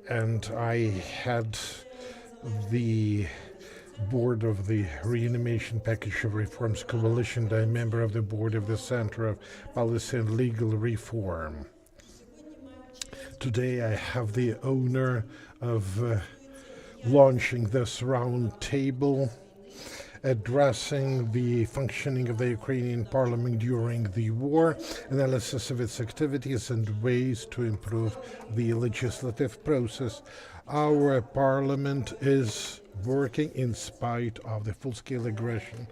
and I had the board of the reanimation package of reforms coalition. I'm a member of the board of the Center of Policy and Legal Reform. Today I have the honor of launching this round table addressing the functioning of the Ukrainian parliament during the war, analysis of its activities and ways to improve the legislative process. Our parliament is working in spite of the full-scale aggression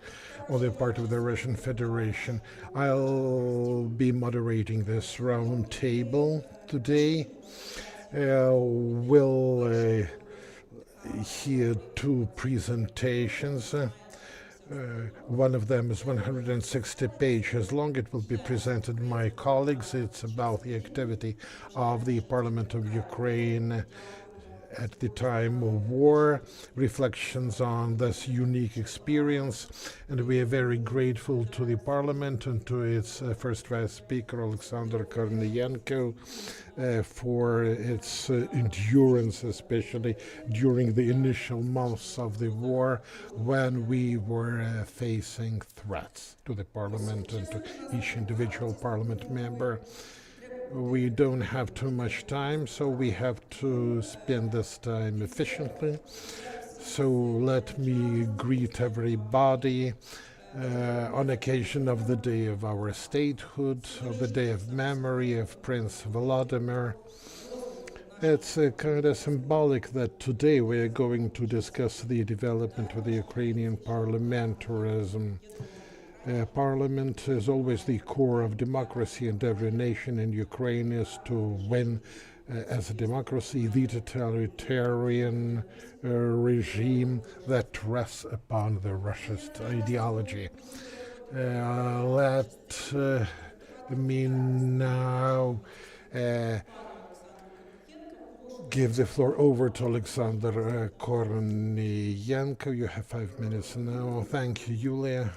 on the part of the Russian Federation. I'll be moderating this round table today. We'll hear two presentations. One of them is 160 pages long. It will be presented by my colleagues. It's about the activity of the Parliament of Ukraine at the time of war, reflections on this unique experience, and we are very grateful to the Parliament and to its first Vice Speaker, Alexander Korniyenko, for its endurance, especially during the initial months of the war when we were facing threats to the Parliament and to each individual Parliament member. We don't have too much time, so we have to spend this time efficiently. So let me greet everybody on occasion of the day of our statehood, of the day of memory of Prince Volodymyr. It's kind of symbolic that today we are going to discuss the development of the Ukrainian parliamentarism. Parliament is always the core of democracy, and every nation in Ukraine is to win as a democracy the totalitarian regime that rests upon the Russian ideology. Let me now give the floor over to Alexander Korniyenko. You have 5 minutes now. Thank you, Yulia.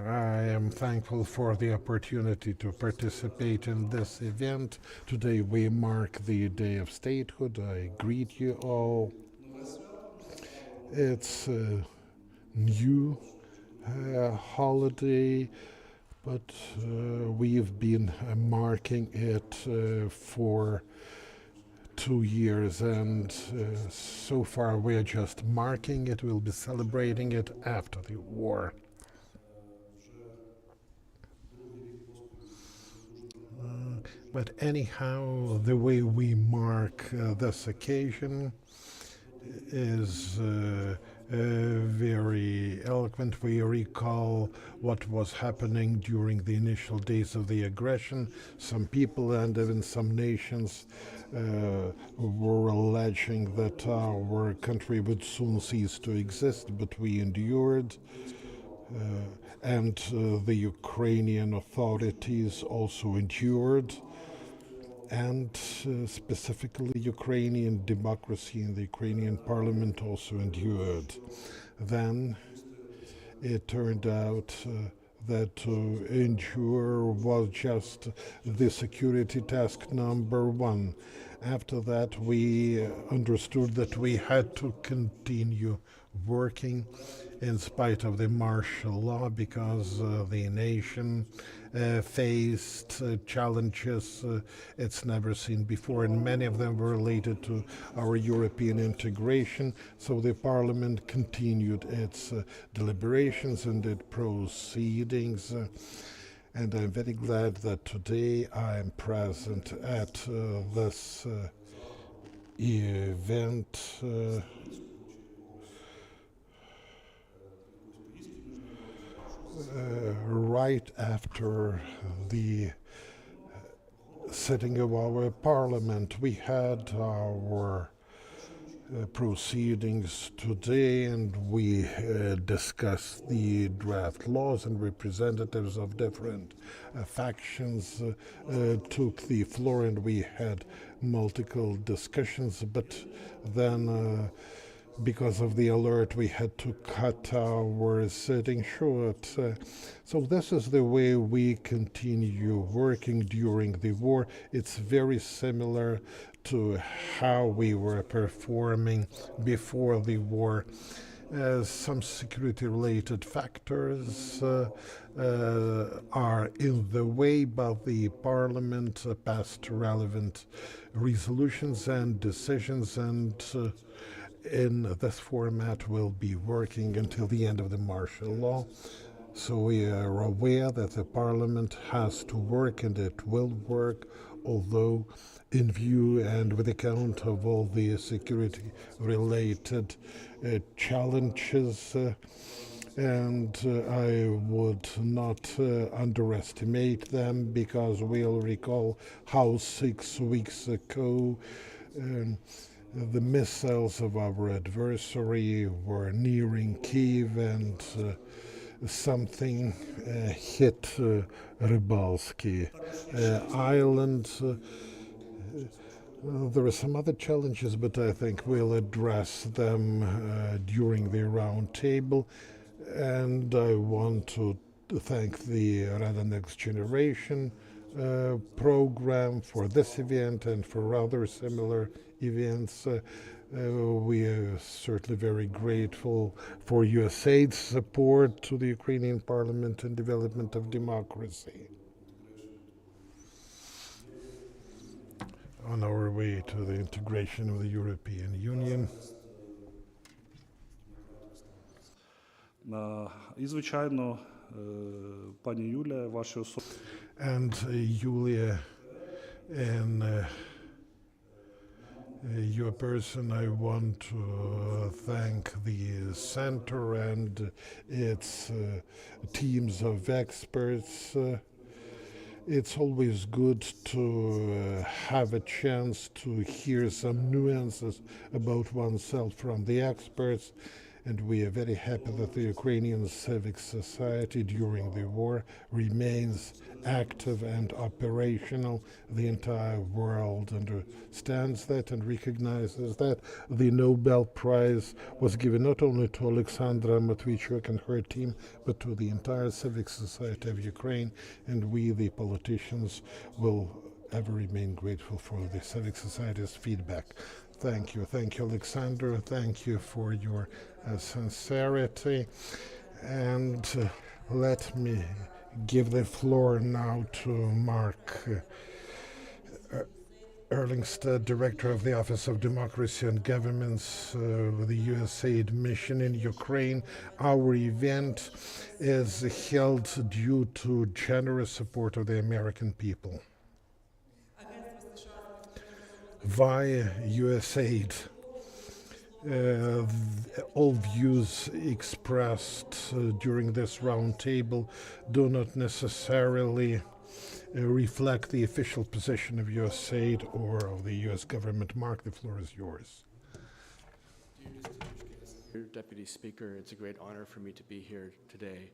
I am thankful for the opportunity to participate in this event. Today we mark the Day of Statehood. I greet you all. It's a new holiday, but we've been marking it for 2 years, and so far we're just marking it. We'll be celebrating it after the war. But anyhow, the way we mark this occasion is very eloquent. We recall what was happening during the initial days of the aggression. Some people and even some nations were alleging that our country would soon cease to exist, but we endured. And the Ukrainian authorities also endured, and specifically Ukrainian democracy and the Ukrainian parliament also endured. Then it turned out that to endure was just the security task number one. After that, we understood that we had to continue working in spite of the martial law, because the nation faced challenges it's never seen before, and many of them were related to our European integration. So the parliament continued its deliberations and its proceedings, and I'm very glad that today I'm present at this event. Right after the sitting of our parliament, we had our proceedings today, and we discussed the draft laws, and representatives of different factions took the floor, and we had multiple discussions. But then because of the alert, we had to cut our sitting short. So this is the way we continue working during the war. It's very similar to how we were performing before the war. Some security-related factors are in the way, but the Parliament passed relevant resolutions and decisions, and in this format will be working until the end of the martial law. So we are aware that the Parliament has to work, and it will work, although in view and with account of all the security-related challenges, and I would not underestimate them, because we'll recall how 6 weeks ago the missiles of our adversary were nearing Kyiv, and something hit Rybalski Island. There are some other challenges, but I think we'll address them during the round table. And I want to thank the Rada Next Generation program for this event and for other similar events. We are certainly very grateful for USAID's support to the Ukrainian Parliament and development of democracy. On our way to the integration of the European Union. І, звичайно, пані Юлія, ваші особи. And Yulia, in your person, I want to thank the Center and its teams of experts. It's always good to have a chance to hear some nuances about oneself from the experts. And we are very happy that the Ukrainian civic society during the war remains active and operational. The entire world understands that and recognizes that. The Nobel Prize was given not only to Alexandra Matvichuk and her team, but to the entire civic society of Ukraine. And we, the politicians, will ever remain grateful for the civic society's feedback. Thank you. Thank you, Alexander. Thank you for your sincerity. And let me give the floor now to Mark Erlingstad, Director of the Office of Democracy and Governments with the USAID mission in Ukraine. Our event is held due to generous support of the American people. Via USAID, all views expressed during this round table do not necessarily reflect the official position of USAID or of the US government. Mark, the floor is yours. Deputy Speaker, it's a great honor for me to be here today.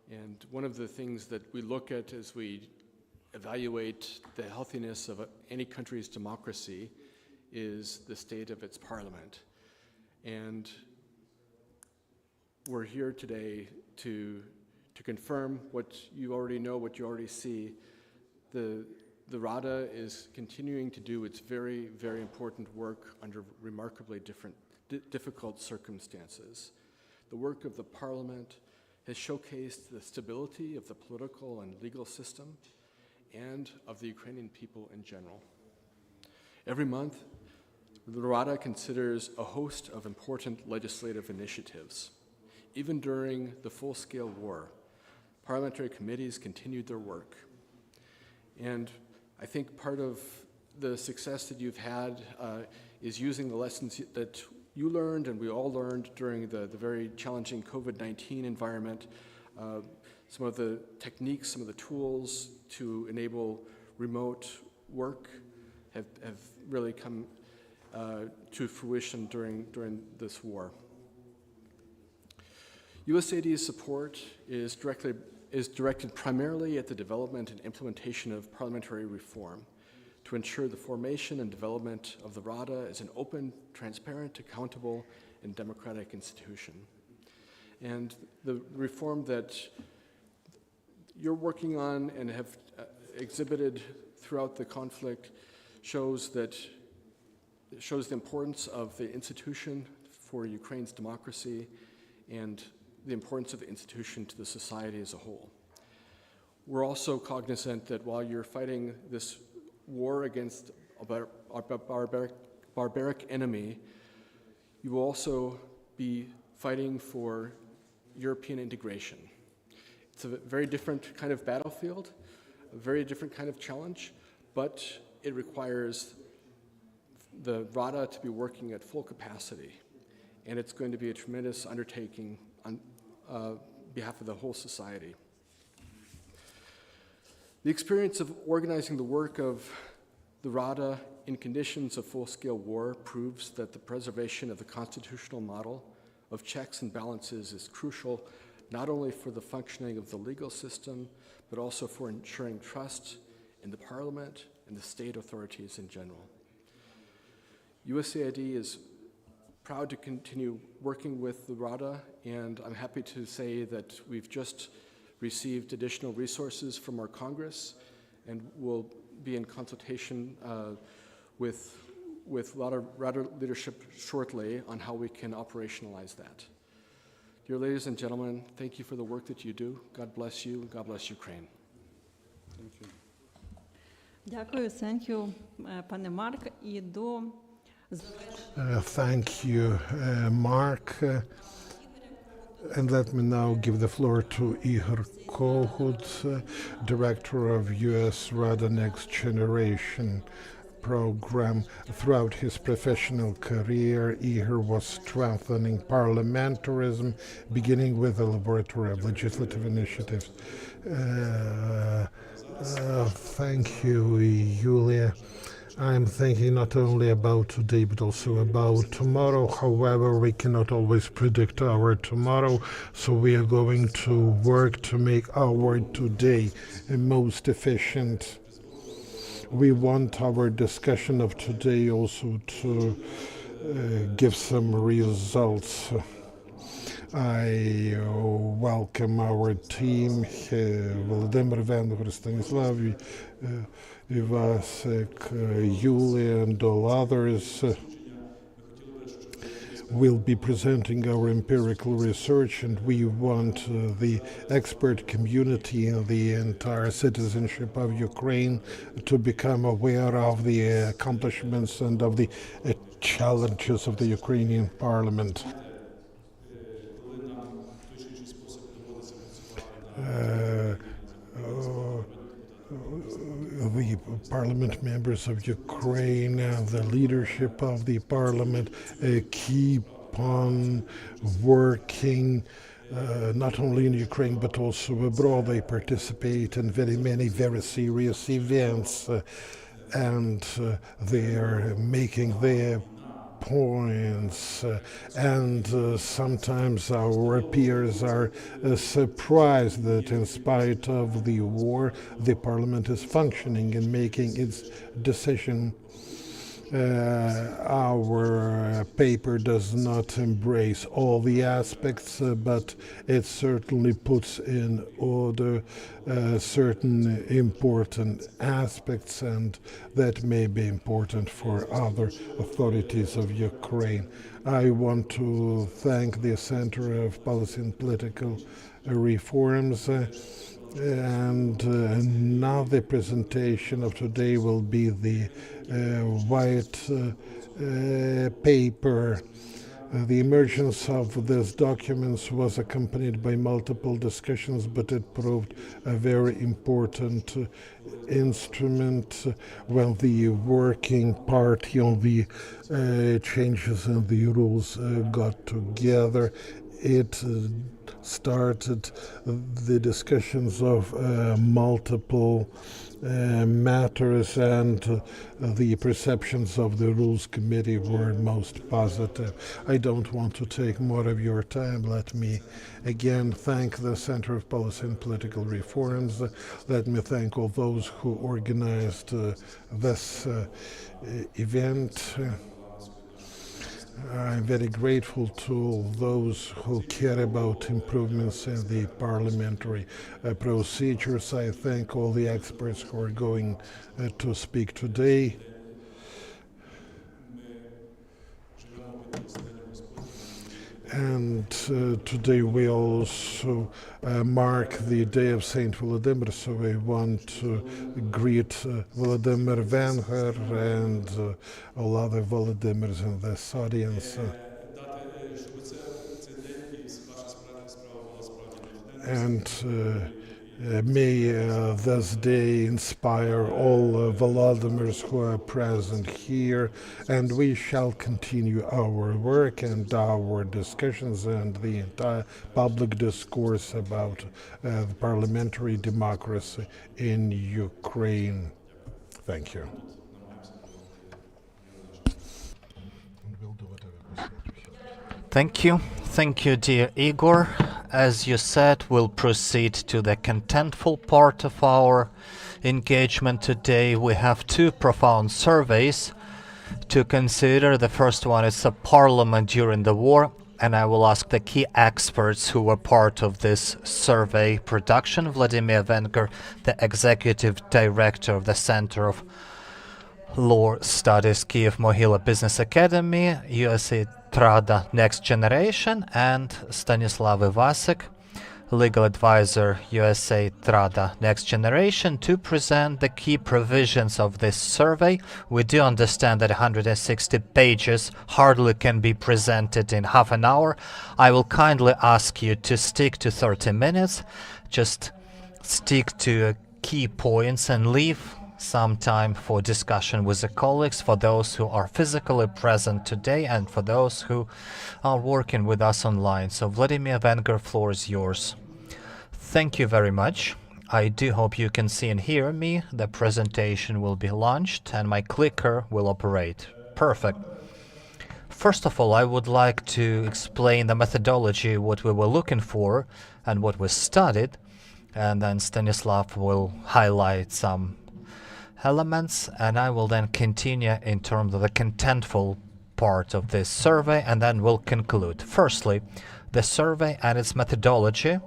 And one of the things that we look at as we evaluate the healthiness of any country's democracy is the state of its parliament. And we're here today to confirm what you already know, what you already see. The Rada is continuing to do its very, very important work under remarkably difficult circumstances. The work of the parliament has showcased the stability of the political and legal system and of the Ukrainian people in general. Every month, the Rada considers a host of important legislative initiatives. Even during the full-scale war, parliamentary committees continued their work. And I think part of the success that you've had is using the lessons that you learned and we all learned during the very challenging COVID-19 environment, some of the techniques, some of the tools to enable remote work have really come to fruition during this war. USAID's support is directed primarily at the development and implementation of parliamentary reform to ensure the formation and development of the Rada as an open, transparent, accountable, and democratic institution. And the reform that you're working on and have exhibited throughout the conflict shows the importance of the institution for Ukraine's democracy and the importance of the institution to the society as a whole. We're also cognizant that while you're fighting this war against a barbaric enemy, you will also be fighting for European integration. It's a very different kind of battlefield, a very different kind of challenge, but it requires the Rada to be working at full capacity. And it's going to be a tremendous undertaking on behalf of the whole society. The experience of organizing the work of the Rada in conditions of full-scale war proves that the preservation of the constitutional model of checks and balances is crucial not only for the functioning of the legal system, but also for ensuring trust in the parliament and the state authorities in general. USAID is proud to continue working with the Rada, and I'm happy to say that we've just received additional resources from our Congress, and will be in consultation with Rada leadership shortly on how we can operationalize that. Dear ladies and gentlemen, thank you for the work that you do. God bless you, and God bless Ukraine. Дякую, thank you, пане Марк. І до Thank you, Mark. And let me now give the floor to Igor Kohut, Director of U.S. Rada Next Generation program. Throughout his professional career, Igor was strengthening parliamentarism, beginning with the Laboratory of Legislative Initiatives. Thank you, Julia. I'm thinking not only about today, but also about tomorrow. However, we cannot always predict our tomorrow, so we are going to work to make our today most efficient. We want our discussion of today also to give some results. I welcome our team, Volodymyr Vengr, Stanislav, Ivasek, Yulia, and all others. We'll be presenting our empirical research, and we want the expert community and the entire citizenship of Ukraine to become aware of the accomplishments and of the challenges of the Ukrainian parliament. The parliament members of Ukraine and the leadership of the parliament keep on working not only in Ukraine but also abroad. They participate in very many very serious events, and they are making their points, and sometimes our peers are surprised that in spite of the war, the parliament is functioning and making its decision. Our paper does not embrace all the aspects, but it certainly puts in order certain important aspects, and that may be important for other authorities of Ukraine. I want to thank the Center of Policy and Political Reforms. And now the presentation of today will be the white paper. The emergence of these documents was accompanied by multiple discussions, but it proved a very important instrument when the working party on the changes in the rules got together. It started the discussions of multiple matters, and the perceptions of the Rules Committee were most positive. I don't want to take more of your time. Let me again thank the Center of Policy and Political Reforms. Let me thank all those who organized this event. I'm very grateful to all those who care about improvements in the parliamentary procedures. I thank all the experts who are going to speak today. And today we also mark the day of Saint Volodymyr, so I want to greet Volodymyr Wenger and all other Volodymyrs in this audience. And may this day inspire all Volodymyrs who are present here, and we shall continue our work and our discussions and the entire public discourse about parliamentary democracy in Ukraine. Thank you. Thank you. Thank you, dear Igor. As you said, we'll proceed to the contentful part of our engagement today. We have two profound surveys to consider. The first one is a parliament during the war, and I will ask the key experts who were part of this survey production. Vladimir Wenger, the executive director of the Center of Law Studies, Kyiv-Mohyla Business Academy, USA Trada Next Generation, and Stanislav Ivasik, legal advisor, USA Trada Next Generation, to present the key provisions of this survey. We do understand that 160 pages hardly can be presented in half an hour. I will kindly ask you to stick to 30 minutes. Just stick to key points and leave some time for discussion with the colleagues, for those who are physically present today and for those who are working with us online. So Vladimir Wenger, floor is yours. Thank you very much. I do hope you can see and hear me. The presentation will be launched and my clicker will operate. Perfect. First of all, I would like to explain the methodology, what we were looking for and what we studied, and then Stanislav will highlight some elements, and I will then continue in terms of the contentful part of this survey, and then we'll conclude. Firstly, the survey and its methodology.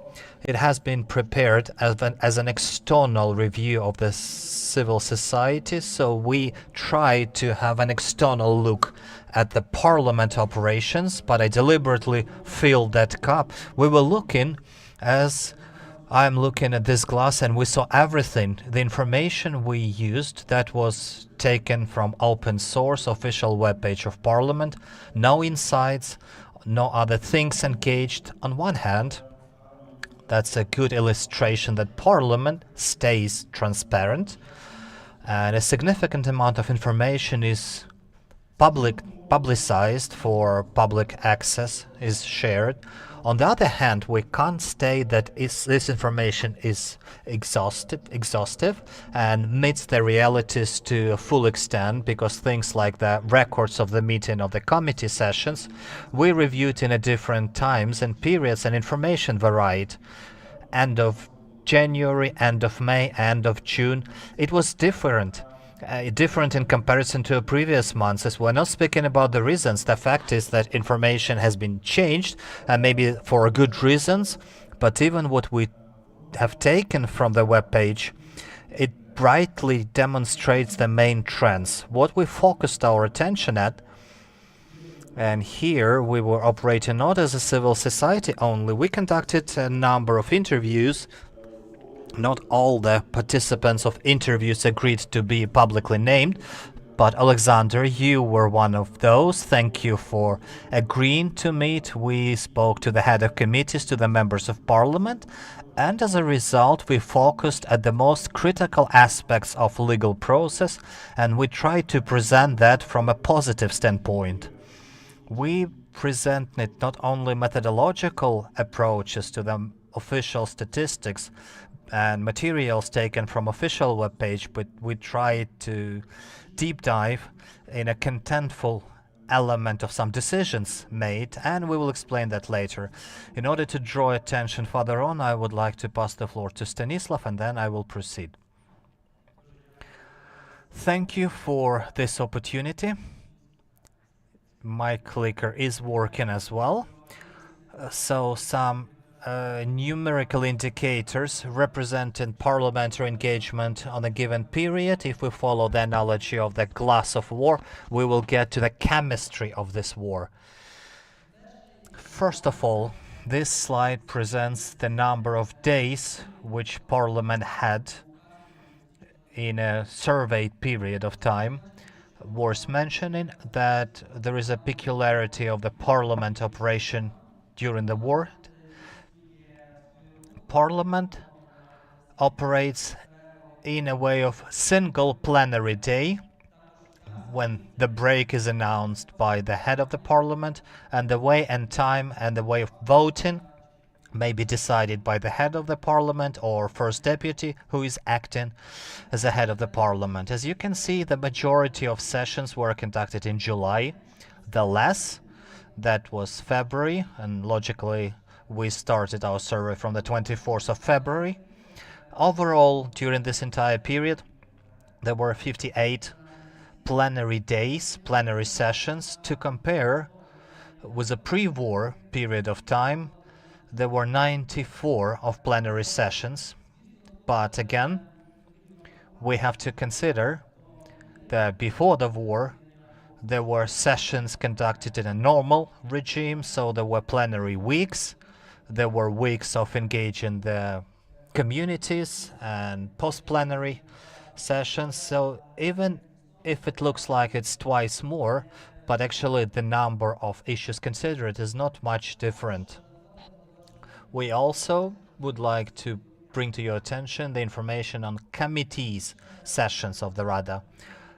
It has been prepared as an external review of the civil society, so we try to have an external look at the parliament operations, but I deliberately filled that cup. We were looking as I'm looking at this glass, and we saw everything. The information we used that was taken from open source official webpage of Parliament. No insights, no other things engaged. On one hand, that's a good illustration that Parliament stays transparent, and a significant amount of information is publicized for public access, is shared. On the other hand, we can't state that this information is exhaustive and meets the realities to a full extent, because things like the records of the meeting of the committee sessions, we reviewed in a different times and periods, and information varied. End of January, end of May, end of June, it was different. Different in comparison to previous months. As we're not speaking about the reasons, the fact is that information has been changed, and maybe for good reasons, but even what we have taken from the web page, it brightly demonstrates the main trends. What we focused our attention at, and here we were operating not as a civil society only, we conducted a number of interviews. Not all the participants of interviews agreed to be publicly named, but Alexander, you were one of those. Thank you for agreeing to meet. We spoke to the head of committees, to the members of Parliament, and as a result we focused at the most critical aspects of legal process, and we tried to present that from a positive standpoint. we presented not only methodological approaches to the official statistics and materials taken from official webpage, but we tried to deep dive in a contentful element of some decisions made, and we will explain that later. In order to draw attention further on, I would like to pass the floor to Stanislav, and then I will proceed. Thank you for this opportunity. My clicker is working as well. So some numerical indicators representing parliamentary engagement on a given period. If we follow the analogy of the glass of war, we will get to the chemistry of this war. First of all, this slide presents the number of days which Parliament had in a surveyed period of time. Worth mentioning that there is a peculiarity of the Parliament operation during the war. Parliament operates in a way of single plenary day when the break is announced by the head of the Parliament, and the way and time and the way of voting may be decided by the head of the Parliament or first deputy who is acting as the head of the Parliament. As you can see, the majority of sessions were conducted in July. The less, that was February, and logically we started our survey from the 24th of February. Overall, during this entire period, there were 58 plenary days, plenary sessions. To compare with a pre-war period of time, there were 94 of plenary sessions. But again, we have to consider that before the war, there were sessions conducted in a normal regime, so there were plenary weeks. There were weeks of engaging the communities and post-plenary sessions. So even if it looks like it's twice more, but actually the number of issues considered is not much different. We also would like to bring to your attention the information on committees sessions of the Rada.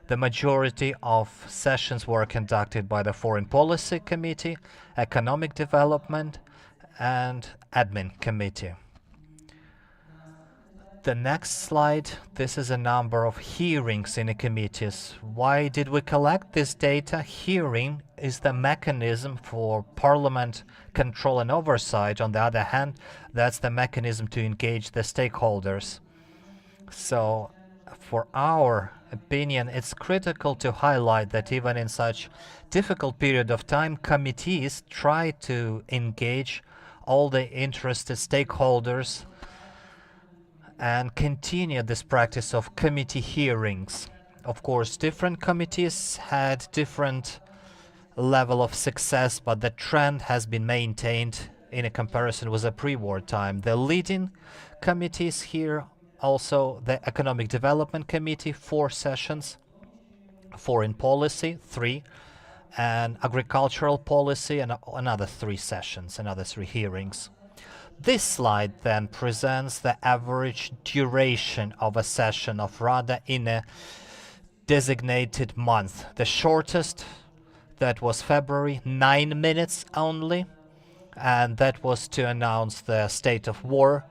The majority of sessions were conducted by the Foreign Policy Committee, Economic Development, and Admin Committee. The next slide, this is a number of hearings in the committees. Why did we collect this data? Hearing is the mechanism for Parliament control and oversight. On the other hand, that's the mechanism to engage the stakeholders. So, for our opinion, it's critical to highlight that even in such difficult period of time, committees try to engage all the interested stakeholders and continue this practice of committee hearings. Of course, different committees had different level of success, but the trend has been maintained in a comparison with the pre-war time. The leading committees here, also the Economic Development Committee, 4 sessions, Foreign Policy, 3, and Agricultural Policy, and another 3 sessions, another 3 hearings. This slide then presents the average duration of a session of Rada in a designated month. The shortest, that was February, 9 minutes only, and that was to announce the state of war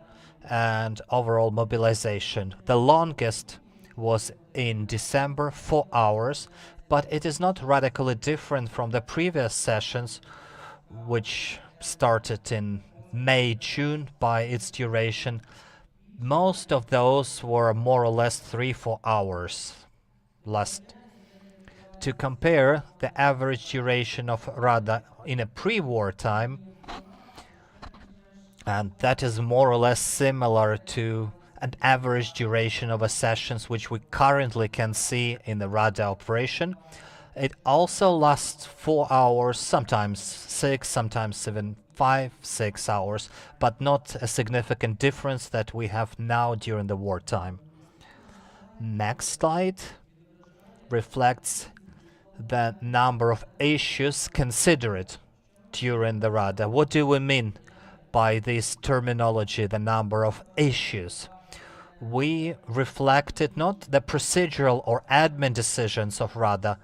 and overall mobilization. The longest was in December, 4 hours, but it is not radically different from the previous sessions, which started in May, June by its duration. Most of those were more or less 3-4 hours. To compare the average duration of Rada in a pre-war time, and that is more or less similar to an average duration of a sessions which we currently can see in the Rada operation. It also lasts 4 hours, sometimes 6, sometimes even 5-6 hours, but not a significant difference that we have now during the wartime. Next slide reflects the number of issues considered during the Rada. What do we mean by this terminology, the number of issues? We reflected not the procedural or admin decisions of Rada,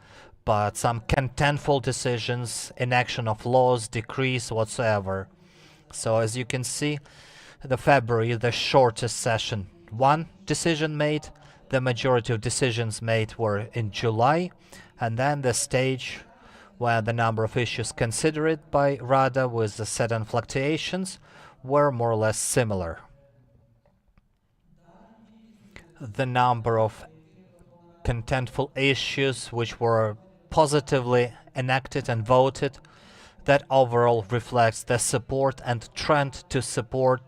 but some contentful decisions, inaction of laws, decrees whatsoever. So as you can see, the February, the shortest session. One decision made, the majority of decisions made were in July, and then the stage where the number of issues considered by Rada with the certain fluctuations were more or less similar. The number of contentful issues which were positively enacted and voted, that overall reflects the support and trend to support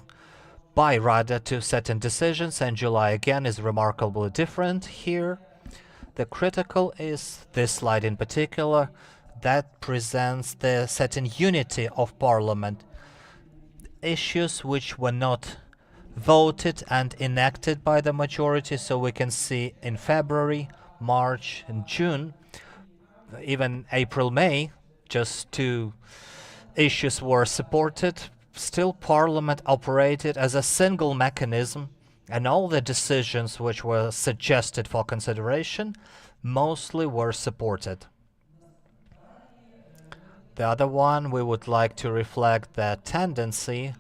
by Rada to certain decisions, and July again is remarkably different here. The critical is this slide in particular that presents the certain unity of Parliament. Issues which were not voted and enacted by the majority, so we can see in February, March and June, even April, May, just 2 issues were supported. Still, Parliament operated as a single mechanism, and all the decisions which were suggested for consideration mostly were supported. The other one, we would like to reflect the tendency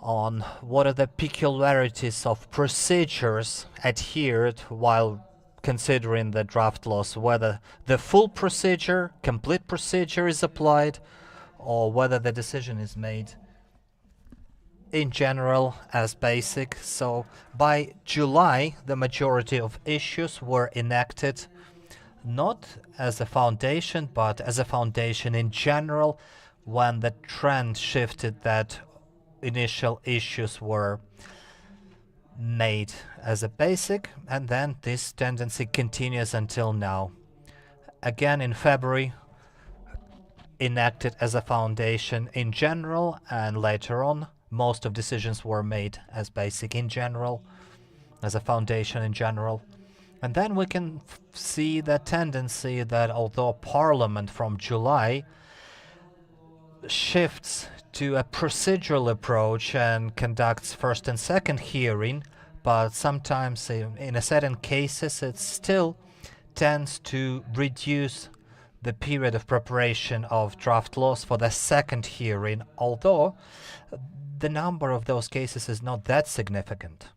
on what are the peculiarities of procedures adhered while considering the draft laws, whether the full procedure, complete procedure is applied, or whether the decision is made in general as basic. So by July, the majority of issues were enacted not as a foundation, but as a foundation in general, when the trend shifted that initial issues were made as a basic, and then this tendency continues until now. Again in February, enacted as a foundation in general, and later on most of decisions were made as basic in general, as a foundation in general. And then we can see the tendency that although Parliament from July shifts to a procedural approach and conducts first and second hearing, but sometimes in certain cases it still tends to reduce the period of preparation of draft laws for the second hearing, although the number of those cases is not that significant.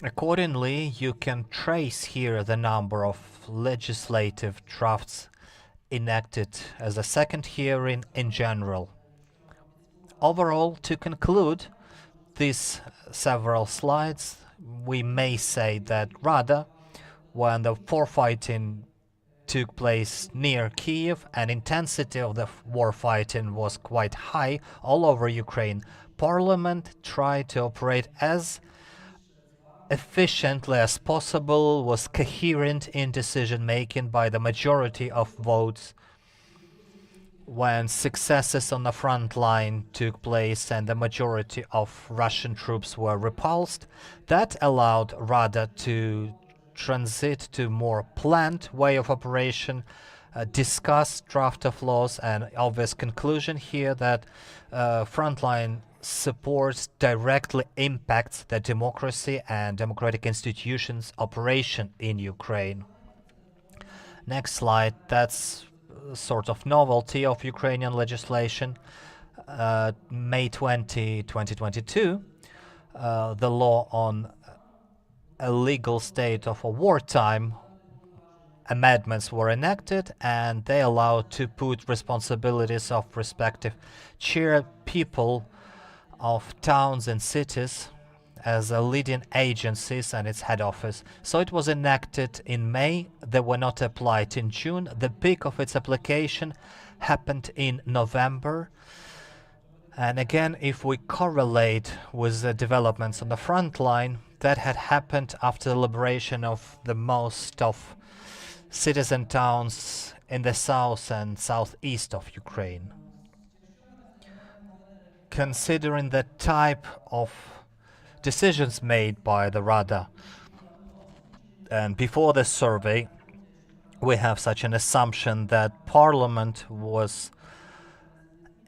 Accordingly, you can trace here the number of legislative drafts enacted as a second hearing in general. Overall, to conclude these several slides, we may say that Rada, when the warfighting took place near Kiev and intensity of the warfighting was quite high all over Ukraine, Parliament tried to operate as efficiently as possible, was coherent in decision-making by the majority of votes. When successes on the front line took place and the majority of Russian troops were repulsed, that allowed Rada to transit to more planned way of operation, discuss draft of laws, and obvious conclusion here that frontline support directly impacts the democracy and democratic institutions operation in Ukraine. Next slide, that's sort of novelty of Ukrainian legislation. May 20, 2022, the law on a legal state of a wartime amendments were enacted, and they allowed to put responsibilities of respective chair people of towns and cities as leading agencies and its head office. So it was enacted in May, they were not applied in June. The peak of its application happened in November. And again, if we correlate with the developments on the front line, that had happened after the liberation of the most of cities and towns in the south and southeast of Ukraine. Considering the type of decisions made by the Rada, and before the survey, we have such an assumption that Parliament was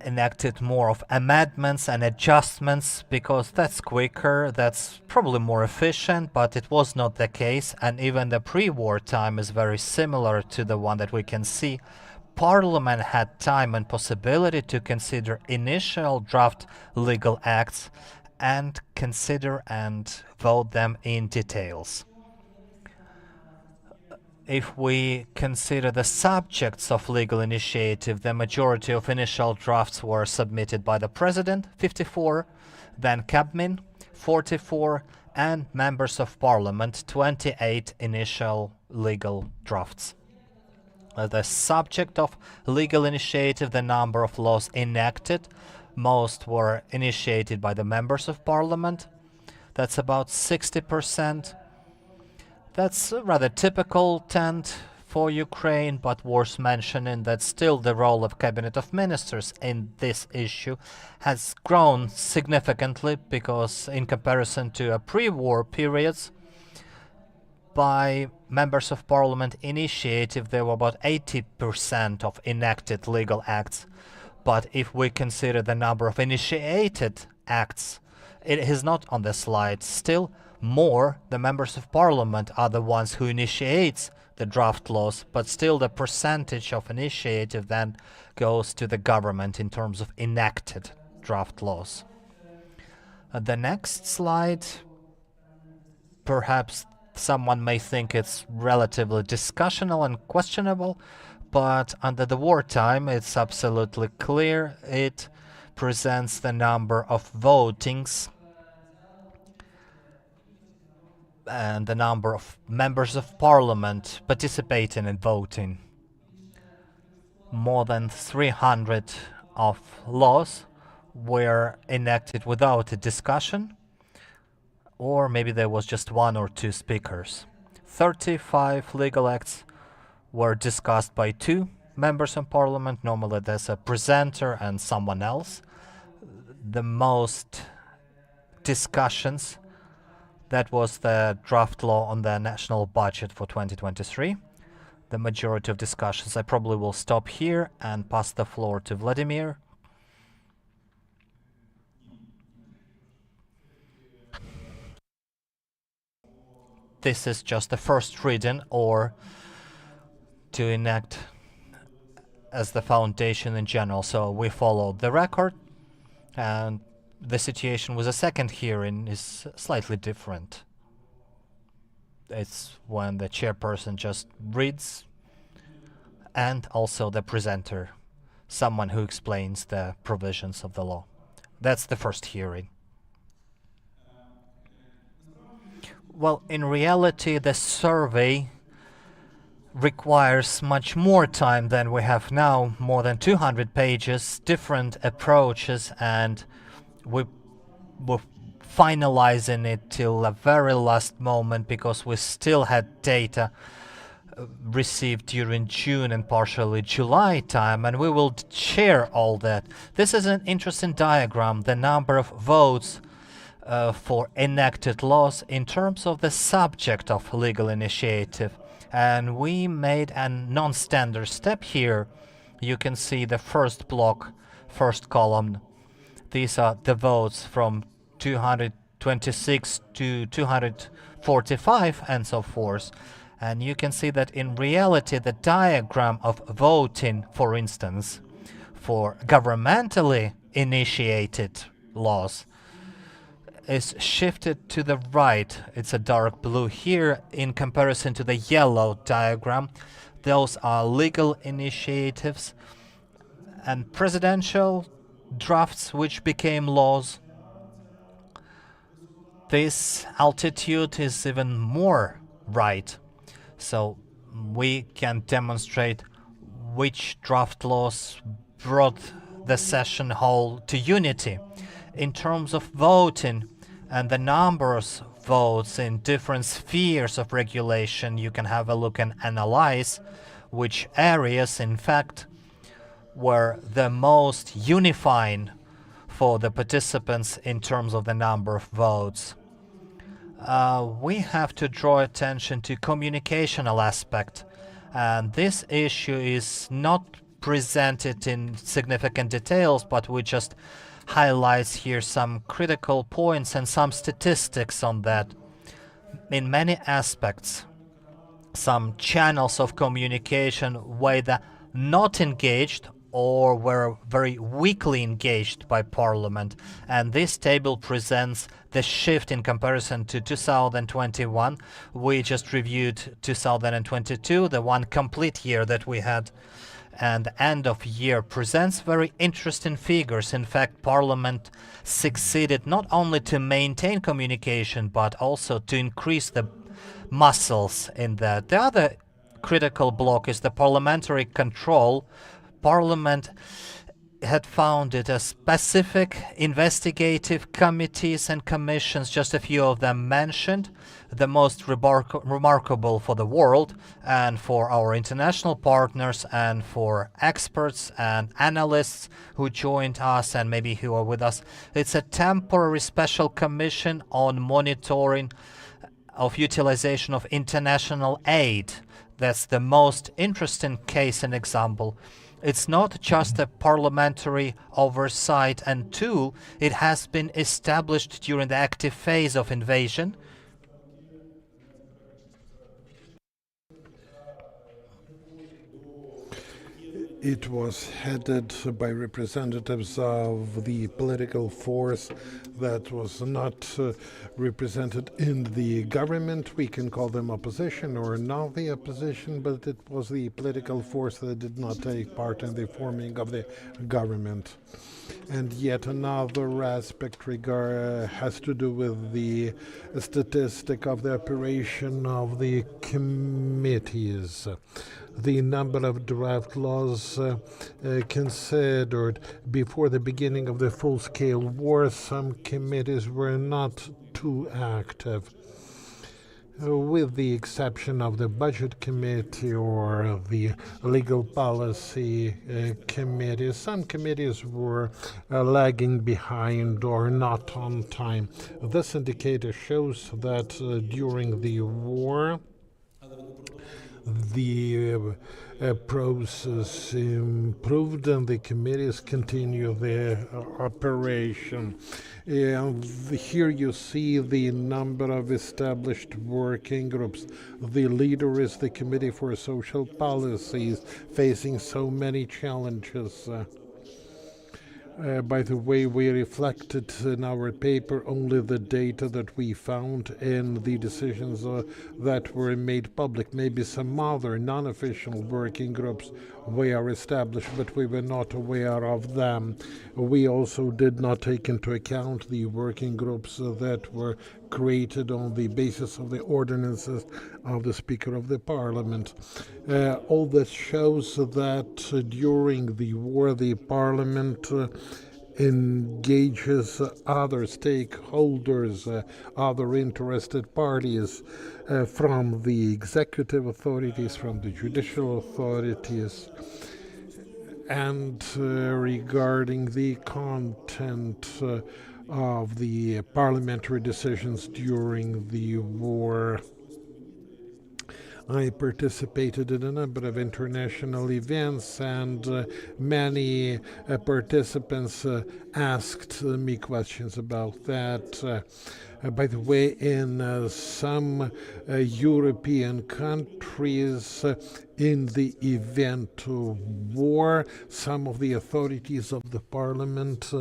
enacted more of amendments and adjustments because that's quicker, that's probably more efficient, but it was not the case, and even the pre-war time is very similar to the one that we can see. Parliament had time and possibility to consider initial draft legal acts and consider and vote them in details. If we consider the subjects of legal initiative, the majority of initial drafts were submitted by the President, 54, then Cabmin, 44, and members of Parliament, 28 initial legal drafts. The subject of legal initiative, the number of laws enacted, most were initiated by the members of Parliament. That's about 60%. That's a rather typical trend for Ukraine, but worth mentioning that still the role of Cabinet of Ministers in this issue has grown significantly because in comparison to a pre-war periods, by members of Parliament initiative there were about 80% of enacted legal acts. But if we consider the number of initiated acts, it is not on the slide. Still more, the members of Parliament are the ones who initiates the draft laws, but still the percentage of initiative then goes to the government in terms of enacted draft laws. The next slide, perhaps someone may think it's relatively discussional and questionable, but under the wartime it's absolutely clear. It presents the number of votings and the number of members of Parliament participating in voting. More than 300 of laws were enacted without a discussion, or maybe there was just one or two speakers. 35 legal acts were discussed by 2 members of Parliament. Normally there's a presenter and someone else. The most discussions, that was the draft law on the national budget for 2023. The majority of discussions. I probably will stop here and pass the floor to Vladimir. This is just the first reading, or to enact as the foundation in general. So we followed the record, and the situation with the second hearing is slightly different. It's when the chairperson just reads, and also the presenter, someone who explains the provisions of the law. That's the first hearing. Well, in reality, the survey requires much more time than we have now, more than 200 pages, different approaches, and we're finalizing it till the very last moment because we still had data received during June and partially July time, and we will share all that. This is an interesting diagram, the number of votes for enacted laws in terms of the subject of legal initiative. And we made a non-standard step here. You can see the first block, first column. These are the votes from 226 to 245 and so forth. And you can see that in reality the diagram of voting, for instance, for governmentally initiated laws is shifted to the right. It's a dark blue here in comparison to the yellow diagram. Those are legal initiatives and presidential drafts which became laws. This altitude is even more right. So we can demonstrate which draft laws brought the session hall to unity. In terms of voting and the numbers of votes in different spheres of regulation, you can have a look and analyze which areas, in fact, were the most unifying for the participants in terms of the number of votes. We have to draw attention to communicational aspect, and this issue is not present it in significant details, but we just highlight here some critical points and some statistics on that. In many aspects, some channels of communication whether not engaged or were very weakly engaged by Parliament. And this table presents the shift in comparison to 2021. We just reviewed 2022, the one complete year that we had. And the end of year presents very interesting figures. In fact, Parliament succeeded not only to maintain communication, but also to increase the muscles in that. The other critical block is the parliamentary control. Parliament had founded a specific investigative committees and commissions, just a few of them mentioned, the most remarkable for the world and for our international partners and for experts and analysts who joined us and maybe who are with us. It's a temporary special commission on monitoring of utilization of international aid. That's the most interesting case and example. It's not just a parliamentary oversight and tool, it has been established during the active phase of invasion. It was headed by representatives of the political force that was not represented in the government. We can call them opposition or not the opposition, but it was the political force that did not take part in the forming of the government. And yet another aspect has to do with the statistic of the operation of the committees. The number of draft laws considered before the beginning of the full-scale war, some committees were not too active. With the exception of the Budget Committee or the Legal Policy Committee, some committees were lagging behind or not on time. This indicator shows that during the war, the process improved and the committees continue their operation. And here you see the number of established working groups. The leader is the Committee for Social Policies, facing so many challenges. By the way, we reflected in our paper only the data that we found in the decisions that were made public. Maybe some other non-official working groups were established, but we were not aware of them. We also did not take into account the working groups that were created on the basis of the ordinances of the Speaker of the Parliament. All this shows that during the war, the Parliament engages other stakeholders, other interested parties, from the executive authorities, from the judicial authorities, and regarding the content of the parliamentary decisions during the war. I participated in a number of international events, and many participants asked me questions about that. By the way, in some European countries, in the event of war, some of the authorities of the parliament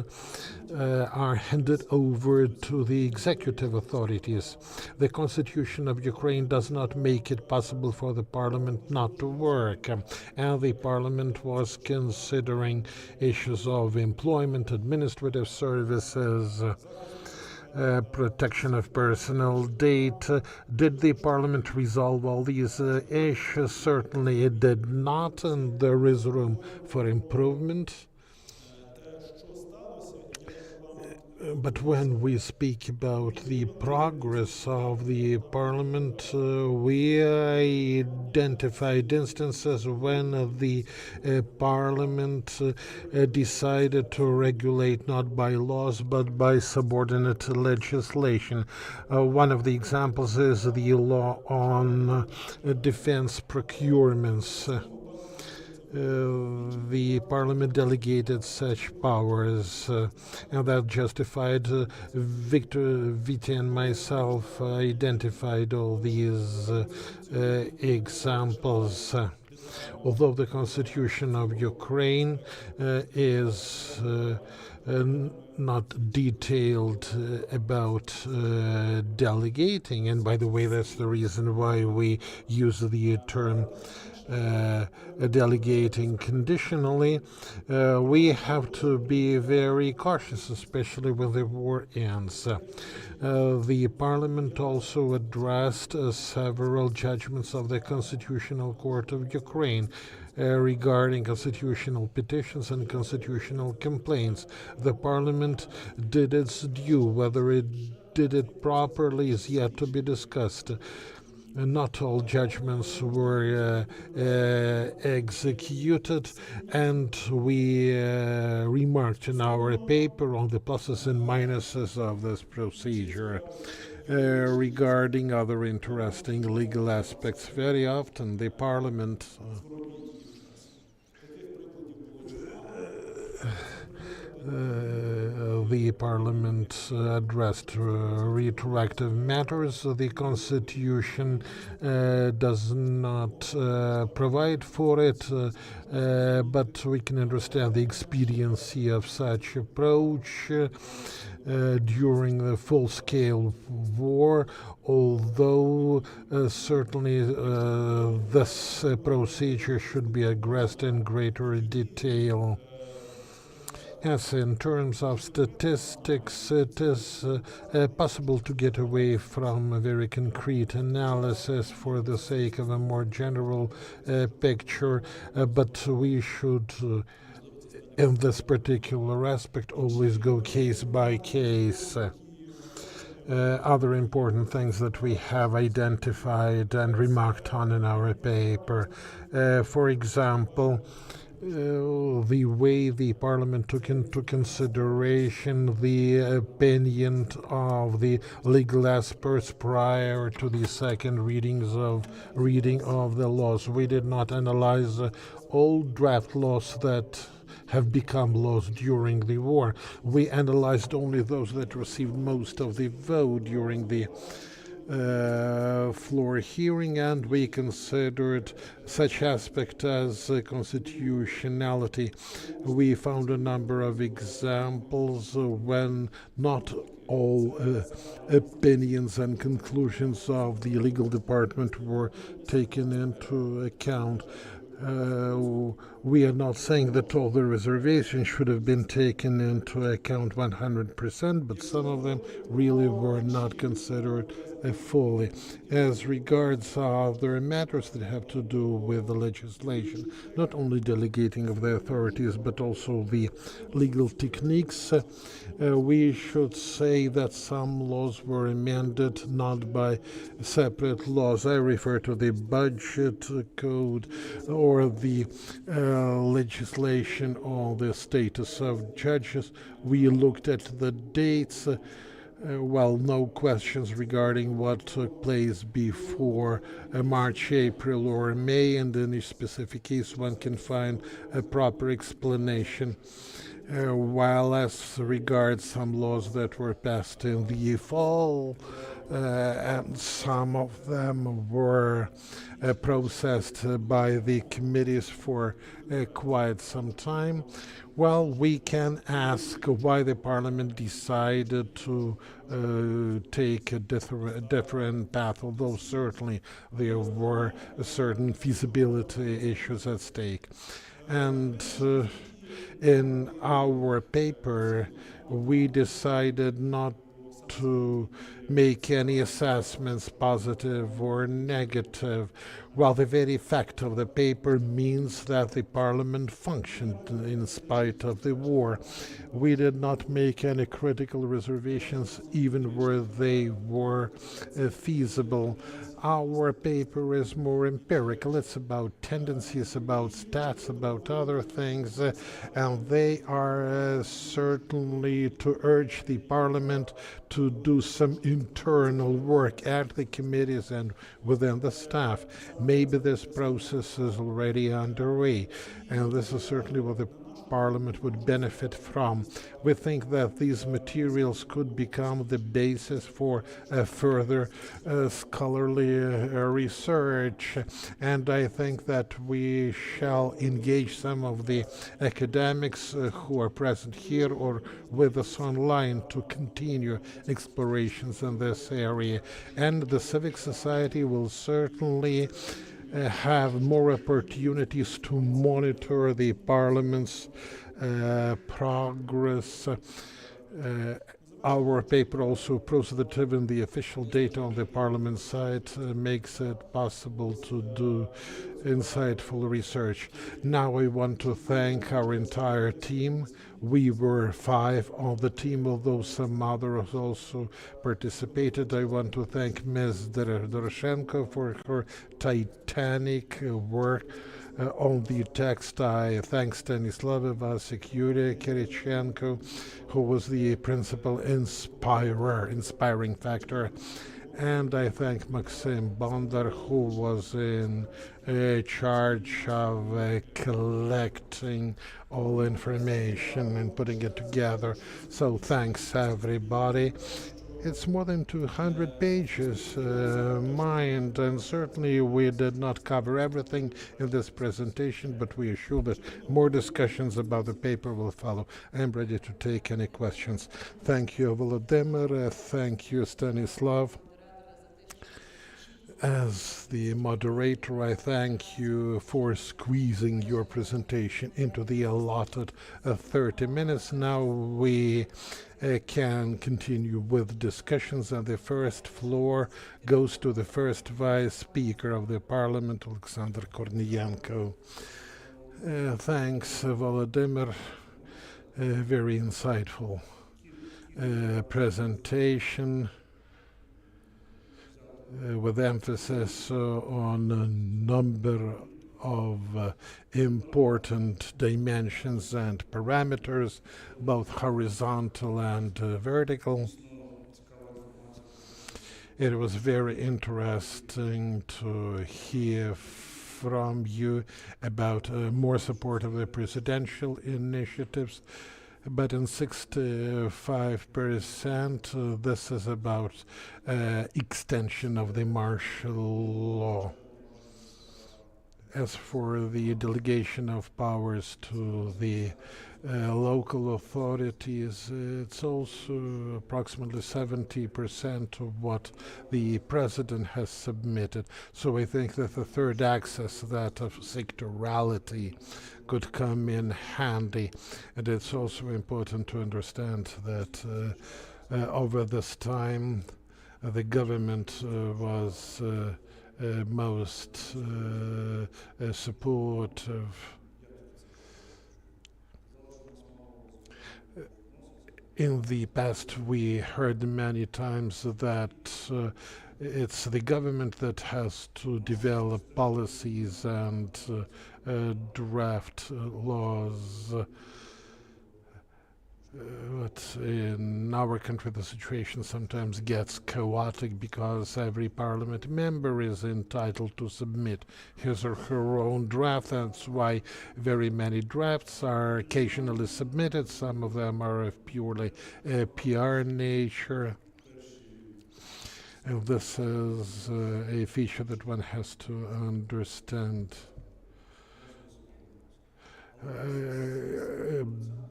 are handed over to the executive authorities. The Constitution of Ukraine does not make it possible for the parliament not to work, and the parliament was considering issues of employment, administrative services, protection of personal data. Did the parliament resolve all these issues? Certainly it did not, and there is room for improvement. But when we speak about the progress of the parliament, we identified instances when the parliament decided to regulate not by laws but by subordinate legislation. One of the examples is the law on defense procurements. the Parliament delegated such powers, and that justified Victor, Viti, and myself identified all these examples. Although the Constitution of Ukraine is not detailed about delegating, and by the way, that's the reason why we use the term delegating conditionally, we have to be very cautious, especially when the war ends. The Parliament also addressed several judgments of the Constitutional Court of Ukraine regarding constitutional petitions and constitutional complaints. The Parliament did its due. Whether it did it properly is yet to be discussed. Not all judgments were executed, and we remarked in our paper on the pluses and minuses of this procedure. Regarding other interesting legal aspects, very often the Parliament addressed retroactive matters. The Constitution does not provide for it, but we can understand the expediency of such approach during the full-scale war, although certainly this procedure should be addressed in greater detail. Yes, in terms of statistics, it is possible to get away from a very concrete analysis for the sake of a more general picture, but we should, in this particular aspect, always go case by case. Other important things that we have identified and remarked on in our paper, for example, the way the Parliament took into consideration the opinion of the legal experts prior to the second reading of the laws. We did not analyze all draft laws that have become laws during the war. We analyzed only those that received most of the vote during the floor hearing, and we considered such aspect as constitutionality. We found a number of examples when not all opinions and conclusions of the legal department were taken into account. We are not saying that all the reservations should have been taken into account 100%, but some of them really were not considered fully. As regards other matters that have to do with the legislation, not only delegating of the authorities, but also the legal techniques, we should say that some laws were amended not by separate laws. I refer to the budget code or the legislation on the status of judges. We looked at the dates. No questions regarding what took place before March, April, or May, and in each specific case one can find a proper explanation. While as regards some laws that were passed in the fall, and some of them were processed by the committees for quite some time, we can ask why the Parliament decided to take a different path, although certainly there were certain feasibility issues at stake. And in our paper, we decided not to make any assessments, positive or negative. The very fact of the paper means that the Parliament functioned in spite of the war. We did not make any critical reservations, even where they were feasible. Our paper is more empirical. It's about tendencies, about stats, about other things, and they are certainly to urge the Parliament to do some internal work at the committees and within the staff. maybe this process is already underway, and this is certainly what the Parliament would benefit from. We think that these materials could become the basis for further scholarly research, and I think that we shall engage some of the academics who are present here or with us online to continue explorations in this area, and the civic society will certainly have more opportunities to monitor the Parliament's progress. Our paper also positive in the official data on the Parliament site makes it possible to do insightful research. Now I want to thank our entire team. We were 5 on the team, although some others also participated. I want to thank Ms. Doroshenko for her titanic work on the text. I thank Stanislav Vasik, Yulia Kirichenko, who was the principal inspiring factor. And I thank Maxim Bondar, who was in charge of collecting all information and putting it together. So thanks, everybody. It's more than 200 pages, mind, and certainly we did not cover everything in this presentation, but we assure that more discussions about the paper will follow. I'm ready to take any questions. Thank you, Volodymyr. Thank you, Stanislav. As the moderator, I thank you for squeezing your presentation into the allotted 30 minutes. Now we can continue with discussions, and the first floor goes to the first Vice Speaker of the Parliament, Alexander Kornienko. Thanks, Volodymyr. Very insightful presentation. With emphasis on a number of important dimensions and parameters, both horizontal and vertical. It was very interesting to hear from you about more support of the presidential initiatives. But in 65%, this is about extension of the martial law. As for the delegation of powers to the local authorities, it's also approximately 70% of what the president has submitted. So I think that the third axis, that of sectorality, could come in handy. And it's also important to understand that over this time, the government was most supportive. In the past, we heard many times that it's the government that has to develop policies and draft laws. But in our country, the situation sometimes gets chaotic because every parliament member is entitled to submit his or her own draft. That's why very many drafts are occasionally submitted. Some of them are of purely PR nature. And this is a feature that one has to understand.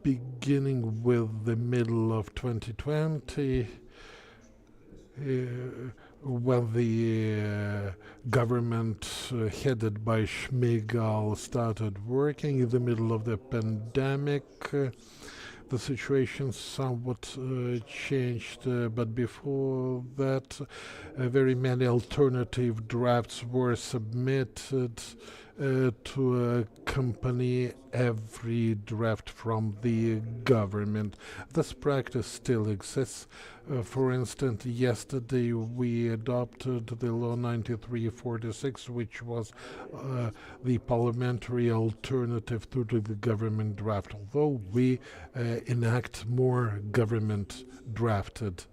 Beginning with the middle of 2020, when the government headed by Shmyhal started working in the middle of the pandemic, the situation somewhat changed, but before that, very many alternative drafts were submitted to accompany every draft from the government. This practice still exists. For instance, yesterday we adopted the Law 9346, which was the parliamentary alternative to the government draft, although we enact more government drafted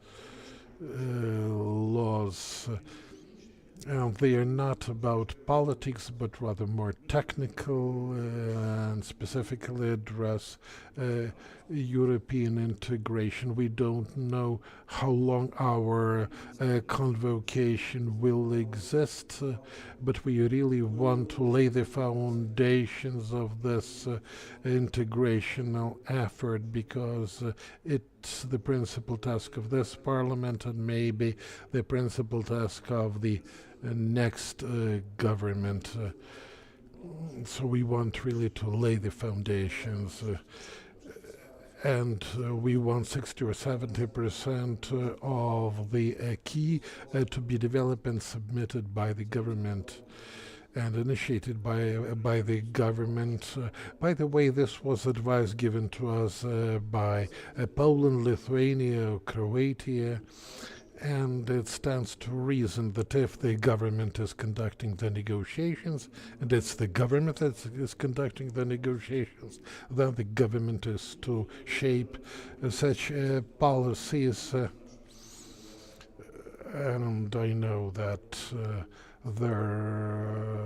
laws. They are not about politics, but rather more technical and specifically address European integration. We don't know how long our convocation will exist, but we really want to lay the foundations of this integrational effort because it's the principal task of this parliament and maybe the principal task of the next government. So we want really to lay the foundations and we want 60 or 70% of the key to be developed and submitted by the government and initiated by the government. By the way, this was advice given to us by Poland, Lithuania, Croatia, and it stands to reason that if the government is conducting the negotiations, and it's the government that is conducting the negotiations, then the government is to shape such policies. And I know that there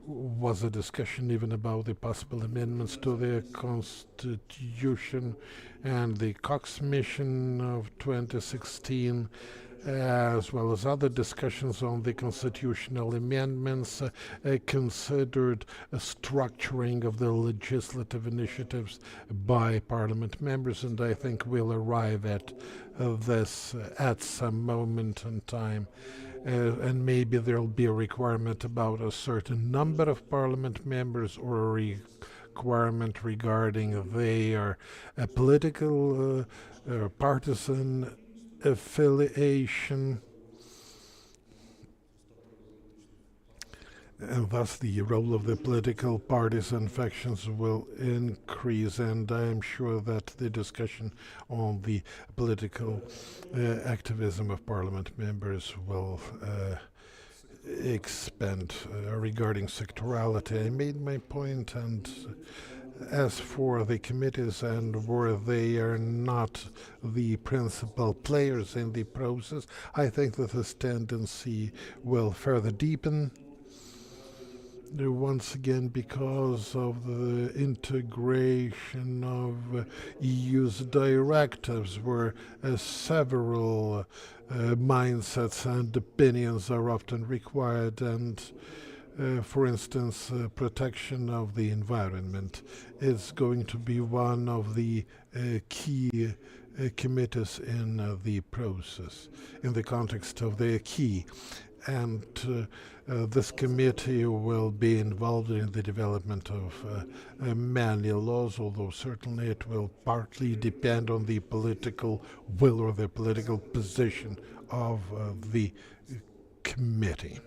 was a discussion even about the possible amendments to the Constitution and the Cox Mission of 2016, as well as other discussions on the constitutional amendments, considered a structuring of the legislative initiatives by parliament members, and I think we'll arrive at this at some moment in time. And maybe there'll be a requirement about a certain number of parliament members or a requirement regarding their political partisan affiliation. And thus the role of the political parties and factions will increase, and I am sure that the discussion on the political activism of parliament members will expand regarding sectorality. I made my point, and as for the committees and where they are not the principal players in the process, I think that this tendency will further deepen. Once again, because of the integration of EU's directives, where several mindsets and opinions are often required, and for instance, protection of the environment is going to be one of the key committees in the process, in the context of the key. And this committee will be involved in the development of many laws, although certainly it will partly depend on the political will or the political position of the committee.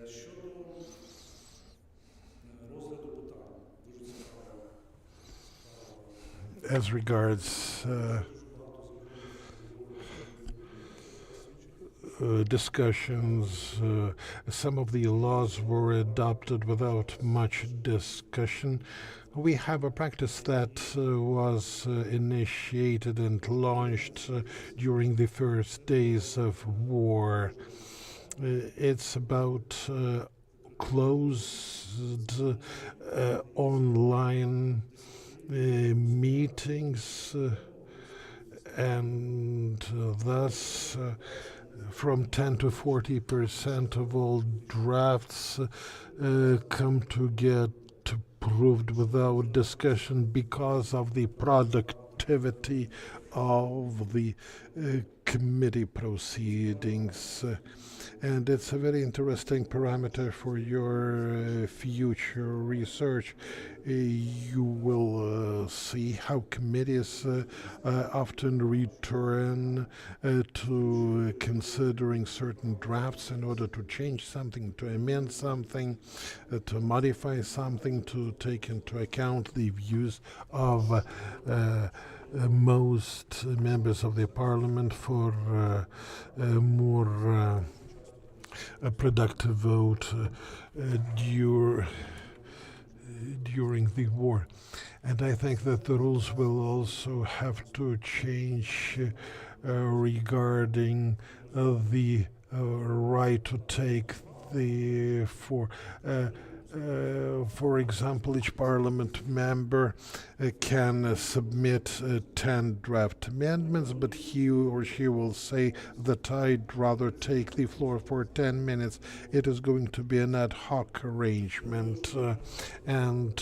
As regards discussions, some of the laws were adopted without much discussion. We have a practice that was initiated and launched during the first days of war. It's about closed online meetings, and thus from 10 to 40% of all drafts come to get approved without discussion because of the productivity of the committee proceedings. And it's a very interesting parameter for your future research. You will see how committees often return to considering certain drafts in order to change something, to amend something, to modify something, to take into account the views of most members of the parliament for a more productive vote during the war. And I think that the rules will also have to change regarding the right to take the for example, each parliament member can submit 10 draft amendments, but he or she will say that I'd rather take the floor for 10 minutes. It is going to be an ad hoc arrangement, and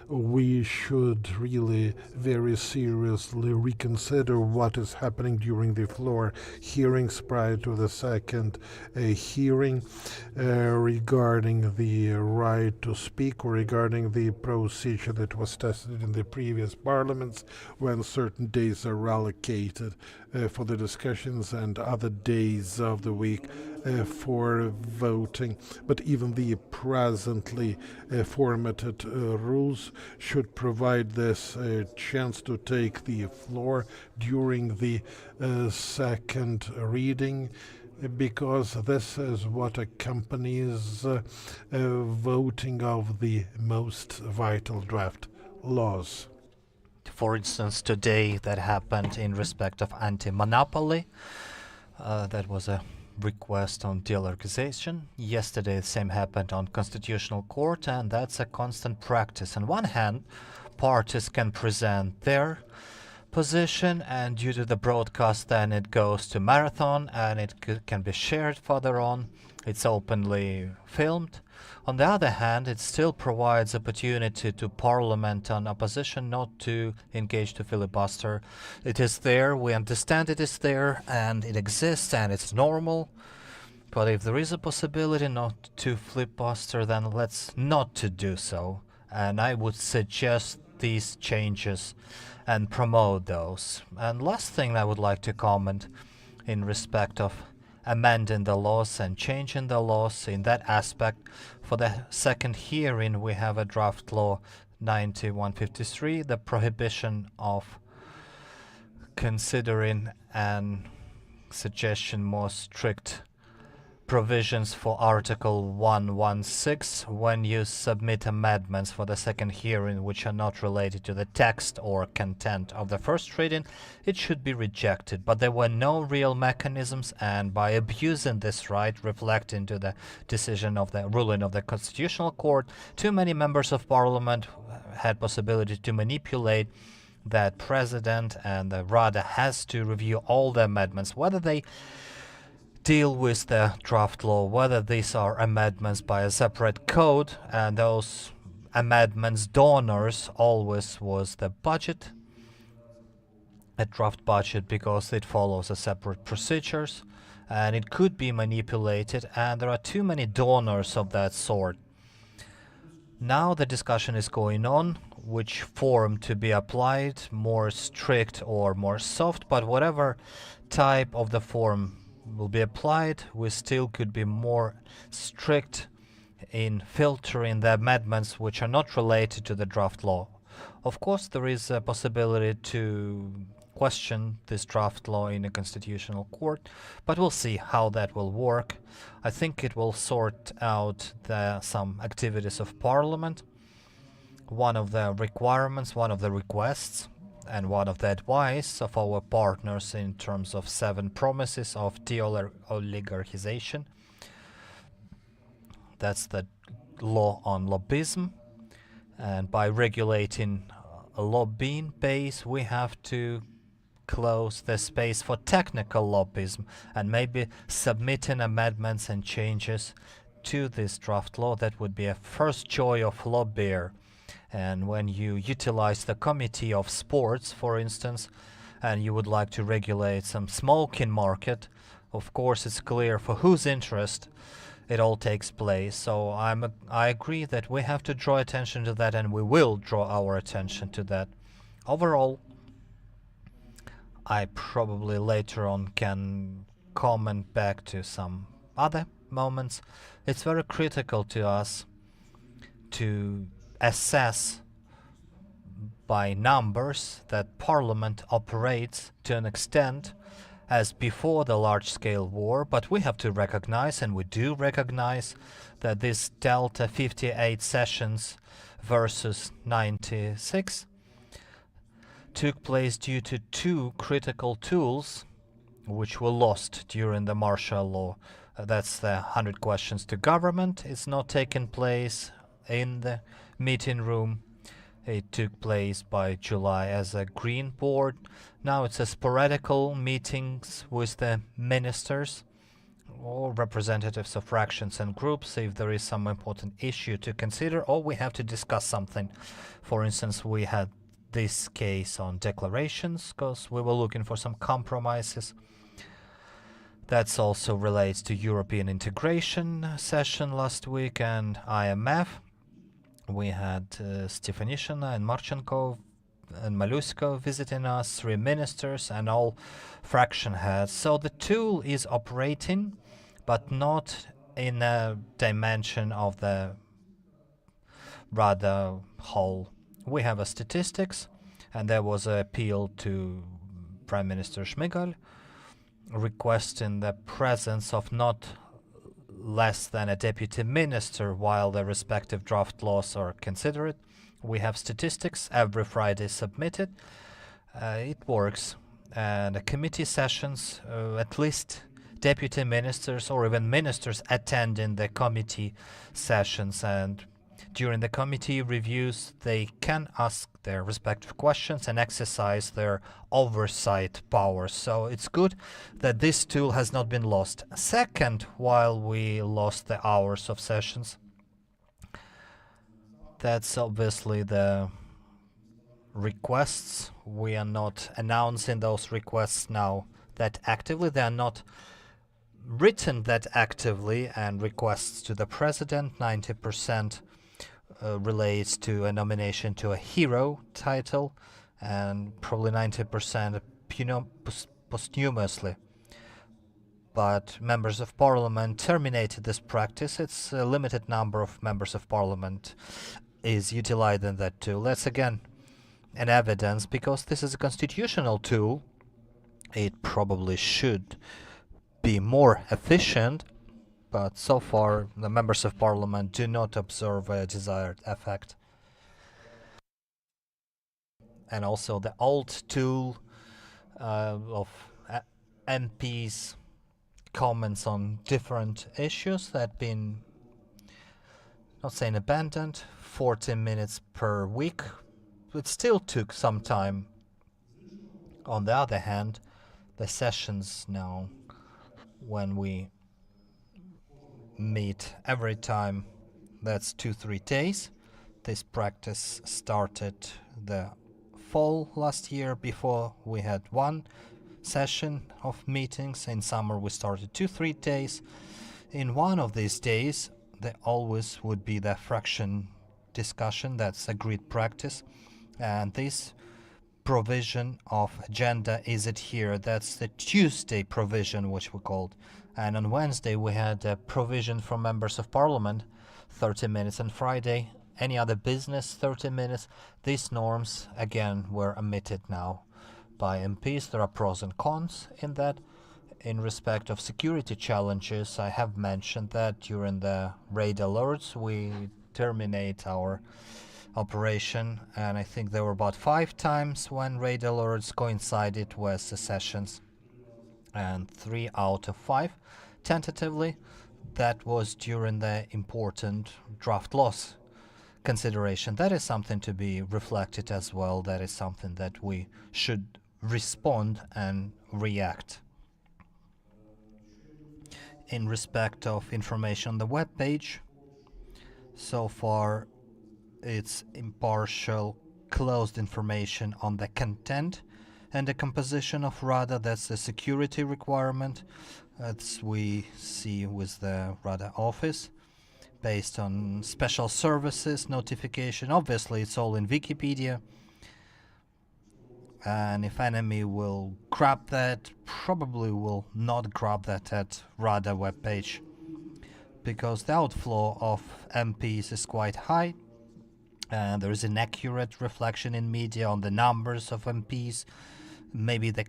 we should really very seriously reconsider what is happening during the floor hearings prior to the second hearing regarding the right to speak, or regarding the procedure that was tested in the previous parliaments, when certain days are allocated for the discussions and other days of the week for voting. But even the presently formatted rules should provide this chance to take the floor during the second reading, because this is what accompanies voting of the most vital draft laws. For instance, today that happened in respect of anti-monopoly. That was a request on delegalization. Yesterday the same happened on Constitutional Court, and that's a constant practice. On one hand, parties can present their position, and due to the broadcast then it goes to marathon and it can be shared further on. It's openly filmed. On the other hand, it still provides opportunity to parliament and opposition not to engage to filibuster. It is there, we understand it is there, and it exists, and it's normal. But if there is a possibility not to filibuster, then let's not to do so. And I would suggest these changes and promote those. And last thing I would like to comment in respect of amending the laws and changing the laws in that aspect. For the second hearing, we have a draft law 9153, the prohibition of considering and suggestion more strict provisions for Article 116 when you submit amendments for the second hearing which are not related to the text or content of the first reading. It should be rejected, but there were no real mechanisms, and by abusing this right, reflecting to the decision of the ruling of the Constitutional Court, too many members of parliament had possibility to manipulate that president, and the Rada has to review all the amendments, whether they deal with the draft law, whether these are amendments by a separate code, and those amendments donors always was the budget, a draft budget, because it follows a separate procedures, and it could be manipulated, and there are too many donors of that sort. Now the discussion is going on, which form to be applied, more strict or more soft, but whatever type of the form will be applied, we still could be more strict in filtering the amendments which are not related to the draft law. Of course, there is a possibility to question this draft law in a constitutional court, but we'll see how that will work. I think it will sort out some activities of parliament. One of the requirements, one of the requests, and one of the advice of our partners in terms of 7 promises of de-oligarchization. That's the law on lobbyism. And by regulating a lobbying base, we have to close the space for technical lobbyism, and maybe submitting amendments and changes to this draft law. That would be a first joy of lobbyer. And when you utilize the Committee of Sports, for instance, and you would like to regulate some smoking market, of course it's clear for whose interest it all takes place. So I agree that we have to draw attention to that, and we will draw our attention to that. Overall, I probably later on can comment back to some other moments. It's very critical to us to assess by numbers that Parliament operates to an extent as before the large-scale war, but we have to recognize, and we do recognize, that this delta 58 sessions versus 96 took place due to 2 critical tools which were lost during the martial law. That's the 100 questions to government. It's not taken place in the meeting room. It took place by July as a green board. Now it's a sporadical meetings with the ministers or representatives of fractions and groups if there is some important issue to consider or we have to discuss something. For instance, we had this case on declarations because we were looking for some compromises. That's also relates to European integration session last week and IMF. We had Stefanishina and Marchenko and Malusko visiting us, 3 ministers and all fraction heads. So the tool is operating, but not in a dimension of the Rada whole. We have a statistics, and there was an appeal to Prime Minister Shmyhal requesting the presence of not less than a deputy minister while the respective draft laws are considered. We have statistics every Friday submitted. It works. And the committee sessions, at least deputy ministers or even ministers attending the committee sessions, and during the committee reviews they can ask their respective questions and exercise their oversight powers. So it's good that this tool has not been lost. Second, while we lost the hours of sessions, that's obviously the requests. We are not announcing those requests now that actively. They are not written that actively, and requests to the president, 90% relates to a nomination to a hero title, and probably 90% posthumously. But members of parliament terminated this practice. It's a limited number of members of parliament is utilizing that tool. That's again an evidence, because this is a constitutional tool. It probably should be more efficient, but so far the members of parliament do not observe a desired effect. And also the old tool of MPs' comments on different issues that been, not saying abandoned, 14 minutes per week. It still took some time. On the other hand, the sessions now, when we meet every time, that's 2-3 days. This practice started the fall last year. Before we had 1 session of meetings. In summer we started 2-3 days. In one of these days there always would be the fraction discussion. That's agreed practice, and this provision of agenda is adhered. That's the Tuesday provision, which we called. And on Wednesday we had a provision for members of parliament, 30 minutes, and Friday any other business, 30 minutes. These norms again were omitted now by MPs. There are pros and cons in that. In respect of security challenges, I have mentioned that during the raid alerts we terminate our operation, and I think there were about 5 times when raid alerts coincided with the sessions, and 3 out of 5 tentatively that was during the important draft laws consideration. That is something to be reflected as well. That is something that we should respond and react. In respect of information on the web page, so far it's impartial, closed information on the content and the composition of Rada. That's the security requirement, as we see with the Rada office, based on special services notification. Obviously it's all in Wikipedia, and if enemy will grab that, probably will not grab that at Rada webpage, because the outflow of MPs is quite high, and there is an accurate reflection in media on the numbers of MPs. Maybe the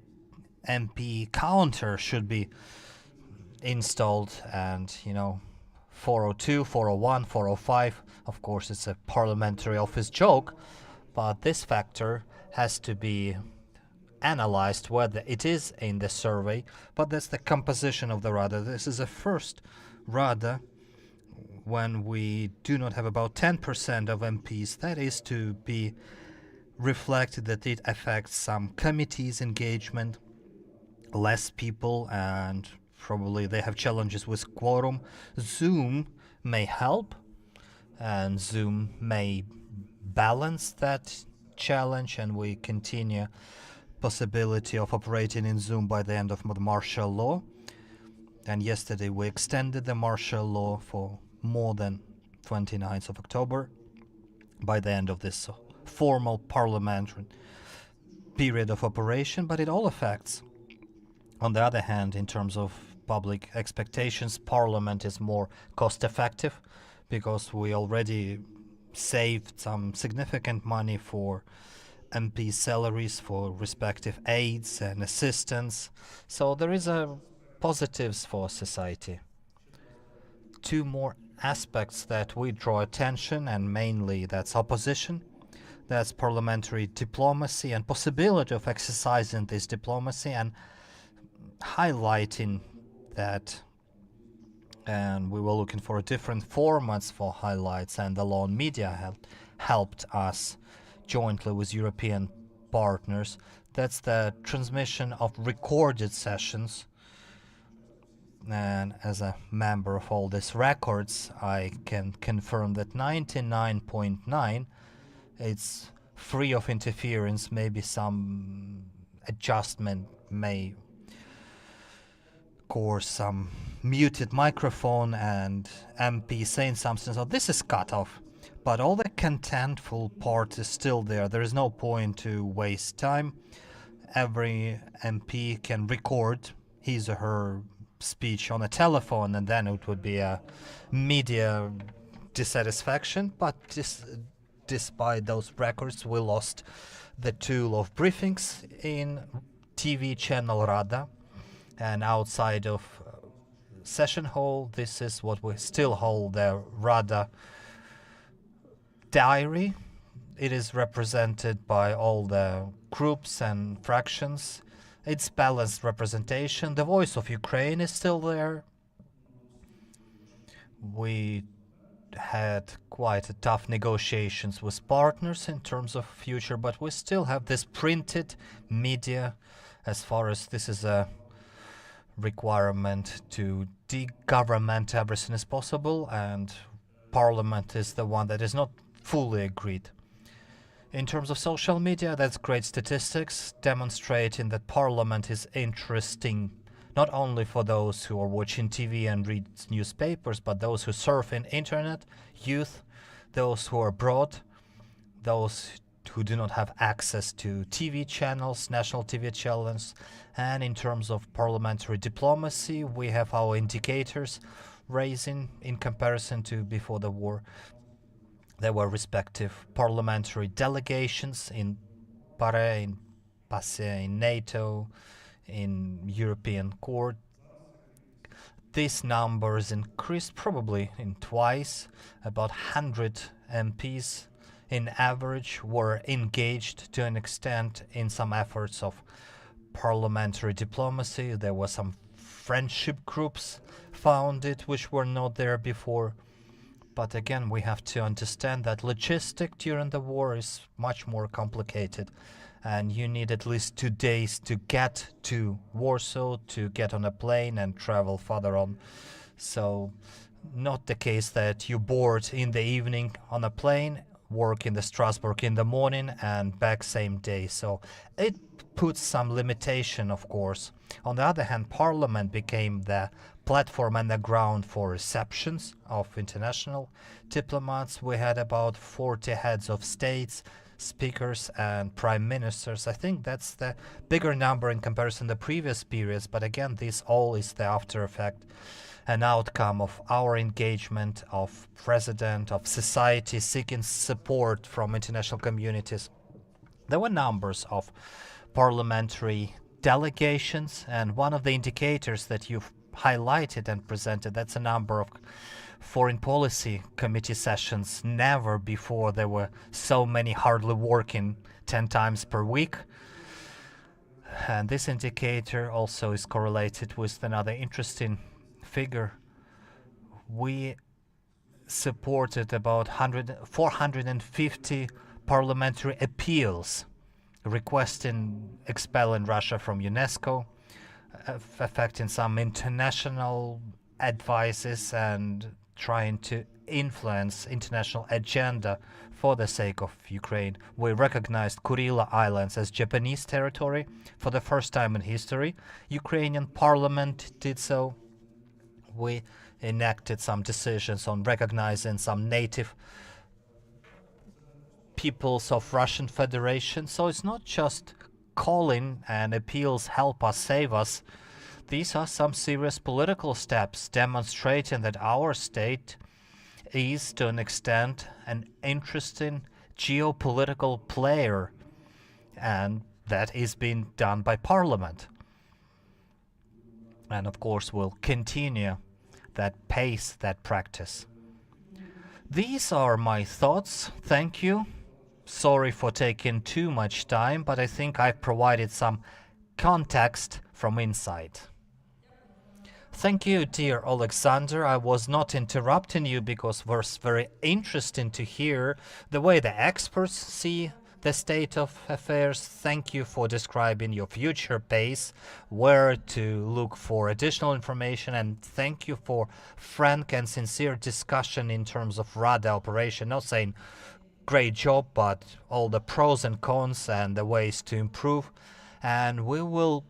MP counter should be installed, and 402, 401, 405. Of course, it's a parliamentary office joke, but this factor has to be analyzed whether it is in the survey, but that's the composition of the Rada. This is a first Rada when we do not have about 10% of MPs. That is to be reflected that it affects some committees' engagement, less people, and probably they have challenges with quorum. Zoom may help, and Zoom may balance that challenge, and we continue possibility of operating in Zoom by the end of the martial law. And yesterday we extended the martial law for more than 29th of October by the end of this formal parliamentary period of operation, but it all affects. On the other hand, in terms of public expectations, Parliament is more cost-effective because we already saved some significant money for MP salaries, for respective aides and assistants. So there is a positives for society. Two more aspects that we draw attention, and mainly that's opposition. That's parliamentary diplomacy and possibility of exercising this diplomacy and highlighting that. And we were looking for different formats for highlights, and the law and media helped us jointly with European partners. That's the transmission of recorded sessions. And as a member of all these records, I can confirm that 99.9 it's free of interference. Maybe some adjustment may cause some muted microphone and MP saying something, so this is cut off. But all the contentful part is still there. There is no point to waste time. Every MP can record his or her speech on a telephone, and then it would be a media dissatisfaction. But despite those records, we lost the tool of briefings in TV channel Rada, and outside of session hall, this is what we still hold, the Rada diary. It is represented by all the groups and fractions. It's balanced representation. The voice of Ukraine is still there. We had quite a tough negotiations with partners in terms of future, but we still have this printed media, as far as this is a requirement to de-government everything as possible, and Parliament is the one that is not fully agreed. In terms of social media, that's great statistics demonstrating that Parliament is interesting not only for those who are watching TV and read newspapers, but those who surf in internet, youth, those who are abroad, those who do not have access to TV channels, national TV channels. And in terms of parliamentary diplomacy, we have our indicators raising in comparison to before the war. There were respective parliamentary delegations in PARE, in PASE, in NATO, in European Court. These numbers increased probably in twice. About 100 MPs in average were engaged to an extent in some efforts of parliamentary diplomacy. There were some friendship groups founded which were not there before. But again, we have to understand that logistic during the war is much more complicated, and you need at least 2 days to get to Warsaw, to get on a plane and travel further on. So not the case that you board in the evening on a plane, work in the Strasbourg in the morning and back same day. So it puts some limitation, of course. On the other hand, Parliament became the platform and the ground for receptions of international diplomats. We had about 40 heads of states, speakers and prime ministers. I think that's the bigger number in comparison to previous periods, but again, this all is the after effect, an outcome of our engagement, of president, of society seeking support from international communities. There were numbers of parliamentary delegations, and one of the indicators that you've highlighted and presented, that's a number of foreign policy committee sessions. Never before there were so many hardly working 10 times per week. And this indicator also is correlated with another interesting figure. We supported about 450 parliamentary appeals requesting expelling Russia from UNESCO, affecting some international advices and trying to influence international agenda for the sake of Ukraine. We recognized Kurila Islands as Japanese territory for the first time in history. Ukrainian parliament did so. We enacted some decisions on recognizing some native peoples of Russian Federation. So it's not just calling and appeals help us, save us. These are some serious political steps demonstrating that our state is, to an extent, an interesting geopolitical player, and that is being done by Parliament. And of course, we'll continue that pace, that practice. These are my thoughts. Thank you. Sorry for taking too much time, but I think I've provided some context from inside. Thank you, dear Alexander. I was not interrupting you because it was very interesting to hear the way the experts see the state of affairs. Thank you for describing your future pace, where to look for additional information, and thank you for frank and sincere discussion in terms of Rada operation. Not saying great job, but all the pros and cons and the ways to improve. And we will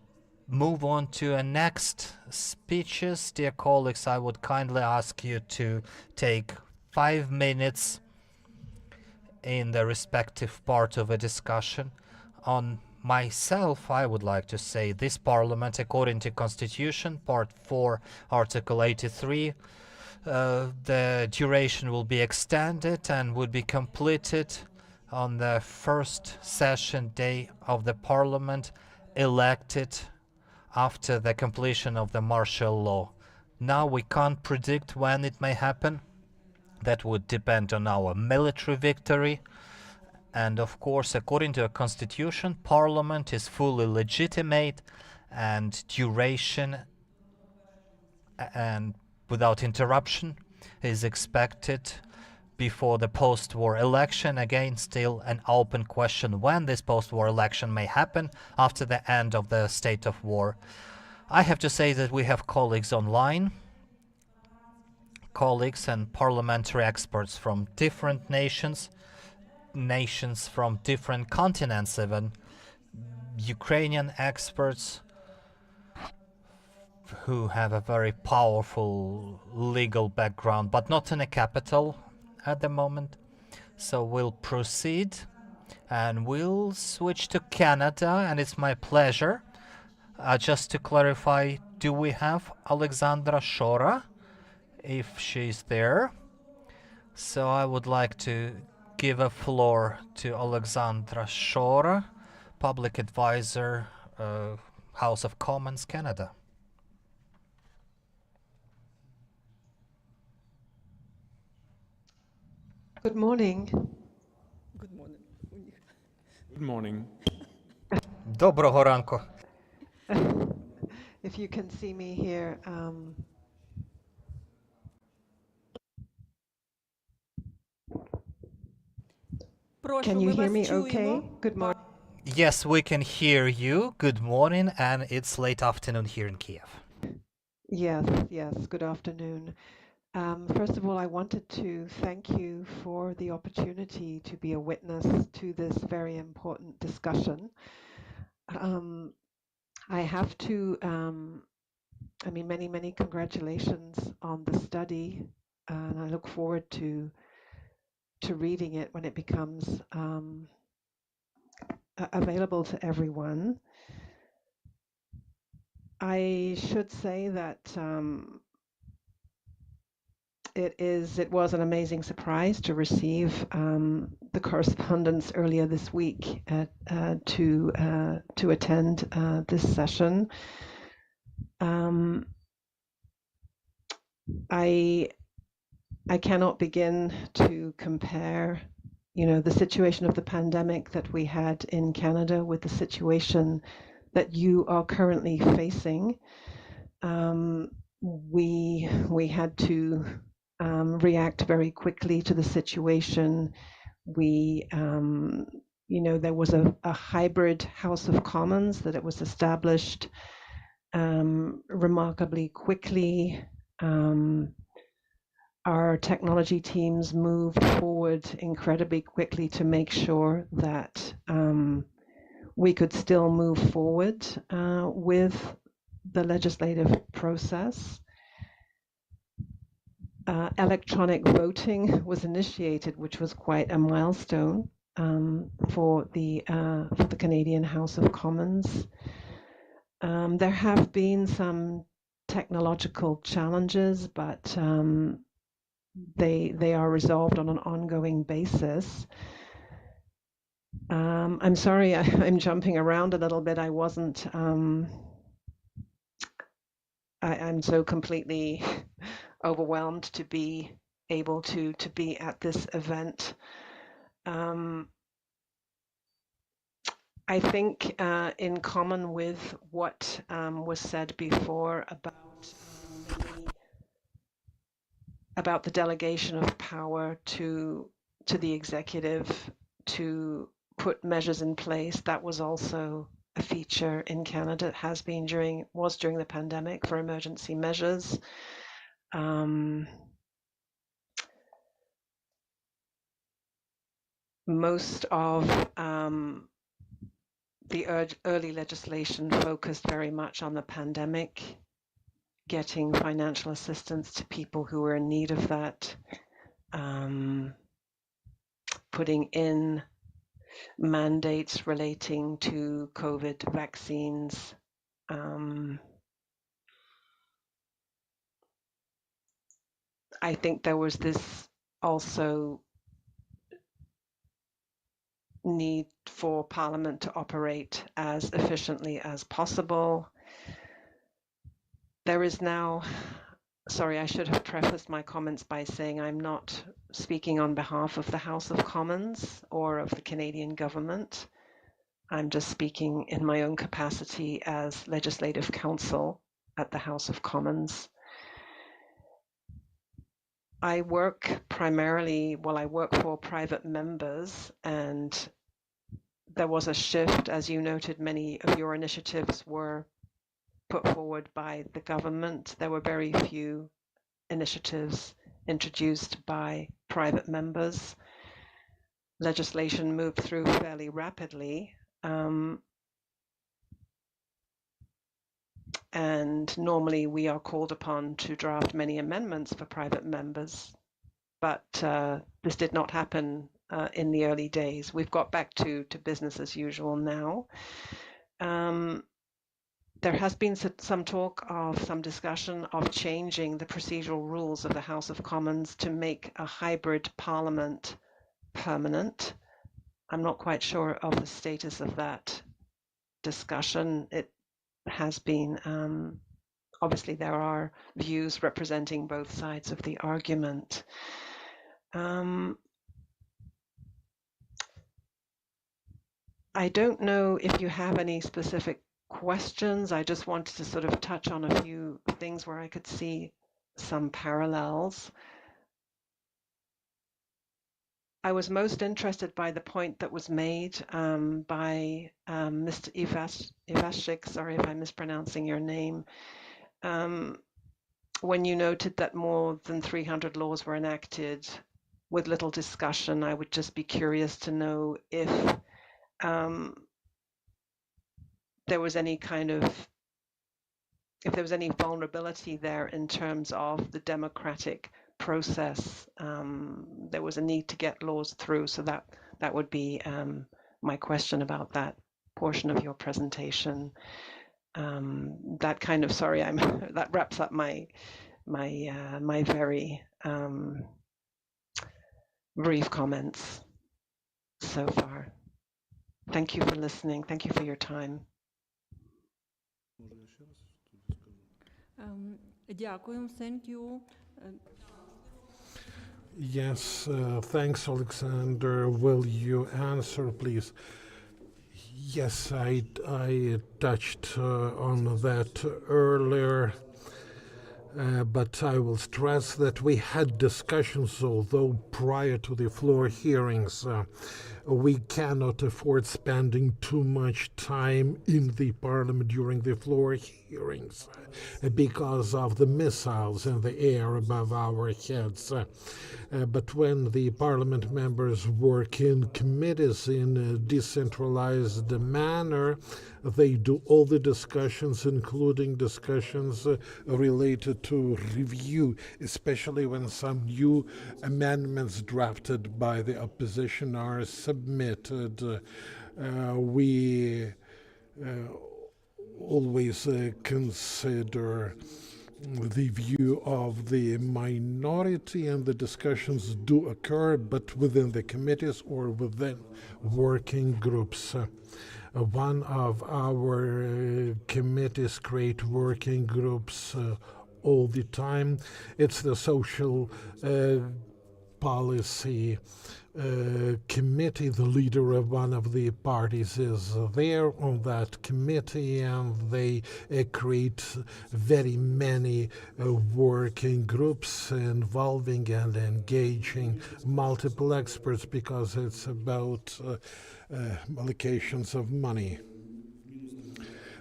move on to a next speeches. Dear colleagues, I would kindly ask you to take 5 minutes in the respective part of a discussion. On myself, I would like to say this Parliament, according to Constitution, Part 4, Article 83, the duration will be extended and would be completed on the first session day of the Parliament elected after the completion of the martial law. Now we can't predict when it may happen. That would depend on our military victory. And of course, according to a constitution, Parliament is fully legitimate, and duration and without interruption is expected before the post-war election. Again, still an open question when this post-war election may happen after the end of the state of war. I have to say that we have colleagues online, colleagues and parliamentary experts from different nations from different continents, even Ukrainian experts who have a very powerful legal background, but not in a capital at the moment. So we'll proceed and we'll switch to Canada, and it's my pleasure. Just to clarify, do we have Alexandra Shora, if she's there? So I would like to give a floor to Alexandra Shora, Public Advisor, House of Commons, Canada. Good morning. Good morning. Доброго ранку. If you can see me here, can you hear me okay? Good morning. Yes, we can hear you. Good morning, and it's late afternoon here in Kiev. Yes, good afternoon. First of all, I wanted to thank you for the opportunity to be a witness to this very important discussion. I have to, many congratulations on the study, and I look forward to reading it when it becomes available to everyone. I should say that it was an amazing surprise to receive the correspondence earlier this week to attend this session. I cannot begin to compare, the situation of the pandemic that we had in Canada with the situation that you are currently facing. We had to react very quickly to the situation. There was a hybrid House of Commons that it was established remarkably quickly. Our technology teams moved forward incredibly quickly to make sure that we could still move forward with the legislative process. Electronic voting was initiated, which was quite a milestone for the Canadian House of Commons. There have been some technological challenges, but they are resolved on an ongoing basis. I'm sorry, I'm jumping around a little bit. I wasn't. I'm so completely overwhelmed to be able to be at this event. I think in common with what was said before about the delegation of power to the executive to put measures in place, that was also a feature in Canada. It has been during the pandemic for emergency measures. Most of the early legislation focused very much on the pandemic, getting financial assistance to people who were in need of that, putting in mandates relating to COVID vaccines. I think there was this also need for Parliament to operate as efficiently as possible. There is now, sorry, I should have prefaced my comments by saying I'm not speaking on behalf of the House of Commons or of the Canadian government. I'm just speaking in my own capacity as Legislative Counsel at the House of Commons. I work for private members, and there was a shift. As you noted, many of your initiatives were put forward by the government. There were very few initiatives introduced by private members. Legislation moved through fairly rapidly. And normally we are called upon to draft many amendments for private members, but this did not happen in the early days. We've got back to business as usual now. There has been some discussion of changing the procedural rules of the House of Commons to make a hybrid parliament permanent. I'm not quite sure of the status of that discussion. It has been, obviously there are views representing both sides of the argument. I don't know if you have any specific questions. I just wanted to sort of touch on a few things where I could see some parallels. I was most interested by the point that was made by Mr. Ivashik, sorry if I'm mispronouncing your name, when you noted that more than 300 laws were enacted with little discussion. I would just be curious to know if there was any vulnerability there in terms of the democratic process. There was a need to get laws through, so that would be my question about that portion of your presentation. That kind of, sorry, that wraps up my very brief comments so far. Thank you for listening. Thank you for your time. Дякую, thank you. Yes, thanks, Alexander. Will you answer, please? Yes, I touched on that earlier, but I will stress that we had discussions, although prior to the floor hearings, we cannot afford spending too much time in the parliament during the floor hearings because of the missiles in the air above our heads. But when the parliament members work in committees in a decentralized manner, they do all the discussions, including discussions related to review, especially when some new amendments drafted by the opposition are submitted. We always consider the view of the minority, and the discussions do occur, but within the committees or within working groups. One of our committees create working groups all the time. It's the social policy committee. The leader of one of the parties is there on that committee, and they create very many working groups involving and engaging multiple experts, because it's about allocations of money.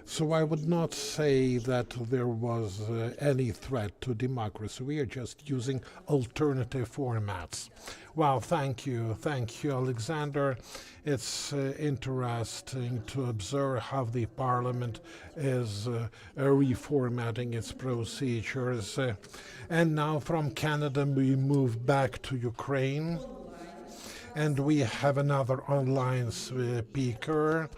So I would not say that there was any threat to democracy. We are just using alternative formats. Well, thank you, Alexander. It's interesting to observe how the parliament is reformatting its procedures. And now from Canada we move back to Ukraine, and we have another online speaker.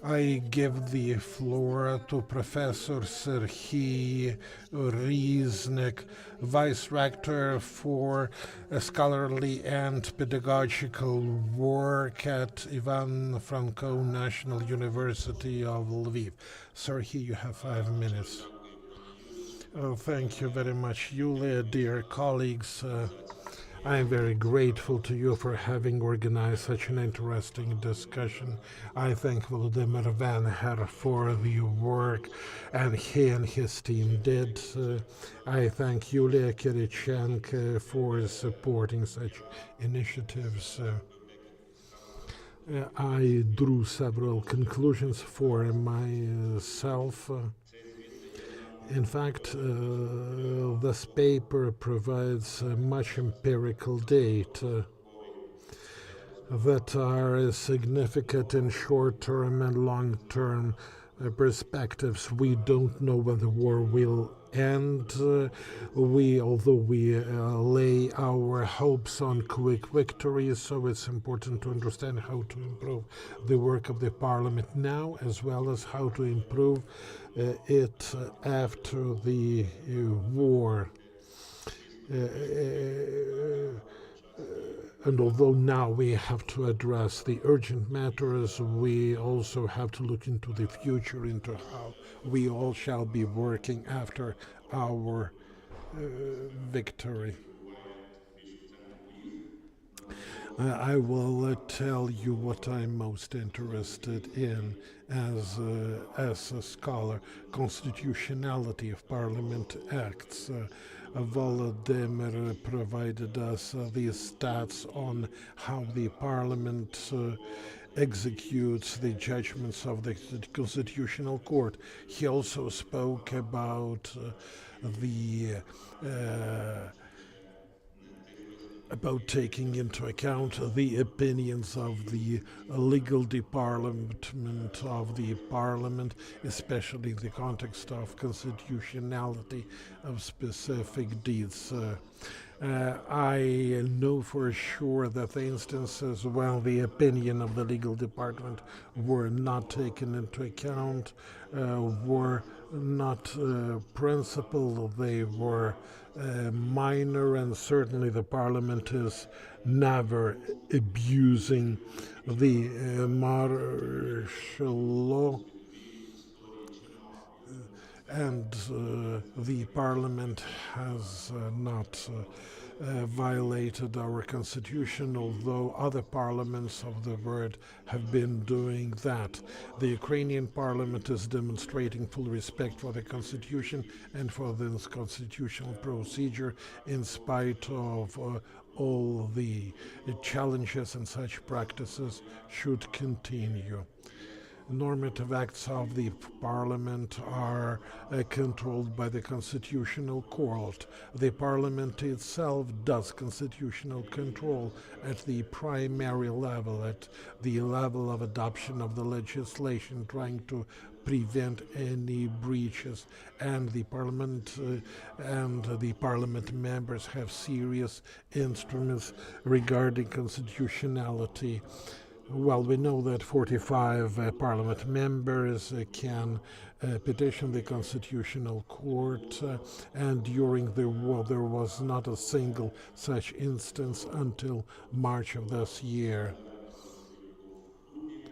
I give the floor to Professor Serhiy Riznik, Vice Rector for Scholarly and Pedagogical Work at Ivan Franko National University of Lviv. Serhiy, you have 5 minutes. Oh, thank you very much, Yulia, dear colleagues. I am very grateful to you for having organized such an interesting discussion. I thank Volodymyr Venher for the work and he and his team did. I thank Yulia Kirichenko for supporting such initiatives. I drew several conclusions for myself. In fact, this paper provides much empirical data that are significant in short-term and long-term perspectives. We don't know when the war will end. Although we lay our hopes on quick victories, so it's important to understand how to improve the work of the parliament now, as well as how to improve it after the war. And although now we have to address the urgent matters, we also have to look into the future, into how we all shall be working after our victory. I will tell you what I'm most interested in as a scholar: constitutionality of parliament acts. Volodymyr provided us these stats on how the parliament executes the judgments of the Constitutional Court. He also spoke about taking into account the opinions of the legal department of the parliament, especially in the context of constitutionality of specific deeds. I know for sure that the instances when the opinion of the legal department were not taken into account were not principal, they were minor, and certainly the parliament is never abusing the martial law, and the parliament has not violated our constitution, although other parliaments of the world have been doing that. The Ukrainian parliament is demonstrating full respect for the constitution and for this constitutional procedure in spite of all the challenges, and such practices should continue. Normative acts of the parliament are controlled by the constitutional court. The parliament itself does constitutional control at the primary level, at the level of adoption of the legislation, trying to prevent any breaches, and the parliament members have serious instruments regarding constitutionality. Well, we know that 45 parliament members can petition the constitutional court, and during the war there was not a single such instance until March of this year.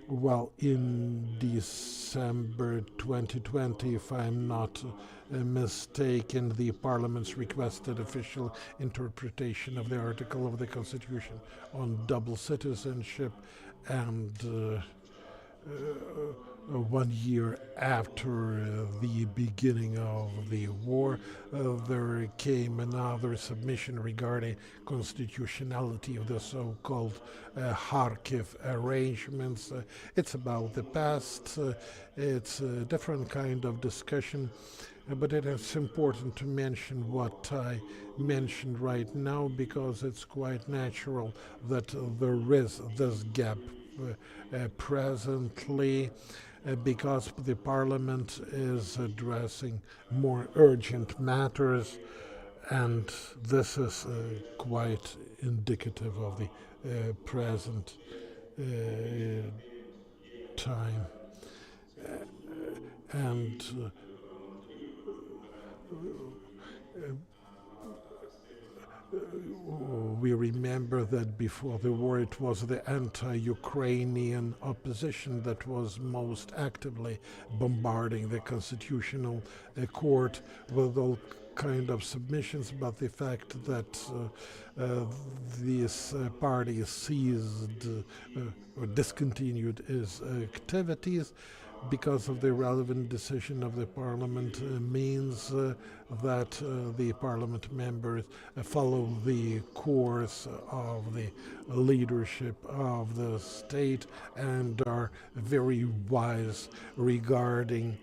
Well, in December 2020, if I'm not mistaken, the Parliament's requested official interpretation of the article of the Constitution on double citizenship, and 1 year after the beginning of the war, there came another submission regarding constitutionality of the so-called Kharkiv arrangements. It's about the past. It's a different kind of discussion, but it is important to mention what I mentioned right now, because it's quite natural that there is this gap presently, because the parliament is addressing more urgent matters, and this is quite indicative of the present time. And we remember that before the war it was the anti-Ukrainian opposition that was most actively bombarding the constitutional court with all kind of submissions, but the fact that this party ceased or discontinued its activities because of the relevant decision of the parliament means that the parliament members follow the course of the leadership of the state and are very wise regarding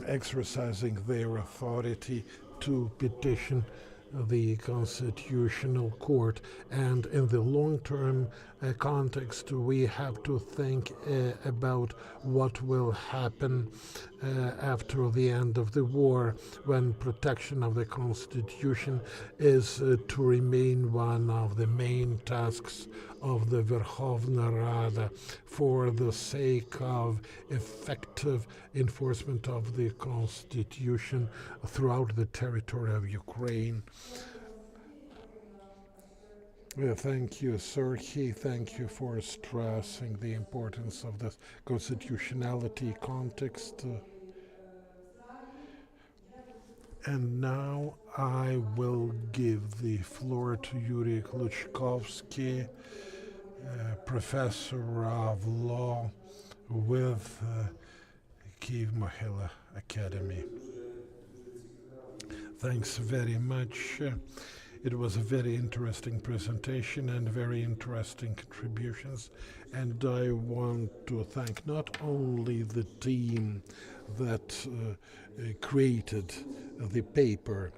exercising their authority to petition the Constitutional Court. And in the long-term context, we have to think about what will happen after the end of the war, when protection of the Constitution is to remain one of the main tasks of the Verkhovna Rada for the sake of effective enforcement of the Constitution throughout the territory of Ukraine. Thank you, Sergei. Thank you for stressing the importance of this constitutionality context. And now I will give the floor to Yuri Kluchkovsky, professor of law with Kyiv-Mohyla Academy. Thanks very much. It was a very interesting presentation and very interesting contributions, and I want to thank not only the team that created the paper.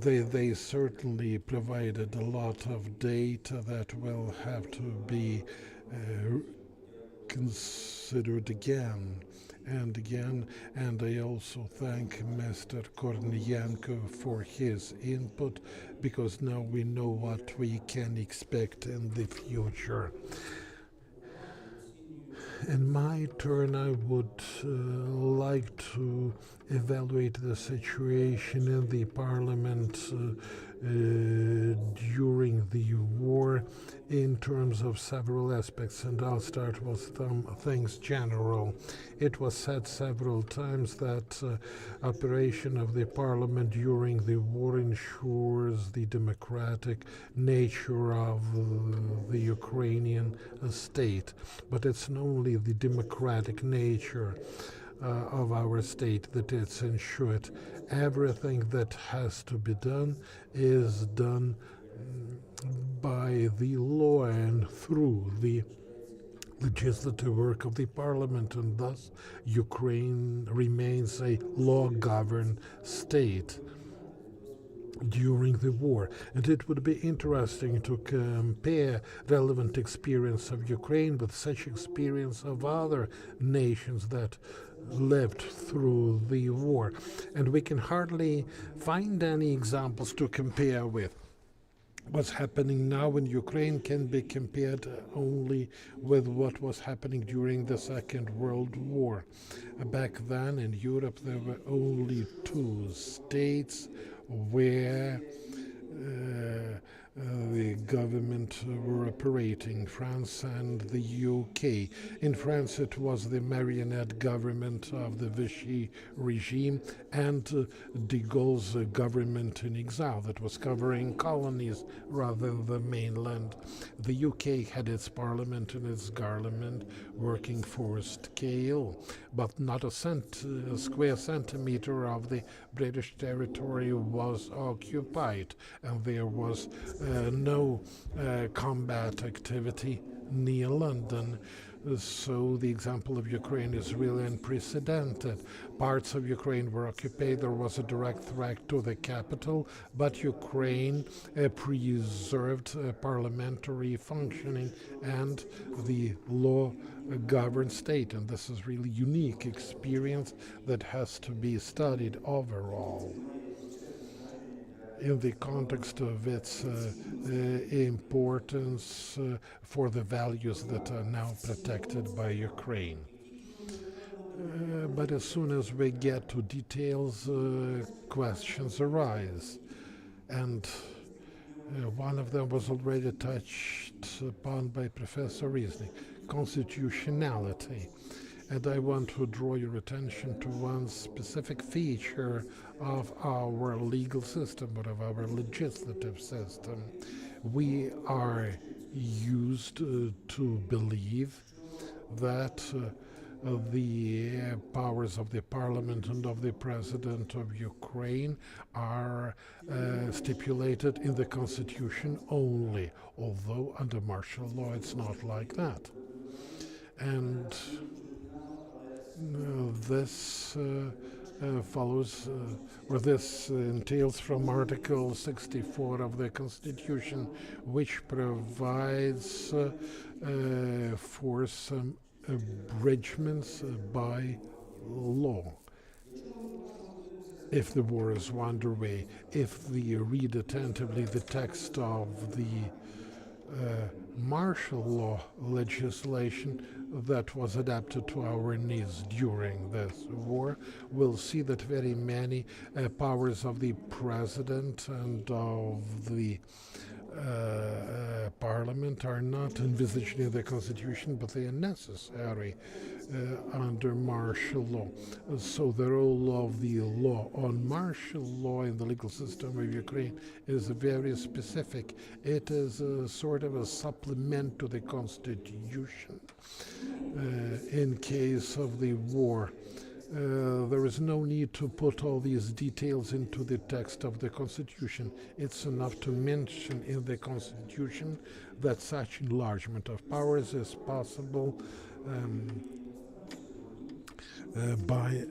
They certainly provided a lot of data that will have to be considered again and again, and I also thank Mr. Kornienko for his input, because now we know what we can expect in the future. In my turn, I would like to evaluate the situation in the parliament during the war in terms of several aspects, and I'll start with some things general. It was said several times that operation of the parliament during the war ensures the democratic nature of the Ukrainian state, but it's not only the democratic nature of our state that it's ensured. Everything that has to be done is done by the law and through the legislative work of the parliament, and thus Ukraine remains a law-governed state during the war. And it would be interesting to compare relevant experience of Ukraine with such experience of other nations that lived through the war. And we can hardly find any examples to compare with. What's happening now in Ukraine can be compared only with what was happening during the Second World War. Back then in Europe there were only two states where the government were operating, France and the UK. In France it was the marionette government of the Vichy regime and de Gaulle's government in exile that was covering colonies rather than the mainland. The UK had its parliament and its government working for scale, but not a square centimeter of the British territory was occupied, and there was no combat activity near London. So the example of Ukraine is really unprecedented. Parts of Ukraine were occupied. There was a direct threat to the capital, but Ukraine preserved parliamentary functioning and the law-governed state. And this is really unique experience that has to be studied overall in the context of its importance for the values that are now protected by Ukraine. But as soon as we get to details, questions arise. And one of them was already touched upon by Professor Riesling, constitutionality. And I want to draw your attention to one specific feature of our legal system, or of our legislative system. We are used to believe that the powers of the parliament and of the president of Ukraine are stipulated in the constitution only, although under martial law it's not like that. And this follows, or this entails from Article 64 of the Constitution, which provides for some abridgments by law. If the war is underway, if we read attentively the text of the martial law legislation that was adapted to our needs during this war, we'll see that very many powers of the president and of the parliament are not envisaged in the constitution, but they are necessary under martial law. So the role of the law on martial law in the legal system of Ukraine is very specific. It is a sort of a supplement to the constitution. In case of the war, there is no need to put all these details into the text of the Constitution. It's enough to mention in the Constitution that such enlargement of powers is possible by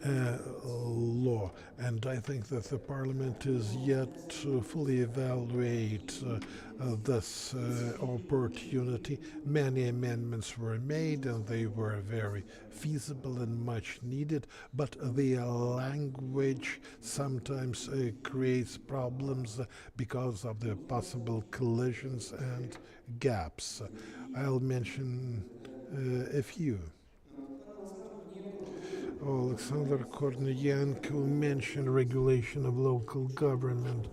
law. And I think that the Parliament is yet to fully evaluate this opportunity. Many amendments were made and they were very feasible and much needed, but the language sometimes creates problems because of the possible collisions and gaps. I'll mention a few. Alexander Kornienko mentioned regulation of local government.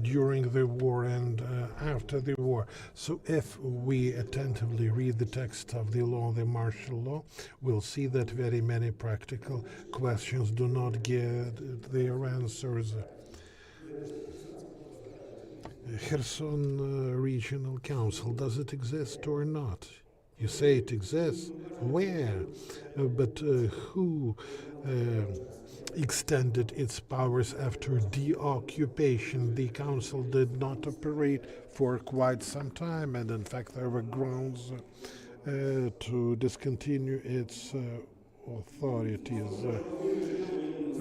during the war and after the war. So if we attentively read the text of the law, the martial law, we'll see that very many practical questions do not get their answers. Kherson Regional Council, does it exist or not? You say it exists. Where? But who extended its powers after deoccupation? The council did not operate for quite some time, and in fact there were grounds to discontinue its authorities.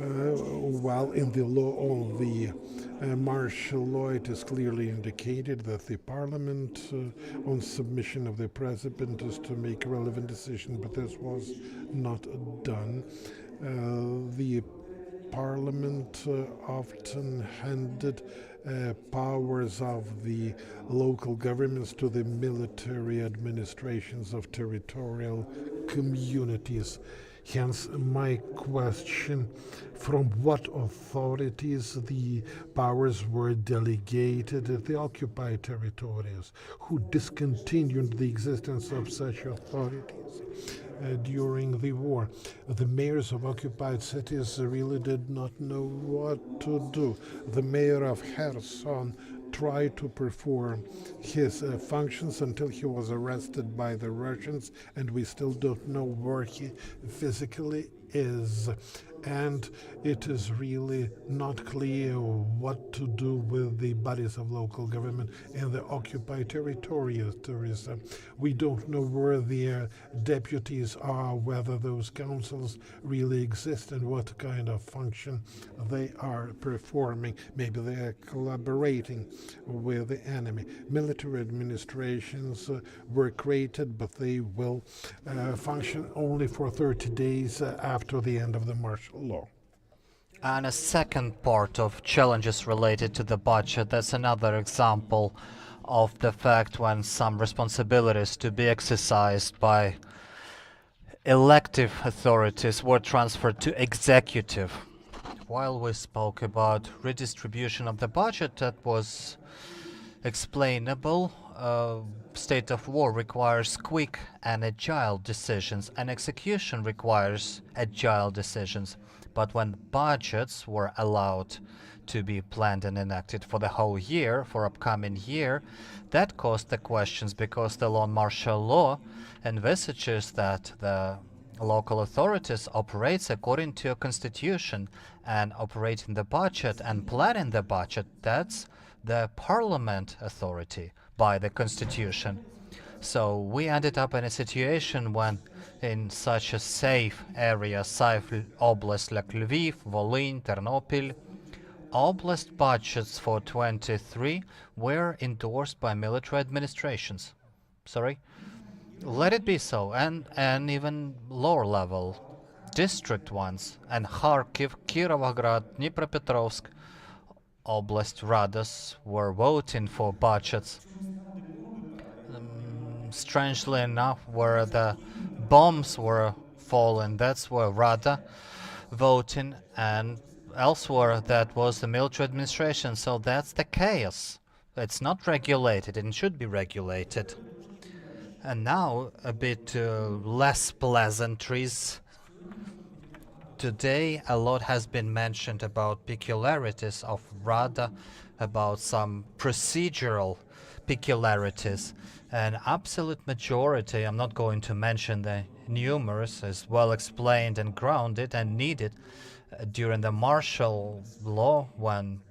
While in the law, all the martial law, it is clearly indicated that the parliament, on submission of the president, is to make relevant decisions, but this was not done. The parliament often handed powers of the local governments to the military administrations of territorial communities. Hence, my question, from what authorities the powers were delegated at the occupied territories? Who discontinued the existence of such authorities during the war? The mayors of occupied cities really did not know what to do. The mayor of Kherson tried to perform his functions until he was arrested by the Russians, and we still don't know where he physically is. And it is really not clear what to do with the bodies of local government in the occupied territories. We don't know where their deputies are, whether those councils really exist, and what kind of function they are performing. Maybe they are collaborating with the enemy. Military administrations were created, but they will function only for 30 days after the end of the martial law. And a second part of challenges related to the budget, that's another example of the fact when some responsibilities to be exercised by elective authorities were transferred to executive. While we spoke about redistribution of the budget, that was explainable. State of war requires quick and agile decisions, and execution requires agile decisions. But when budgets were allowed to be planned and enacted for the whole year, for upcoming year, that caused the questions, because the law on martial law envisages that the local authorities operates according to a constitution, and operating the budget and planning the budget, that's the parliament authority by the constitution. So we ended up in a situation when in such a safe area, safe oblast like Lviv, Volyn, Ternopil, oblast budgets for 23 were endorsed by military administrations. Sorry? Let it be so, and even lower level district ones, and Kharkiv, Kirovograd, Dnipropetrovsk oblast radas were voting for budgets. Strangely enough, where the bombs were falling, that's where Rada voting, and elsewhere that was the military administration. So that's the chaos. It's not regulated, and it should be regulated. And now a bit less pleasantries. Today a lot has been mentioned about peculiarities of Rada, about some procedural peculiarities. An absolute majority, I'm not going to mention the numerous, is well explained and grounded and needed during the martial law, when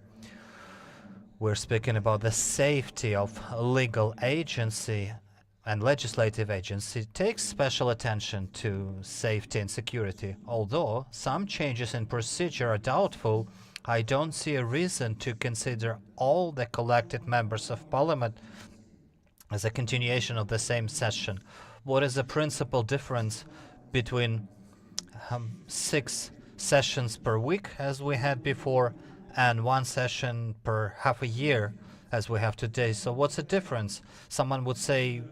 we're speaking about the safety of legal agency and legislative agency, takes special attention to safety and security. Although some changes in procedure are doubtful, I don't see a reason to consider all the collected members of parliament as a continuation of the same session. What is the principal difference between 6 sessions per week, as we had before, and 1 session per half a year, as we have today? So what's the difference? Someone would say,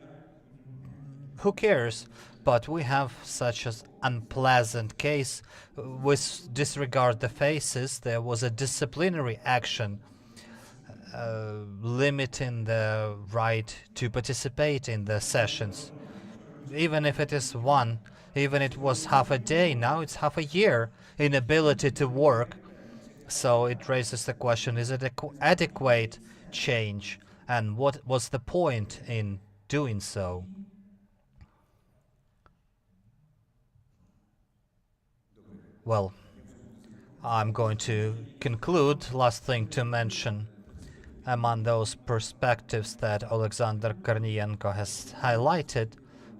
who cares? But we have such an unpleasant case. With disregard the faces, there was a disciplinary action limiting the right to participate in the sessions. Even if it is one, even it was half a day, now it's half a year inability to work. So it raises the question, is it adequate change? And what was the point in doing so? Well, I'm going to conclude. Last thing to mention among those perspectives that Alexander Kornienko has highlighted,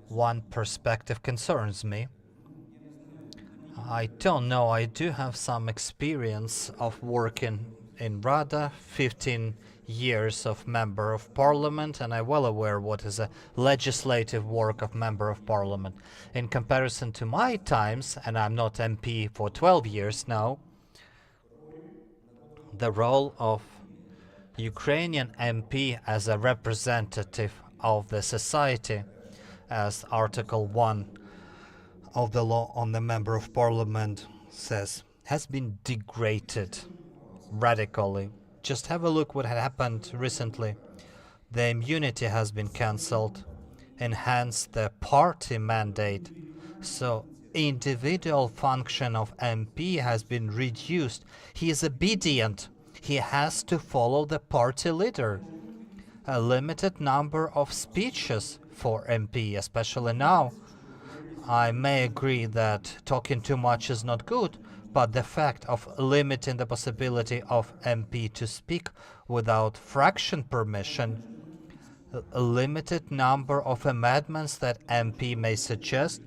one perspective concerns me. I don't know, I do have some experience of working in Rada, 15 years of member of parliament, and I'm well aware what is a legislative work of member of parliament. In comparison to my times, and I'm not MP for 12 years now, the role of Ukrainian MP as a representative of the society, as Article 1 of the law on the member of parliament says, has been degraded radically. Just have a look what had happened recently. The immunity has been cancelled, enhanced the party mandate, so individual function of MP has been reduced. He is obedient. He has to follow the party leader. A limited number of speeches for MP, especially now. I may agree that talking too much is not good, but the fact of limiting the possibility of MP to speak without fraction permission, a limited number of amendments that MP may suggest,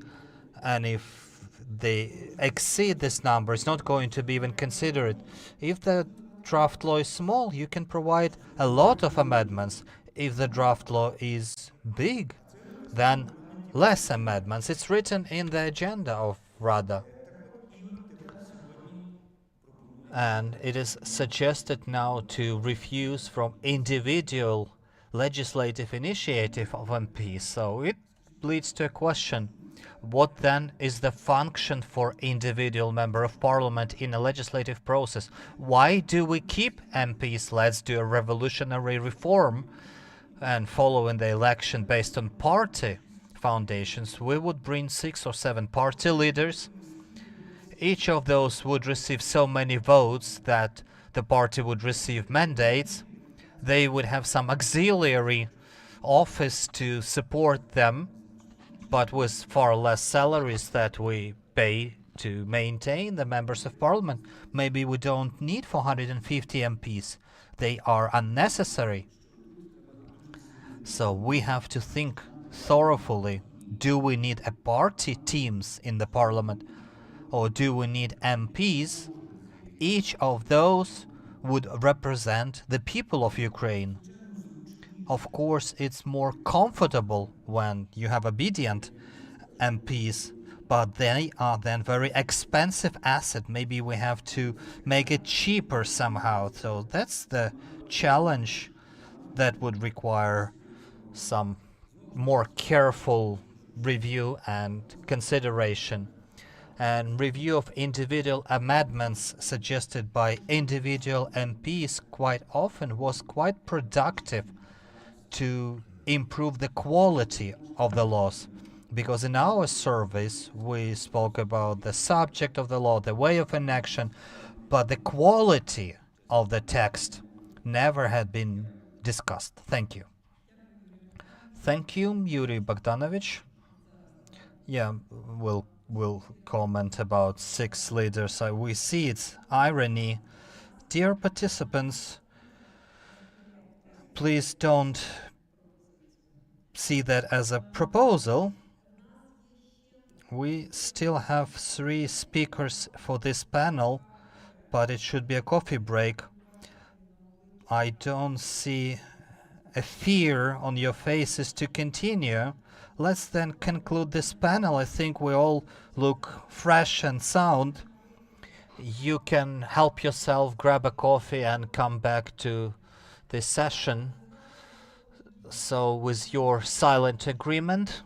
and if they exceed this number, it's not going to be even considered. If the draft law is small, you can provide a lot of amendments. If the draft law is big, then less amendments. It's written in the agenda of Rada. And it is suggested now to refuse from individual legislative initiative of MPs. So it leads to a question. What then is the function for individual member of parliament in a legislative process? Why do we keep MPs? Let's do a revolutionary reform and following the election based on party foundations. We would bring 6 or 7 party leaders. Each of those would receive so many votes that the party would receive mandates. They would have some auxiliary office to support them, but with far less salaries that we pay to maintain the members of parliament. Maybe we don't need 450 MPs. They are unnecessary. So we have to think thoroughly. Do we need a party teams in the parliament, or do we need MPs? Each of those would represent the people of Ukraine. Of course, it's more comfortable when you have obedient MPs, but they are then very expensive asset. Maybe we have to make it cheaper somehow. So that's the challenge that would require some more careful review and consideration. And review of individual amendments suggested by individual MPs quite often was quite productive to improve the quality of the laws. Because in our surveys, we spoke about the subject of the law, the way of enaction, but the quality of the text never had been discussed. Thank you. Thank you, Yuri Bogdanovich. Yeah, we'll comment about 6 leaders. We see its irony. Dear participants, please don't see that as a proposal. We still have 3 speakers for this panel, but it should be a coffee break. I don't see a fear on your faces to continue. Let's then conclude this panel. I think we all look fresh and sound. You can help yourself, grab a coffee and come back to this session. So with your silent agreement,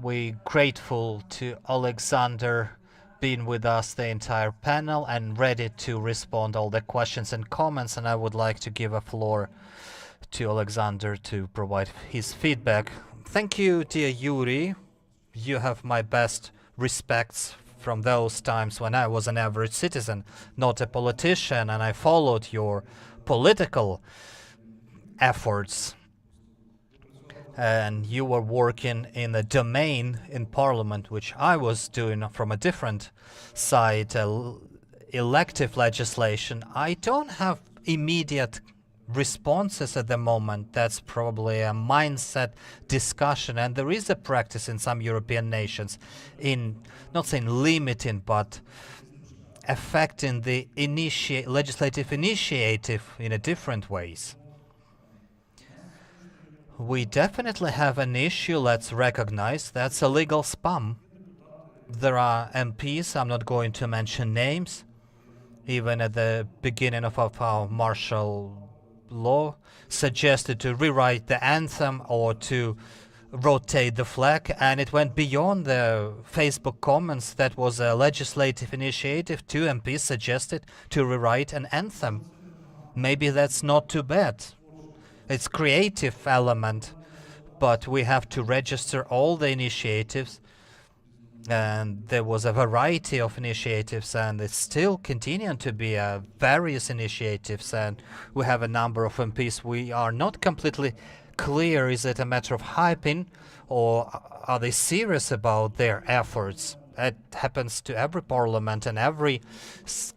we're grateful to Alexander been with us the entire panel and ready to respond all the questions and comments, and I would like to give a floor to Alexander to provide his feedback. Thank you, dear Yuri. You have my best respects from those times when I was an average citizen, not a politician, and I followed your political efforts. And you were working in a domain in parliament which I was doing from a different side, elective legislation. I don't have immediate responses at the moment. That's probably a mindset discussion, and there is a practice in some European nations in not saying limiting but affecting the legislative initiative in a different ways. We definitely have an issue, let's recognize, that's illegal spam. There are MPs, I'm not going to mention names, even at the beginning of our martial law, suggested to rewrite the anthem or to rotate the flag, and it went beyond the Facebook comments. That was a legislative initiative. 2 MPs suggested to rewrite an anthem. Maybe that's not too bad. It's creative element, but we have to register all the initiatives, and there was a variety of initiatives, and it's still continuing to be various initiatives, and we have a number of MPs. We are not completely clear, is it a matter of hyping, or are they serious about their efforts? It happens to every parliament and every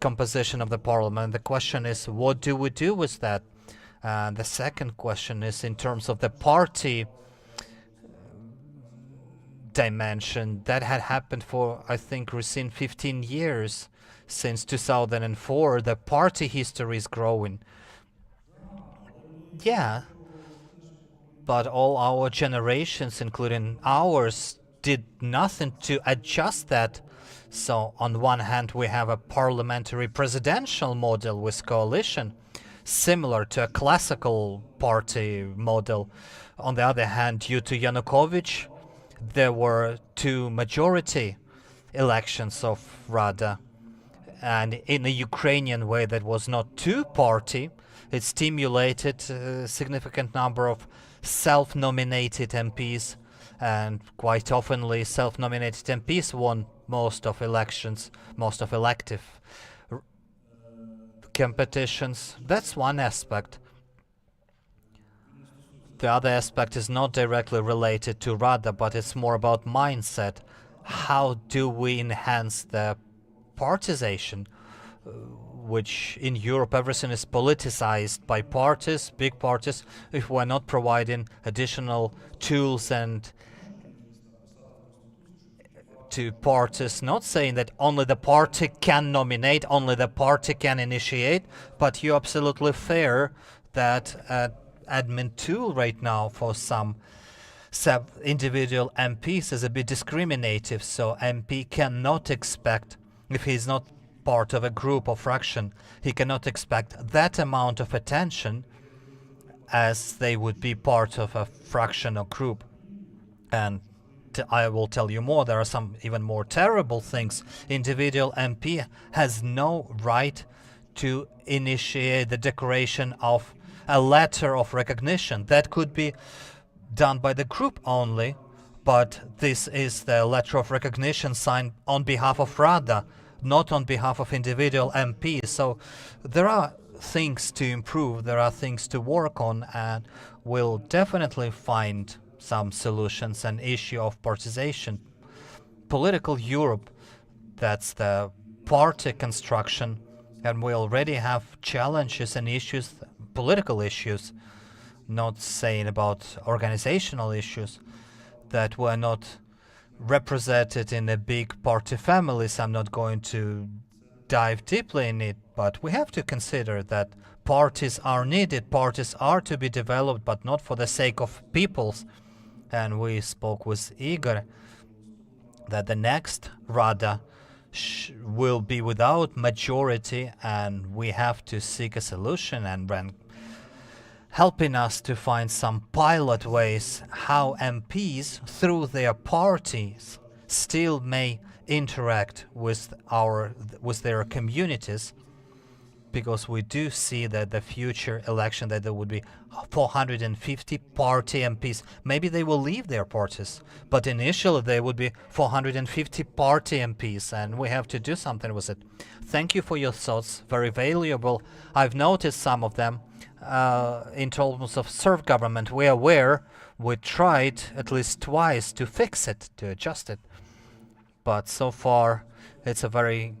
composition of the parliament. The question is, what do we do with that? The second question is in terms of the party dimension. That had happened for, I think, within 15 years. Since 2004, the party history is growing. Yeah, but all our generations, including ours, did nothing to adjust that. So on one hand, we have a parliamentary presidential model with coalition, similar to a classical party model. On the other hand, due to Yanukovych, there were 2 majority elections of Rada, and in a Ukrainian way that was not 2-party. It stimulated a significant number of self-nominated MPs, and quite oftenly self-nominated MPs won most of elections, most of elective competitions. That's one aspect. The other aspect is not directly related to Rada, but it's more about mindset. How do we enhance the partization, which in Europe everything is politicized by parties, big parties, if we're not providing additional tools and to parties, not saying that only the party can nominate, only the party can initiate, but you're absolutely fair that admin tool right now for some individual MPs is a bit discriminative, so MP cannot expect, if he's not part of a group or fraction, he cannot expect that amount of attention as they would be part of a fraction or group. And I will tell you more, there are some even more terrible things. Individual MP has no right to initiate the decoration of a letter of recognition. That could be done by the group only, but this is the letter of recognition signed on behalf of Rada, not on behalf of individual MPs. So there are things to improve, there are things to work on, and we'll definitely find some solutions. An issue of partization. Political Europe, that's the party construction, and we already have challenges and issues, political issues, not saying about organizational issues, that were not represented in the big party families. I'm not going to dive deeply in it, but we have to consider that parties are needed, parties are to be developed, but not for the sake of peoples. And we spoke with Igor that the next Rada will be without majority, and we have to seek a solution, and helping us to find some pilot ways how MPs, through their parties, still may interact with their communities, because we do see that the future election that there would be 450 party MPs. Maybe they will leave their parties, but initially there would be 450 party MPs, and we have to do something with it. Thank you for your thoughts, very valuable. I've noticed some of them. In terms of serf government, we are aware we tried at least twice to fix it, to adjust it, but so far it's a very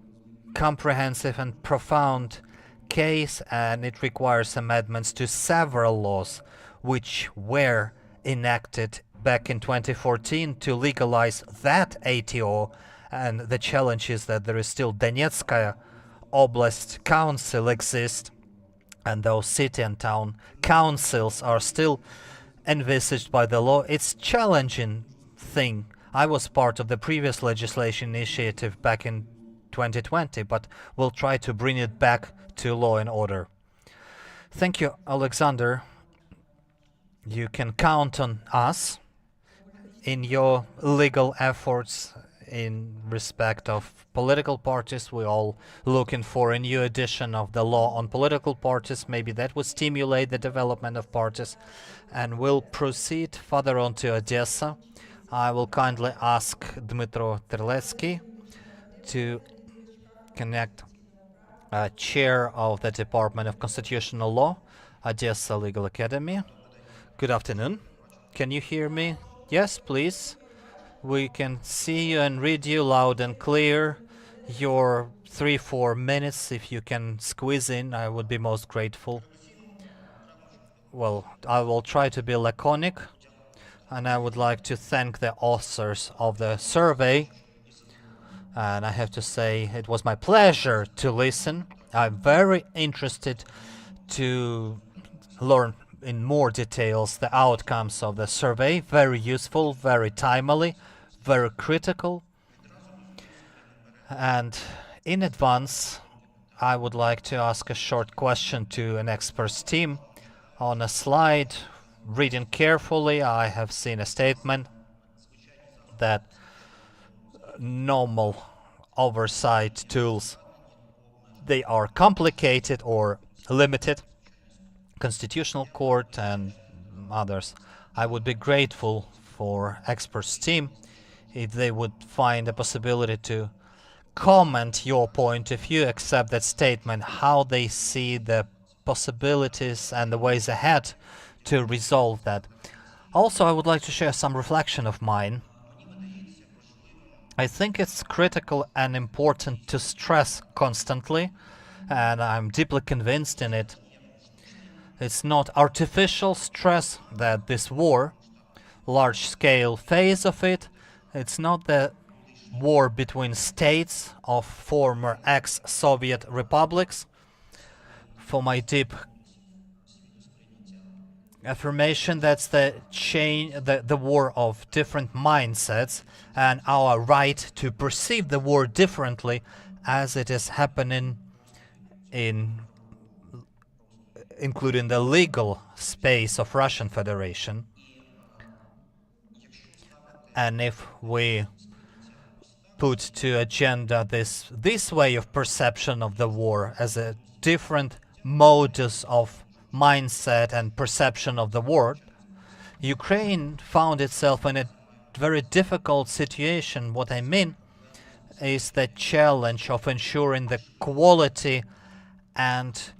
comprehensive and profound case, and it requires amendments to several laws which were enacted back in 2014 to legalize that ATO. And the challenge is that there is still Donetskaya Oblast Council exists, and those city and town councils are still envisaged by the law. It's challenging thing. I was part of the previous legislation initiative back in 2020, but we'll try to bring it back to law and order. Thank you, Alexander. You can count on us in your legal efforts in respect of political parties. We're all looking for a new edition of the law on political parties. Maybe that would stimulate the development of parties. And we'll proceed further on to Odessa. I will kindly ask Dmytro Terletsky to connect chair of the Department of Constitutional Law, Odessa Legal Academy. Good afternoon. Can you hear me? Yes, please. We can see you and read you loud and clear. Your 3-4 minutes, if you can squeeze in, I would be most grateful. Well, I will try to be laconic, and I would like to thank the authors of the survey. And I have to say, it was my pleasure to listen. I'm very interested to learn in more details the outcomes of the survey. Very useful, very timely, very critical. And in advance, I would like to ask a short question to an experts team. On a slide, reading carefully, I have seen a statement that normal oversight tools, they are complicated or limited. Constitutional Court and others. I would be grateful for experts team if they would find a possibility to comment your point if you accept that statement, how they see the possibilities and the ways ahead to resolve that. Also, I would like to share some reflection of mine. I think it's critical and important to stress constantly, and I'm deeply convinced in it. It's not artificial stress that this war, large-scale phase of it, it's not the war between states of former ex-Soviet republics. For my deep affirmation, that's the war of different mindsets and our right to perceive the war differently as it is happening including the legal space of Russian Federation. And if we put to agenda this way of perception of the war as a different modus of mindset and perception of the war, Ukraine found itself in a very difficult situation. What I mean is the challenge of ensuring the quality and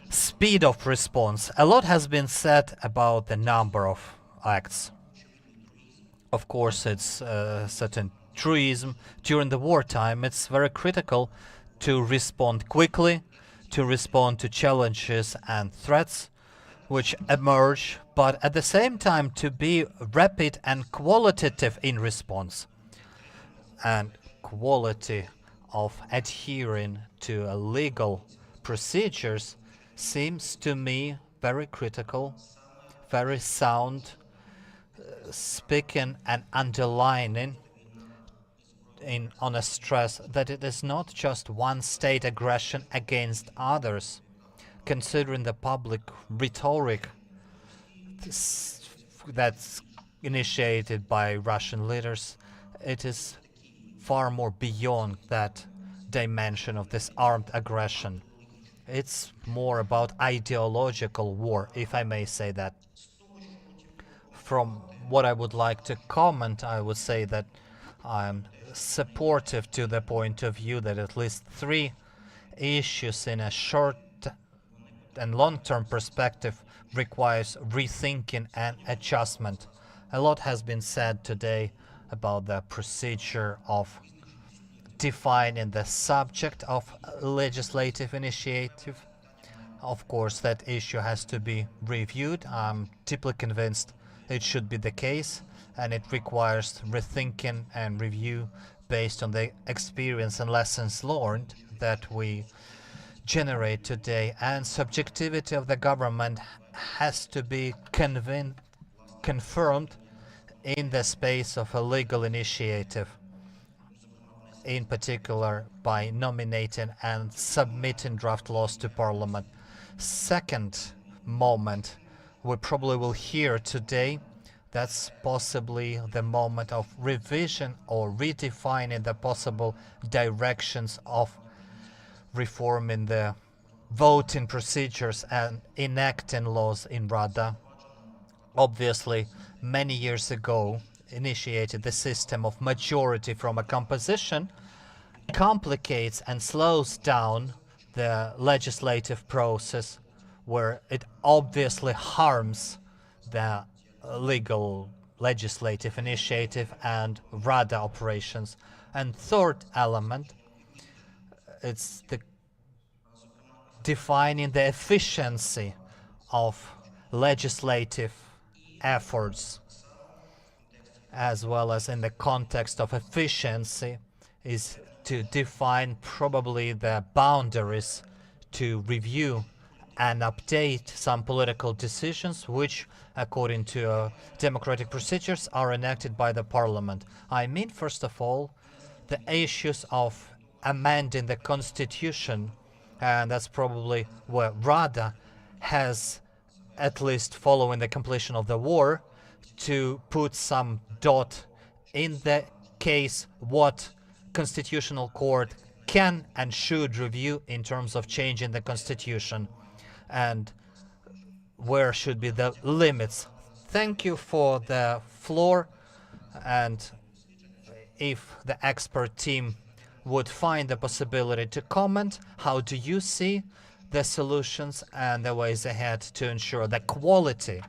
speed of response. A lot has been said about the number of acts. Of course, it's a certain truism. During the wartime, it's very critical to respond quickly, to respond to challenges and threats which emerge, but at the same time to be rapid and qualitative in response. And quality of adhering to legal procedures seems to me very critical, very sound, speaking and underlining on a stress that it is not just one state aggression against others. Considering the public rhetoric that's initiated by Russian leaders, it is far more beyond that dimension of this armed aggression. It's more about ideological war, if I may say that. From what I would like to comment, I would say that I'm supportive to the point of view that at least 3 issues in a short and long-term perspective requires rethinking and adjustment. A lot has been said today about the procedure of defining the subject of legislative initiative. Of course, that issue has to be reviewed. I'm deeply convinced it should be the case, and it requires rethinking and review based on the experience and lessons learned that we generate today. And subjectivity of the government has to be confirmed in the space of a legal initiative, in particular by nominating and submitting draft laws to Parliament. Second moment we probably will hear today, that's possibly the moment of revision or redefining the possible directions of reforming the voting procedures and enacting laws in Rada. Obviously, many years ago, initiated the system of majority from a composition complicates and slows down the legislative process, where it obviously harms the legal legislative initiative and Rada operations. And third element, it's the defining the efficiency of legislative efforts, as well as in the context of efficiency is to define probably the boundaries to review and update some political decisions which, according to democratic procedures, are enacted by the parliament. I mean, first of all, the issues of amending the constitution, and that's probably where Rada has, at least following the completion of the war, to put some dot in the case what Constitutional Court can and should review in terms of changing the constitution, and where should be the limits. Thank you for the floor, and if the expert team would find the possibility to comment, how do you see the solutions and the ways ahead to ensure the quality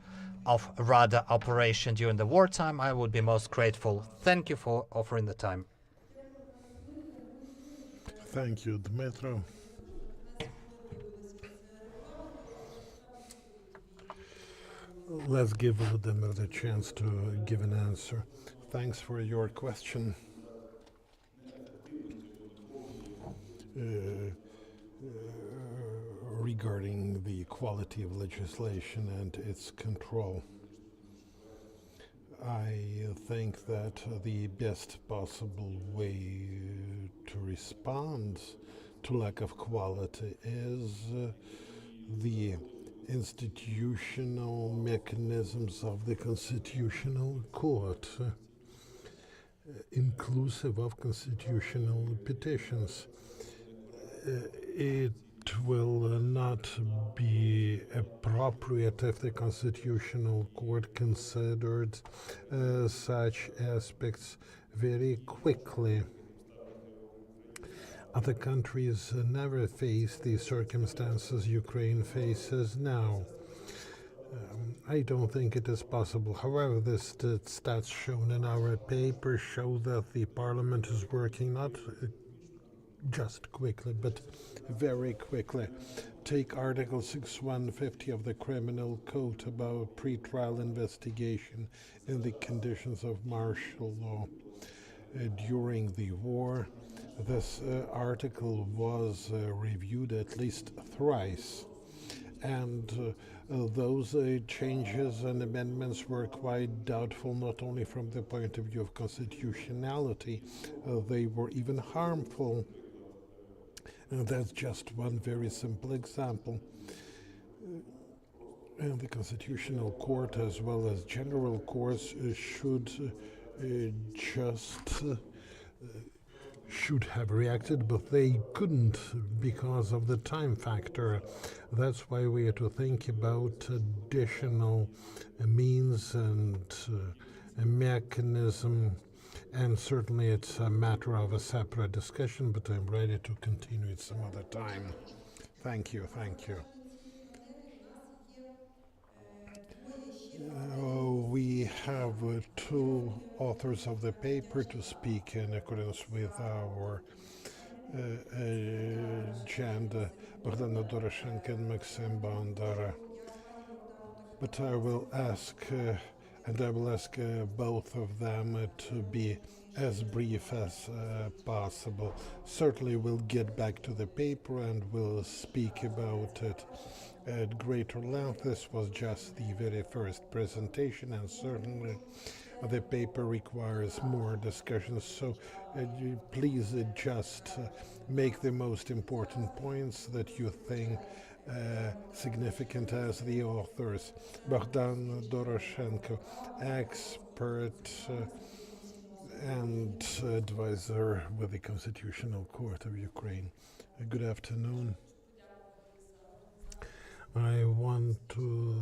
of Rada operation during the wartime, I would be most grateful. Thank you for offering the time. Thank you, Dmytro. Let's give Volodymyr the chance to give an answer. Thanks for your question. Regarding the quality of legislation and its control. I think that the best possible way to respond to lack of quality is the institutional mechanisms of the Constitutional Court, inclusive of constitutional petitions. It will not be appropriate if the Constitutional Court considered such aspects very quickly. Other countries never faced the circumstances Ukraine faces now. I don't think it is possible. However, the stats shown in our paper show that the parliament is working not just quickly, but very quickly. Take Article 6150 of the Criminal Code about pre-trial investigation in the conditions of martial law. During the war, this article was reviewed at least thrice, and those changes and amendments were quite doubtful, not only from the point of view of constitutionality, they were even harmful. And that's just one very simple example. And the Constitutional Court, as well as general courts, should just should have reacted, but they couldn't because of the time factor. That's why we have to think about additional means and a mechanism. And certainly it's a matter of a separate discussion, but I'm ready to continue it some other time. Thank you, thank you. We have two authors of the paper to speak in accordance with our agenda, Bogdana Doroshenko and Maxim Bandara. But I will ask, both of them to be as brief as possible. Certainly we'll get back to the paper and we'll speak about it at greater length. This was just the very first presentation, and certainly the paper requires more discussion. So please just make the most important points that you think significant as the authors. Bogdan Doroshenko, expert and advisor with the Constitutional Court of Ukraine. Good afternoon. I want to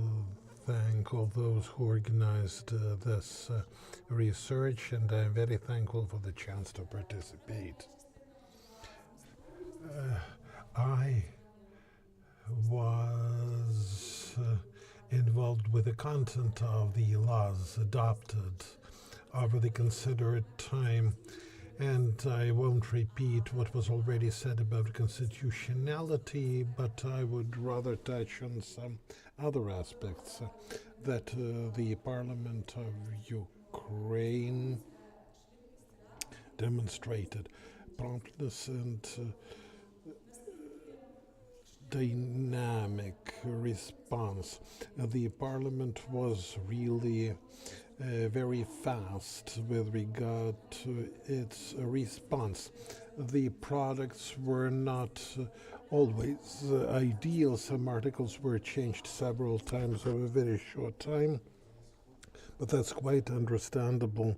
thank all those who organized this research, and I'm very thankful for the chance to participate. I was involved with the content of the laws adopted over the considered time, and I won't repeat what was already said about constitutionality, but I would rather touch on some other aspects that the Parliament of Ukraine demonstrated promptness and dynamic response. The Parliament was really very fast with regard to its response. The products were not always ideal. Some articles were changed several times over a very short time, but that's quite understandable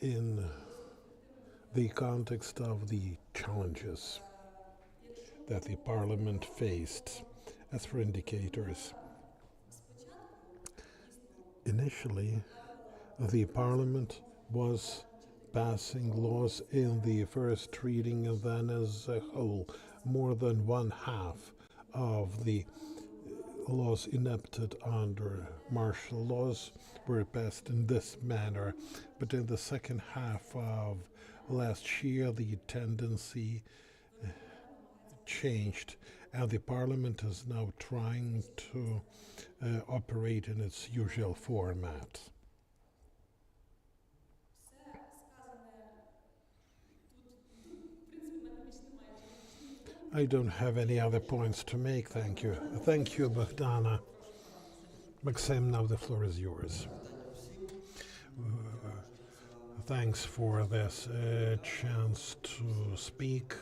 in the context of the challenges that the Parliament faced. As for indicators, initially, the Parliament was passing laws in the first reading, and then as a whole, more than one half of the laws enacted under martial laws were passed in this manner. But in the second half of last year, the tendency changed, and the Parliament is now trying to operate in its usual format. I don't have any other points to make, thank you. Thank you, Bogdana. Maxim, now the floor is yours. Thanks for this chance to speak.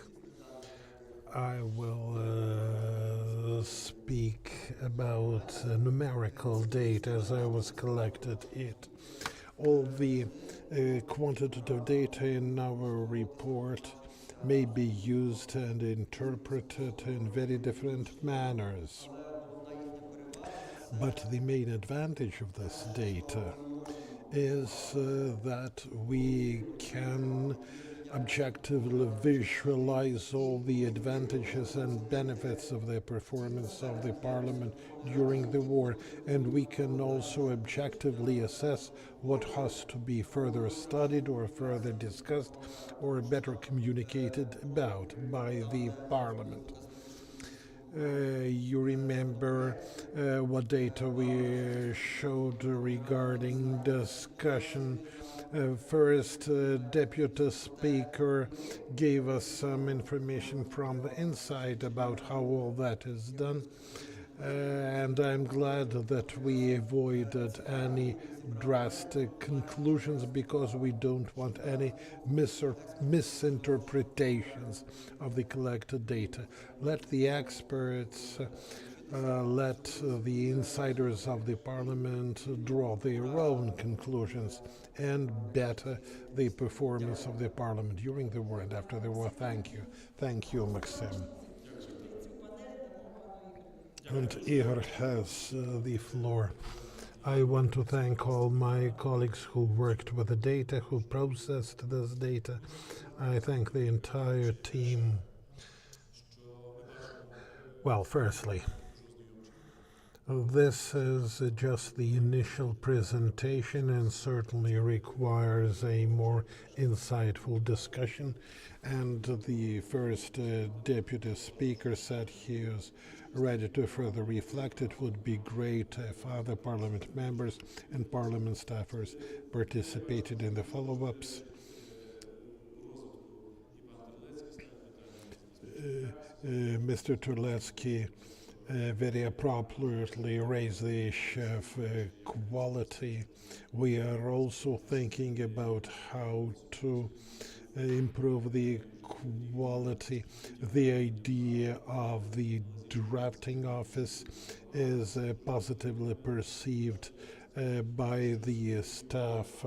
I will speak about numerical data as I was collected it. All the quantitative data in our report may be used and interpreted in very different manners. But the main advantage of this data is that we can objectively visualize all the advantages and benefits of the performance of the Parliament during the war, and we can also objectively assess what has to be further studied or further discussed or better communicated about by the Parliament. You remember what data we showed regarding discussion. First, Deputy Speaker gave us some information from the inside about how all that is done. And I'm glad that we avoided any drastic conclusions because we don't want any misinterpretations of the collected data. Let the experts let the insiders of the parliament draw their own conclusions and better the performance of the parliament during the war and after the war. Thank you. Thank you, Maxim. And Igor has the floor. I want to thank all my colleagues who worked with the data, who processed this data. I thank the entire team. Well, firstly, this is just the initial presentation and certainly requires a more insightful discussion. And the first deputy speaker said he is ready to further reflect. It would be great if other parliament members and parliament staffers participated in the follow-ups. Mr. Terlecki very appropriately raised the issue of quality. We are also thinking about how to improve the quality. The idea of the drafting office is positively perceived by the staff,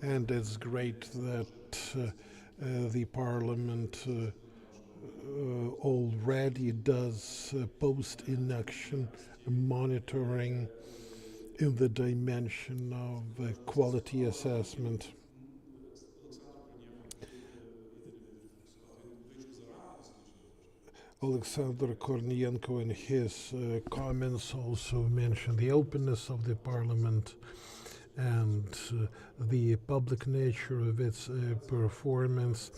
and it's great that the parliament already does post-election monitoring in the dimension of quality assessment. Alexander Kornienko in his comments also mentioned the openness of the parliament and the public nature of its performance.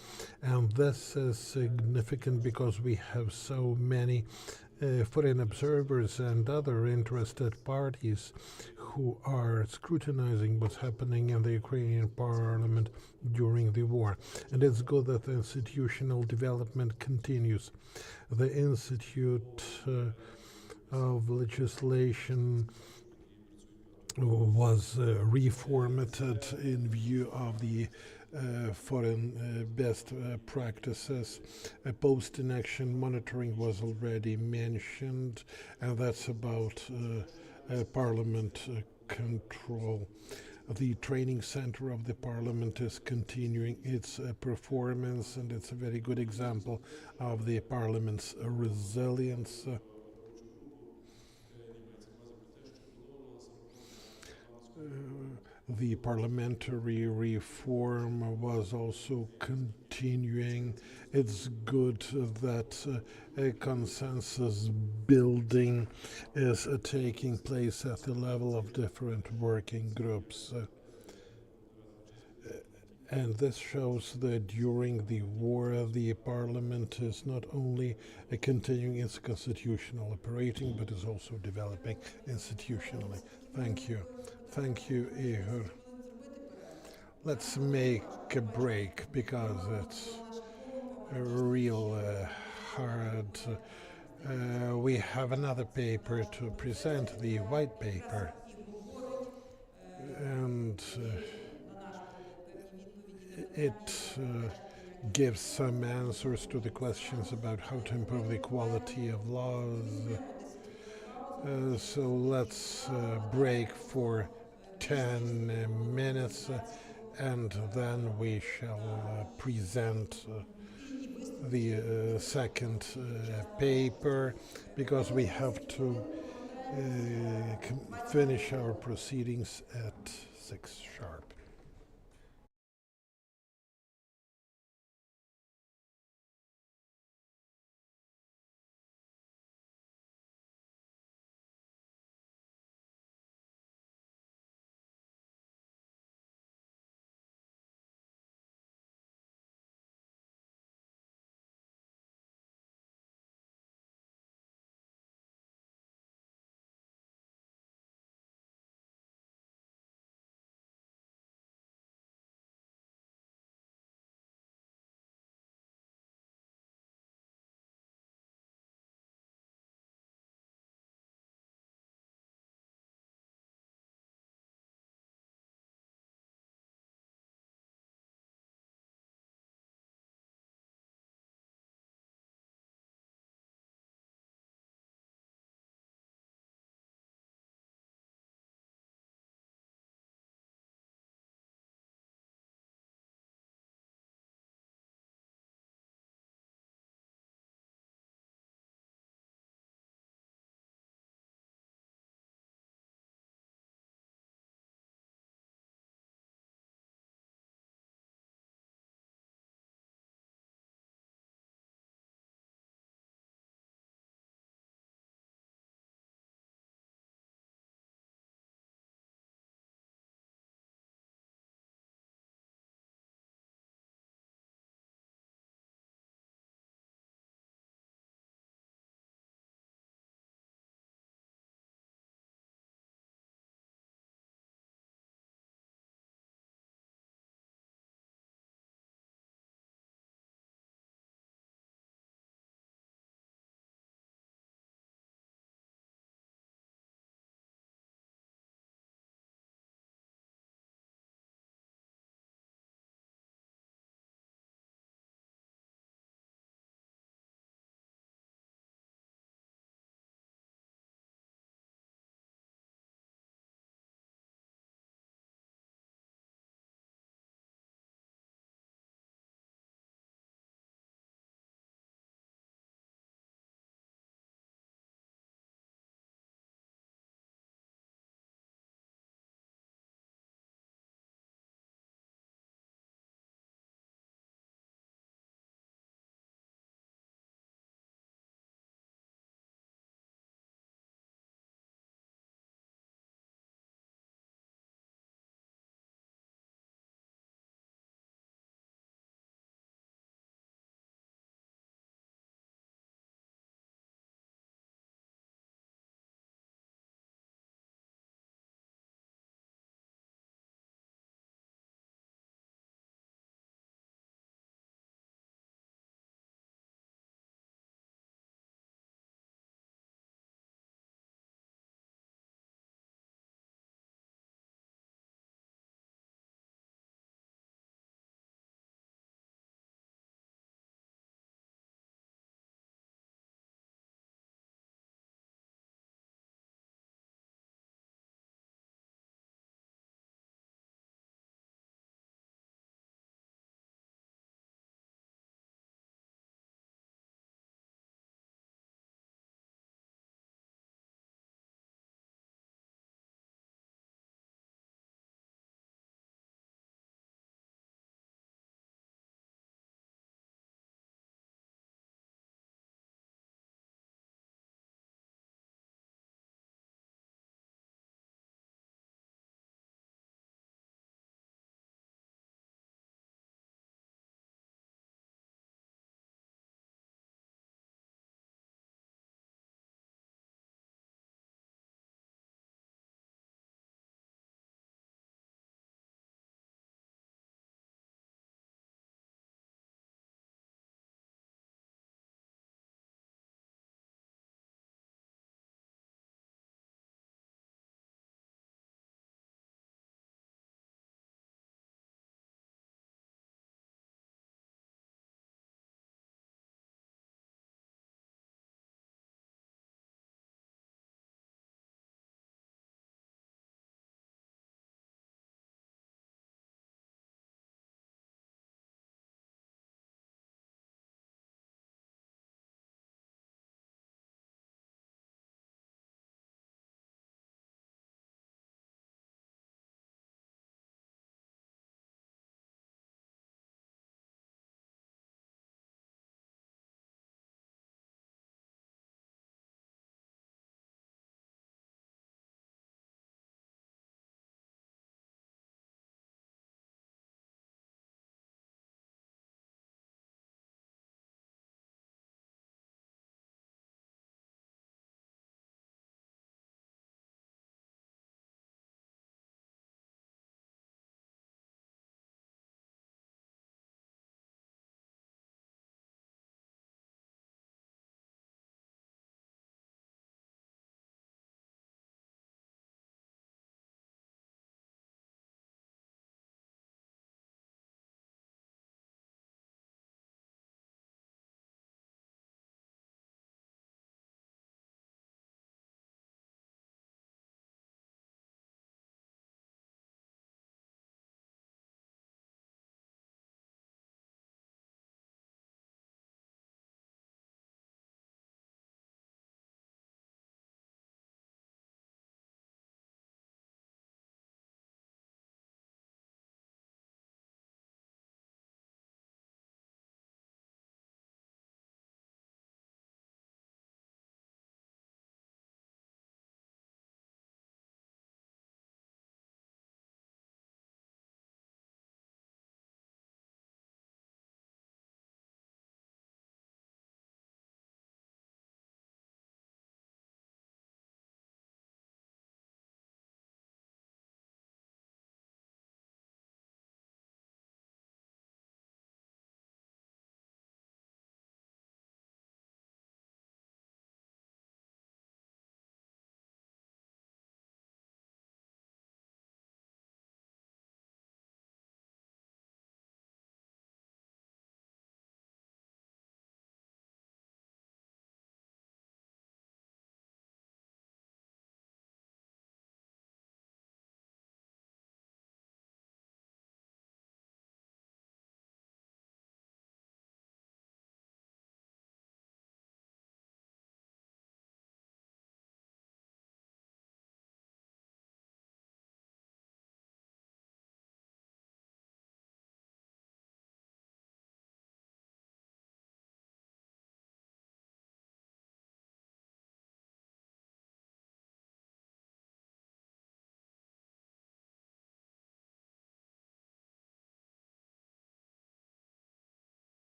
And this is significant because we have so many foreign observers and other interested parties who are scrutinizing what's happening in the Ukrainian parliament during the war. And it's good that the institutional development continues. The Institute of Legislation was reformatted in view of the foreign best practices. Post-election monitoring was already mentioned, and that's about parliament control. The training center of the parliament is continuing its performance, and it's a very good example of the parliament's resilience. The parliamentary reform was also continuing. It's good that a consensus building is taking place at the level of different working groups. And this shows that during the war, the parliament is not only continuing its constitutional operating, but is also developing institutionally. Thank you. Thank you, Igor. Let's make a break because it's real hard. We have another paper to present, the white paper. And it gives some answers to the questions about how to improve the quality of laws. So let's break for 10 minutes and then we shall present the second paper because we have to finish our proceedings at 6 sharp.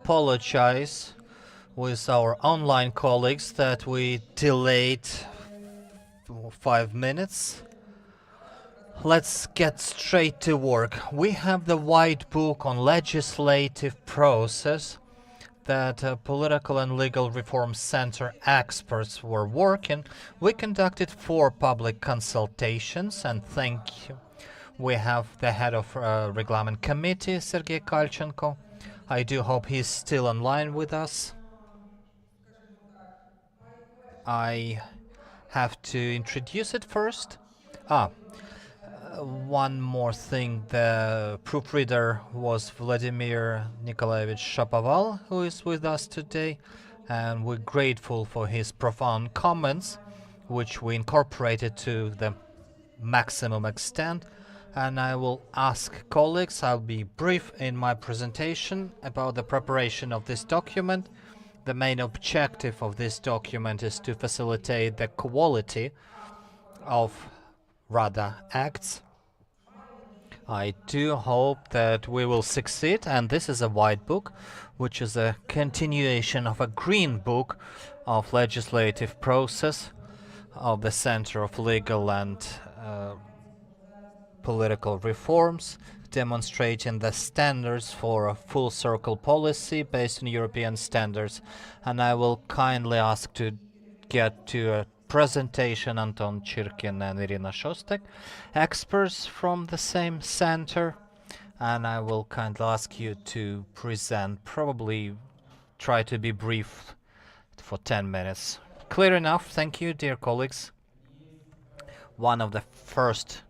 apologize with our online colleagues that we delayed 5 minutes. Let's get straight to work. We have the white book on legislative process that Political and Legal Reform Center experts were working. We conducted 4 public consultations, and thank you. We have the head of Reglement Committee, Sergei Kalchenko. I do hope he's still online with us. I have to introduce it first. One more thing, the proofreader was Vladimir Nikolaevich Shapoval, who is with us today, and we're grateful for his profound comments, which we incorporated to the maximum extent. And I will ask colleagues, I'll be brief in my presentation about the preparation of this document. The main objective of this document is to facilitate the quality of Rada acts. I do hope that we will succeed, and this is a white book, which is a continuation of a green book of legislative process of the Center of Legal and Political Reforms, demonstrating the standards for a full circle policy based on European standards. And I will kindly ask to get to a presentation Anton Chirkin and Irina Shostak, experts from the same center, and I will kindly ask you to present, probably try to be brief for 10 minutes. Clear enough? Thank you, dear colleagues. One of the first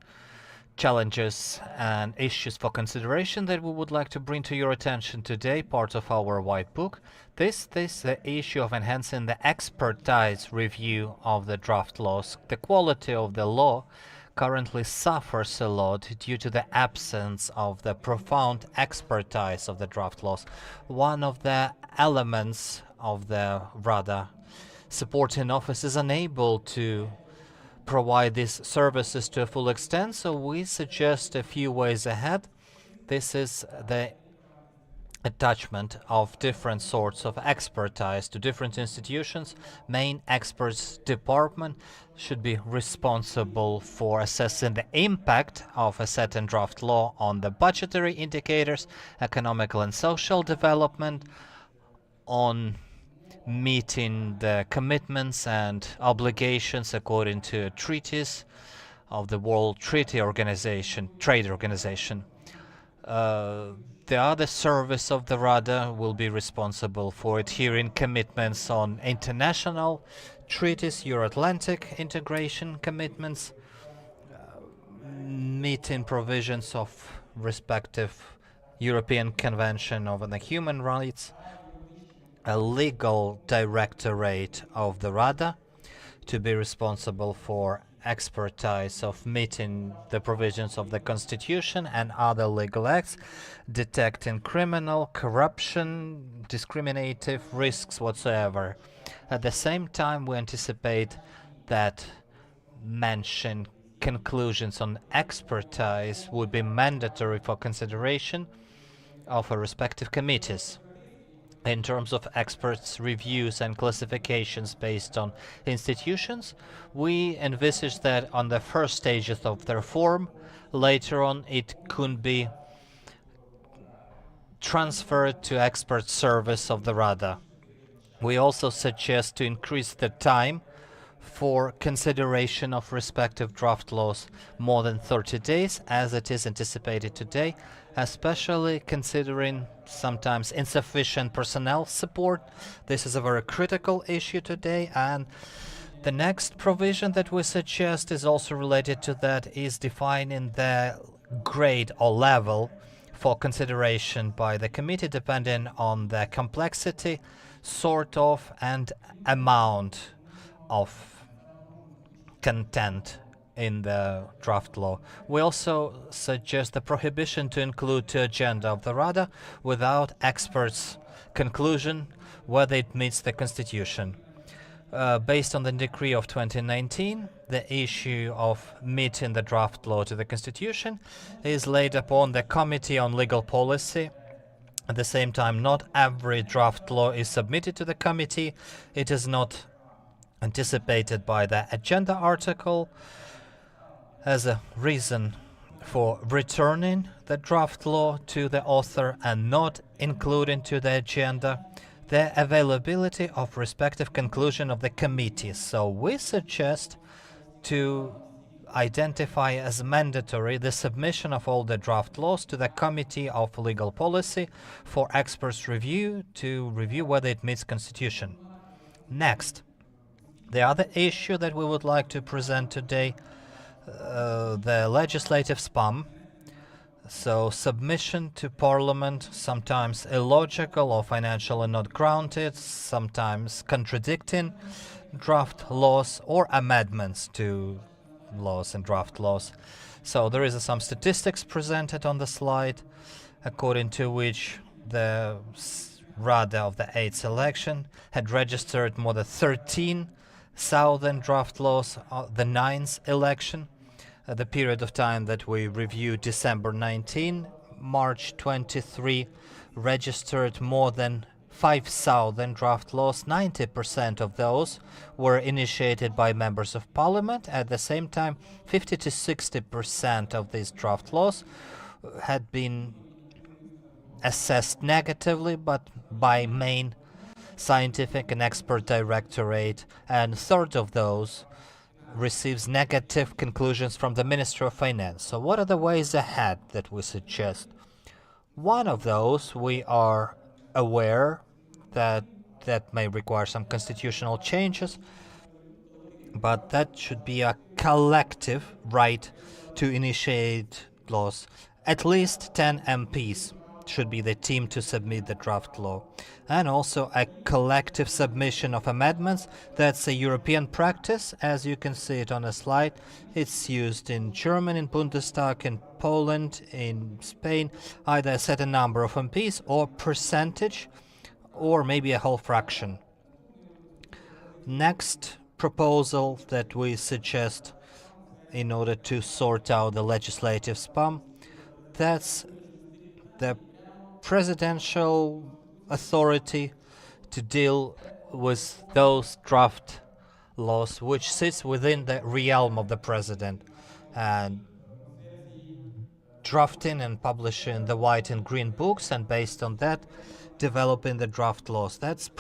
challenges and issues for consideration that we would like to bring to your attention today, part of our white book. This is the issue of enhancing the expertise review of the draft laws. The quality of the law currently suffers a lot due to the absence of the profound expertise of the draft laws. One of the elements of the Rada supporting office is unable to provide these services to a full extent, so we suggest a few ways ahead. This is the attachment of different sorts of expertise to different institutions. Main experts department should be responsible for assessing the impact of a certain draft law on the budgetary indicators, economical and social development, on meeting the commitments and obligations according to treaties of the World Trade Organization. The other service of the Rada will be responsible for adhering commitments on international treaties, Euro-Atlantic integration commitments, meeting provisions of respective European Convention on the Human Rights, a legal directorate of the Rada to be responsible for expertise of meeting the provisions of the Constitution and other legal acts, detecting criminal, corruption, discriminative risks whatsoever. At the same time, we anticipate that mentioned conclusions on expertise would be mandatory for consideration of our respective committees. In terms of experts' reviews and classifications based on institutions, we envisage that on the first stages of the reform, later on it could be transferred to expert service of the Rada. We also suggest to increase the time for consideration of respective draft laws more than 30 days, as it is anticipated today, especially considering sometimes insufficient personnel support. This is a very critical issue today, and the next provision that we suggest is also related to that, is defining the grade or level for consideration by the committee depending on the complexity, sort of, and amount of content in the draft law. We also suggest the prohibition to include to agenda of the Rada without experts' conclusion whether it meets the Constitution. Based on the decree of 2019, the issue of meeting the draft law to the Constitution is laid upon the Committee on Legal Policy At the same time, not every draft law is submitted to the committee. It is not anticipated by the agenda article. As a reason for returning the draft law to the author and not including to the agenda the availability of respective conclusion of the committee. So we suggest to identify as mandatory the submission of all the draft laws to the Committee of Legal Policy for experts review to review whether it meets Constitution. Next, the other issue that we would like to present today, the legislative spam. So submission to Parliament, sometimes illogical or financially not grounded, sometimes contradicting draft laws or amendments to laws and draft laws. So there is some statistics presented on the slide, according to which the Rada of the 8th election had registered more than 13,000 draft laws. The 9th election, the period of time that we reviewed, December 19, March 23, registered more than 5,000 draft laws. 90% of those were initiated by members of parliament. At the same time, 50 to 60% of these draft laws had been assessed negatively, but by main scientific and expert directorate, and a third of those receives negative conclusions from the Minister of Finance. So what are the ways ahead that we suggest? One of those, we are aware that may require some constitutional changes, but that should be a collective right to initiate laws. At least 10 MPs should be the team to submit the draft law, and also a collective submission of amendments. That's a European practice, as you can see it on a slide. It's used in Germany, in Bundestag, in Poland, in Spain, either a certain number of MPs or percentage, or maybe a whole fraction. Next proposal that we suggest in order to sort out the legislative spam, that's the presidential authority to deal with those draft laws which sits within the realm of the president, and drafting and publishing the white and green books, and based on that developing the draft laws. That's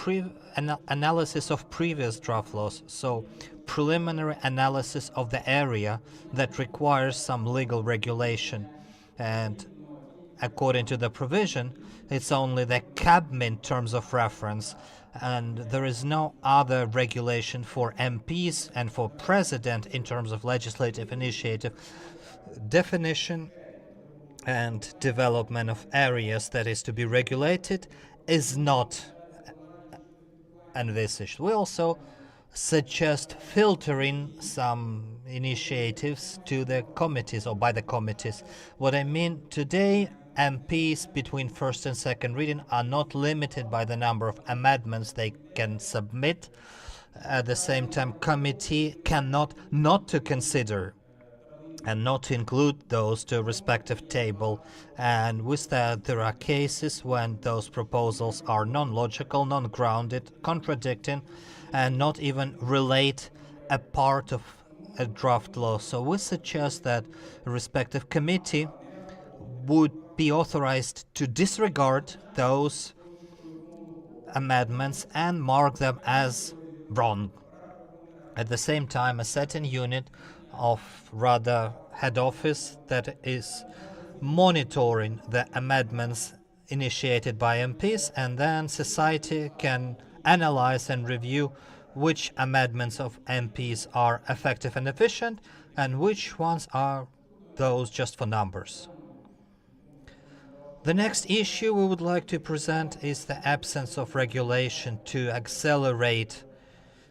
analysis of previous draft laws, so preliminary analysis of the area that requires some legal regulation. And according to the provision, it's only the CABMIN in terms of reference, and there is no other regulation for MPs and for president in terms of legislative initiative. Definition and development of areas that is to be regulated is not envisaged. We also suggest filtering some initiatives to the committees or by the committees. What I mean, today MPs between first and second reading are not limited by the number of amendments they can submit. At the same time, committee cannot not to consider and not to include those to a respective table. And with that, there are cases when those proposals are non-logical, non-grounded, contradicting, and not even relate a part of a draft law. So we suggest that a respective committee would be authorized to disregard those amendments and mark them as wrong. At the same time, a certain unit of Rada head office that is monitoring the amendments initiated by MPs, and then society can analyze and review which amendments of MPs are effective and efficient and which ones are those just for numbers. The next issue we would like to present is the absence of regulation to accelerate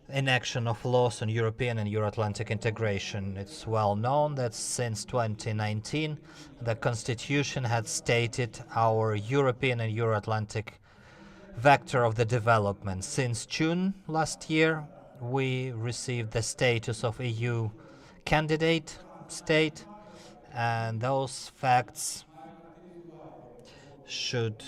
enaction of laws on European and Euro-Atlantic integration. It's well known that since 2019, the Constitution had stated our European and Euro-Atlantic vector of the development. Since June last year, we received the status of EU candidate state, and those facts should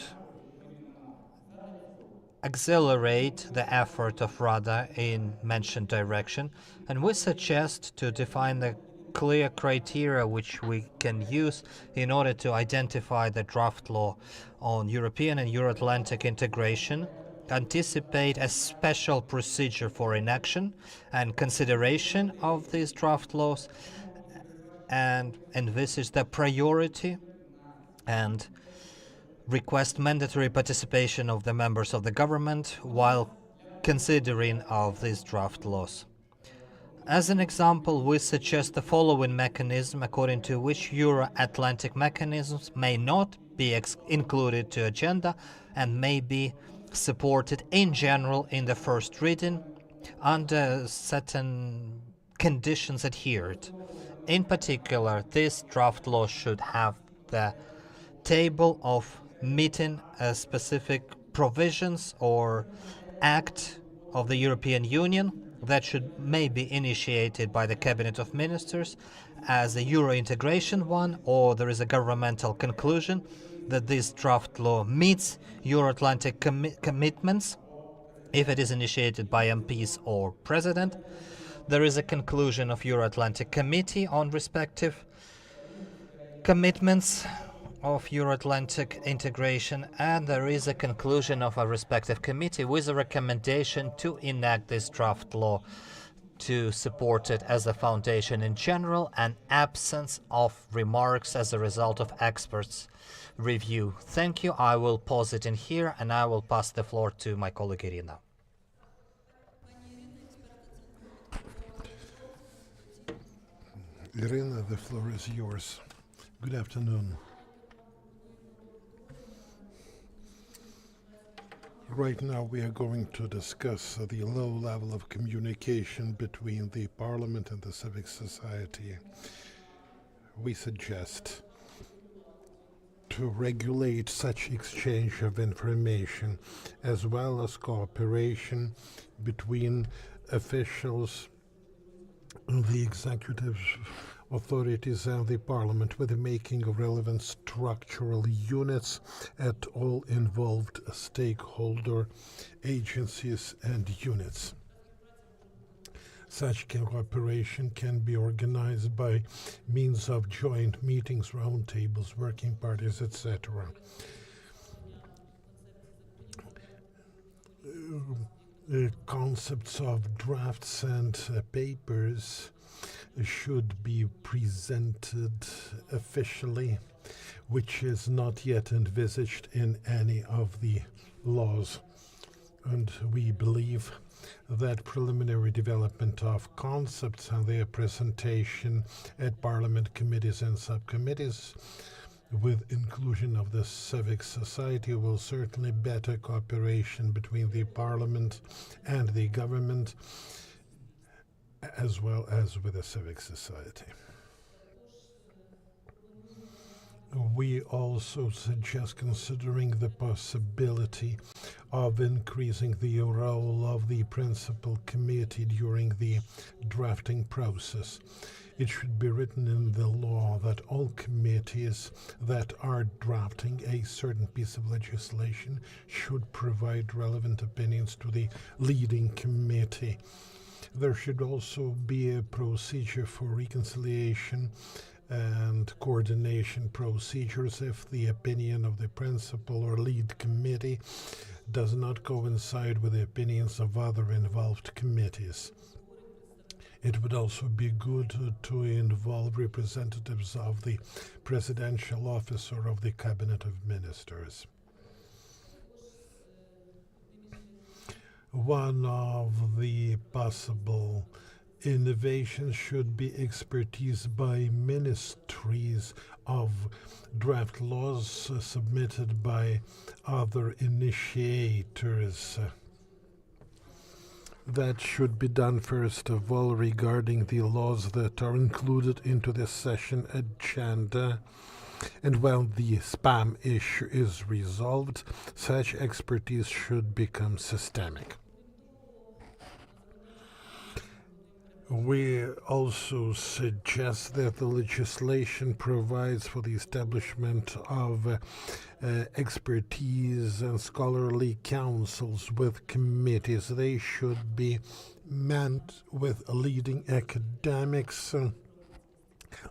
accelerate the effort of Rada in mentioned direction, and we suggest to define the clear criteria which we can use in order to identify the draft law on European and Euro-Atlantic integration, anticipate a special procedure for inaction and consideration of these draft laws, and envisage the priority and request mandatory participation of the members of the government while considering of these draft laws. As an example, we suggest the following mechanism according to which Euro-Atlantic mechanisms may not be included to agenda and may be supported in general in the first reading under certain conditions adhered. In particular, this draft law should have the table of meeting specific provisions or act of the European Union that may be initiated by the Cabinet of Ministers as a Euro integration one, or there is a governmental conclusion that this draft law meets Euro-Atlantic commitments if it is initiated by MPs or President. There is a conclusion of Euro-Atlantic Committee on respective commitments of Euro-Atlantic integration, and there is a conclusion of a respective committee with a recommendation to enact this draft law to support it as a foundation in general, and absence of remarks as a result of experts' review. Thank you. I will pause it in here and I will pass the floor to my colleague Irina. Irina, the floor is yours. Good afternoon. Right now we are going to discuss the low level of communication between the Parliament and the civic society. We suggest to regulate such exchange of information as well as cooperation between officials, the executive authorities and the Parliament, with the making of relevant structural units at all involved stakeholder agencies and units. Such cooperation can be organized by means of joint meetings, roundtables, working parties, etc. Concepts of drafts and papers should be presented officially, which is not yet envisaged in any of the laws. And we believe that preliminary development of concepts and their presentation at Parliament committees and subcommittees with inclusion of the civic society will certainly better cooperation between the Parliament and the government, as well as with the civic society. We also suggest considering the possibility of increasing the role of the principal committee during the drafting process. It should be written in the law that all committees that are drafting a certain piece of legislation should provide relevant opinions to the leading committee. There should also be a procedure for reconciliation and coordination procedures if the opinion of the principal or lead committee does not coincide with the opinions of other involved committees. It would also be good to involve representatives of the presidential office or of the Cabinet of Ministers. One of the possible innovations should be expertise by ministries of draft laws submitted by other initiators. That should be done first of all regarding the laws that are included into the session agenda. And when the spam issue is resolved, such expertise should become systemic. We also suggest that the legislation provides for the establishment of expertise and scholarly councils with committees. They should be manned with leading academics,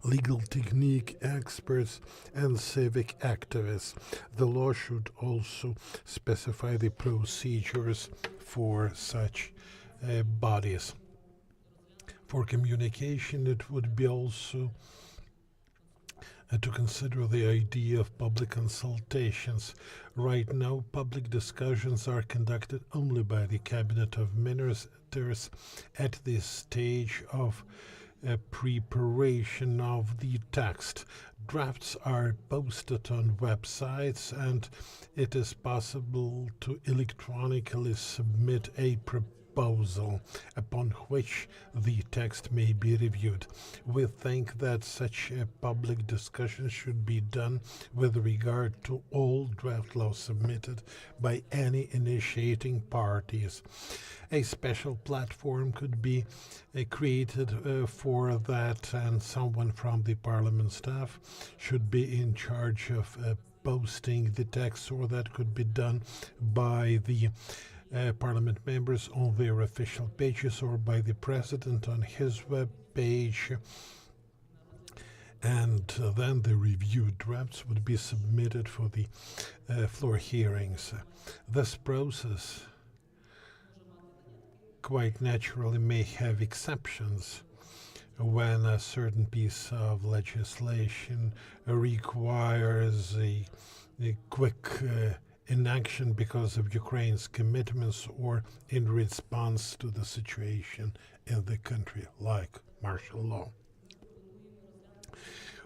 legal technique experts, and civic activists. The law should also specify the procedures for such bodies. For communication, it would be also to consider the idea of public consultations. Right now, public discussions are conducted only by the Cabinet of Ministers at this stage of preparation of the text. Drafts are posted on websites, and it is possible to electronically submit a proposal upon which the text may be reviewed. We think that such a public discussion should be done with regard to all draft laws submitted by any initiating parties. A special platform could be created for that, and someone from the parliament staff should be in charge of posting the text, or that could be done by the parliament members on their official pages or by the president on his web page. And then the reviewed drafts would be submitted for the floor hearings. This process quite naturally may have exceptions when a certain piece of legislation requires a quick inaction because of Ukraine's commitments or in response to the situation in the country, like martial law.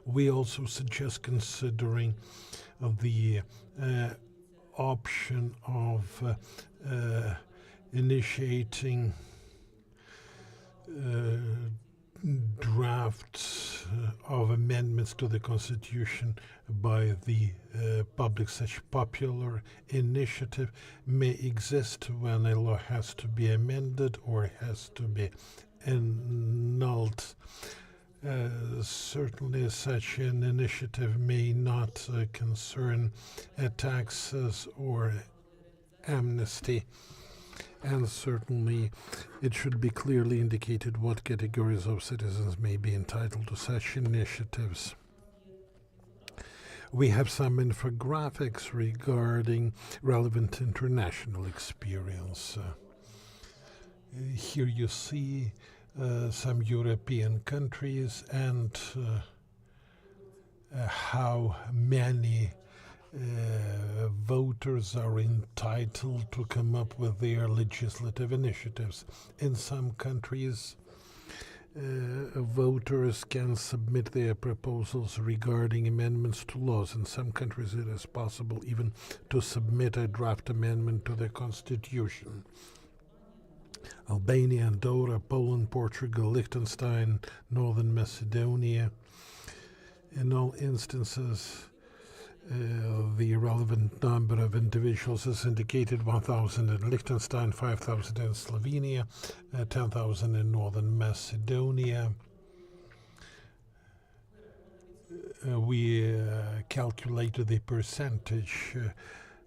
We also suggest considering the option of initiating drafts of amendments to the Constitution by the public. Such popular initiative may exist when a law has to be amended or has to be annulled. Certainly such an initiative may not concern taxes or amnesty, and certainly it should be clearly indicated what categories of citizens may be entitled to such initiatives. We have some infographics regarding relevant international experience. Here you see some European countries and how many voters are entitled to come up with their legislative initiatives. In some countries, voters can submit their proposals regarding amendments to laws. In some countries, it is possible even to submit a draft amendment to the Constitution. Albania, Andorra, Poland, Portugal, Liechtenstein, Northern Macedonia. In all instances, the relevant number of individuals is indicated: 1,000 in Liechtenstein, 5,000 in Slovenia, 10,000 in Northern Macedonia. We calculated the percentage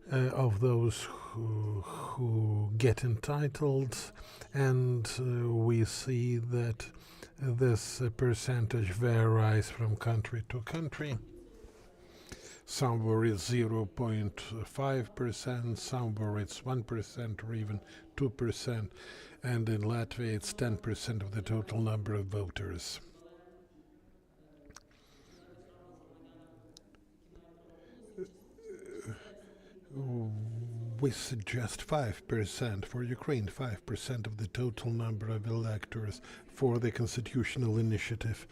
of those who get entitled, and we see that this percentage varies from country to country. Somewhere it's 0.5%, somewhere it's 1% or even 2%, and in Latvia it's 10% of the total number of voters. We suggest 5% for Ukraine, 5% of the total number of electors for the constitutional initiative,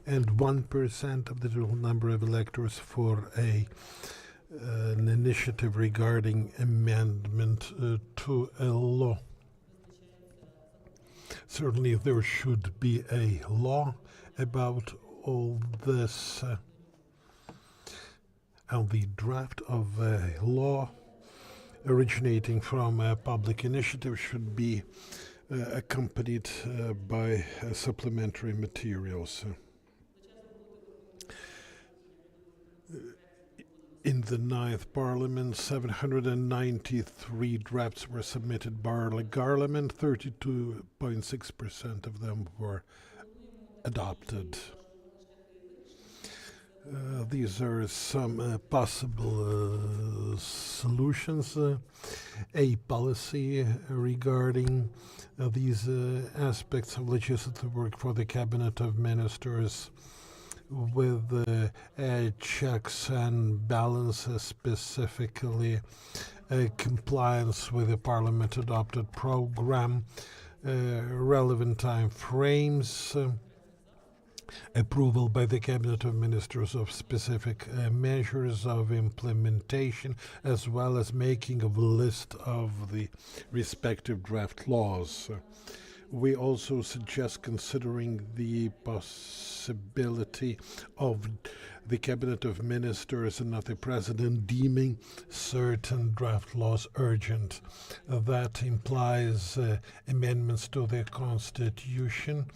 and 1% of the total number of electors for an initiative regarding amendment to a law. Certainly there should be a law about all this, and the draft of a law originating from a public initiative should be accompanied by supplementary materials. In the 9th Parliament, 793 drafts were submitted by Parliament, 32.6% of them were adopted. These are some possible solutions. A policy regarding these aspects of legislative work for the Cabinet of Ministers, with checks and balances, specifically compliance with the Parliament adopted program, relevant time frames, approval by the Cabinet of Ministers of specific measures of implementation, as well as making of a list of the respective draft laws. We also suggest considering the possibility of the Cabinet of Ministers and not the President deeming certain draft laws urgent. That implies amendments to the Constitution,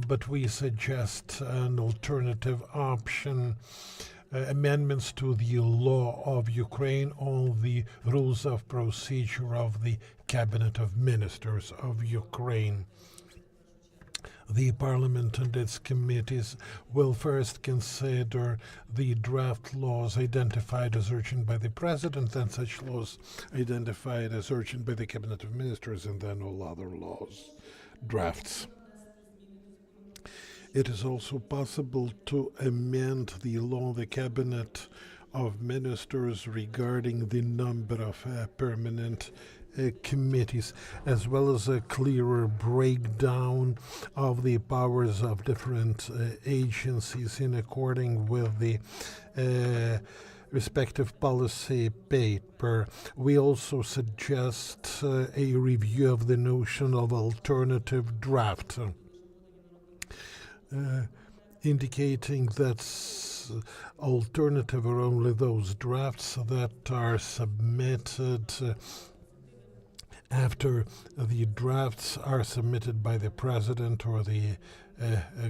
but we suggest an alternative option, amendments to the law of Ukraine on the rules of procedure of the Cabinet of Ministers of Ukraine. The Parliament and its committees will first consider the draft laws identified as urgent by the President, then such laws identified as urgent by the Cabinet of Ministers, and then all other laws, drafts. It is also possible to amend the law of the Cabinet of Ministers regarding the number of permanent committees, as well as a clearer breakdown of the powers of different agencies in according with the respective policy paper. We also suggest a review of the notion of alternative draft, indicating that alternative are only those drafts that are submitted after the drafts are submitted by the President or the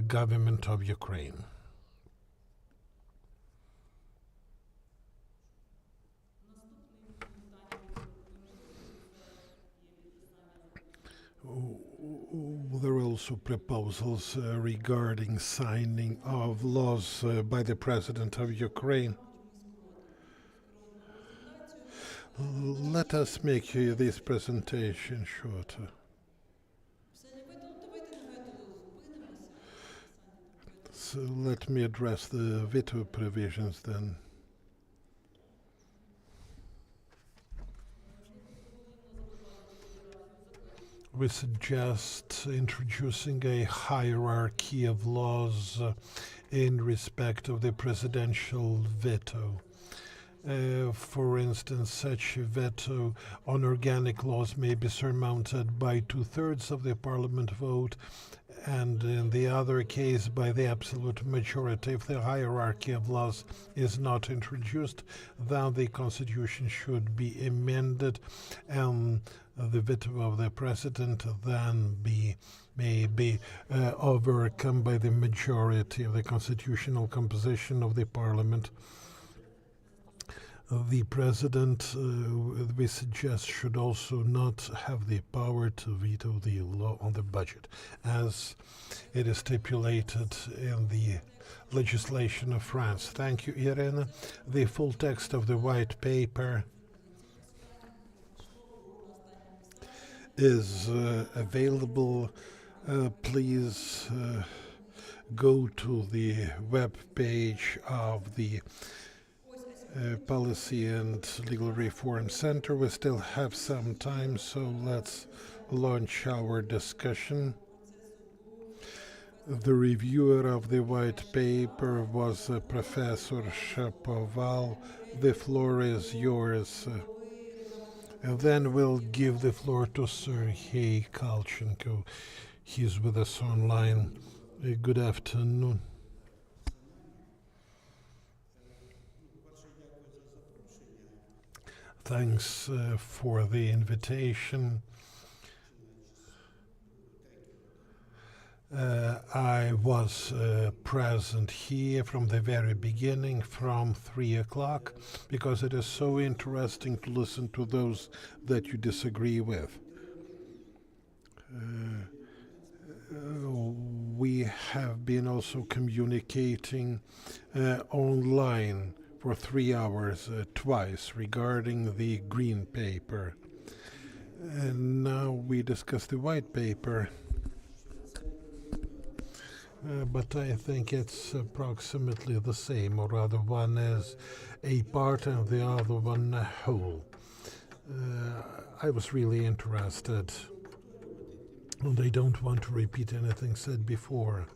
government of Ukraine. There are also proposals regarding signing of laws by the President of Ukraine. Let us make this presentation shorter. So let me address the veto provisions then. We suggest introducing a hierarchy of laws in respect of the presidential veto. For instance, such a veto on organic laws may be surmounted by 2/3 of the Parliament vote, and in the other case by the absolute majority. If the hierarchy of laws is not introduced, then the Constitution should be amended, and the veto of the President then may be overcome by the majority of the constitutional composition of the Parliament. The President, we suggest, should also not have the power to veto the law on the budget, as it is stipulated in the legislation of France. Thank you, Irina. The full text of the white paper is available. Please go to the web page of the Policy and Legal Reform Center. We still have some time, so let's launch our discussion. The reviewer of the white paper was Professor Shapoval. The floor is yours. And then we'll give the floor to Sergei Kalchenko. He's with us online. Good afternoon. Thanks for the invitation. I was present here from the very beginning, from 3 o'clock, because it is so interesting to listen to those that you disagree with. We have been also communicating online for 3 hours twice regarding the green paper. And now we discuss the white paper. But I think it's approximately the same, or rather one is a part and the other one a whole. I was really interested, and I don't want to repeat anything said before.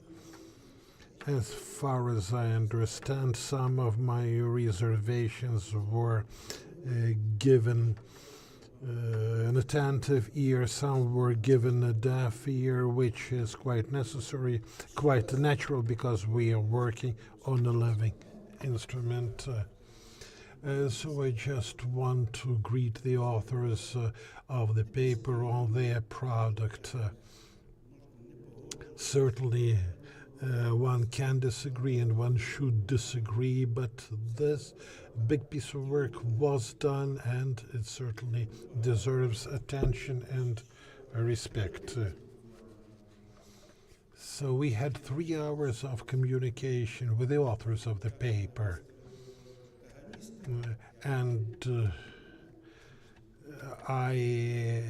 As far as I understand, some of my reservations were given an attentive ear, some were given a deaf ear, which is quite necessary, quite natural, because we are working on a living instrument. So I just want to greet the authors of the paper on their product. Certainly one can disagree and one should disagree, but this big piece of work was done and it certainly deserves attention and respect. So we had 3 hours of communication with the authors of the paper. And I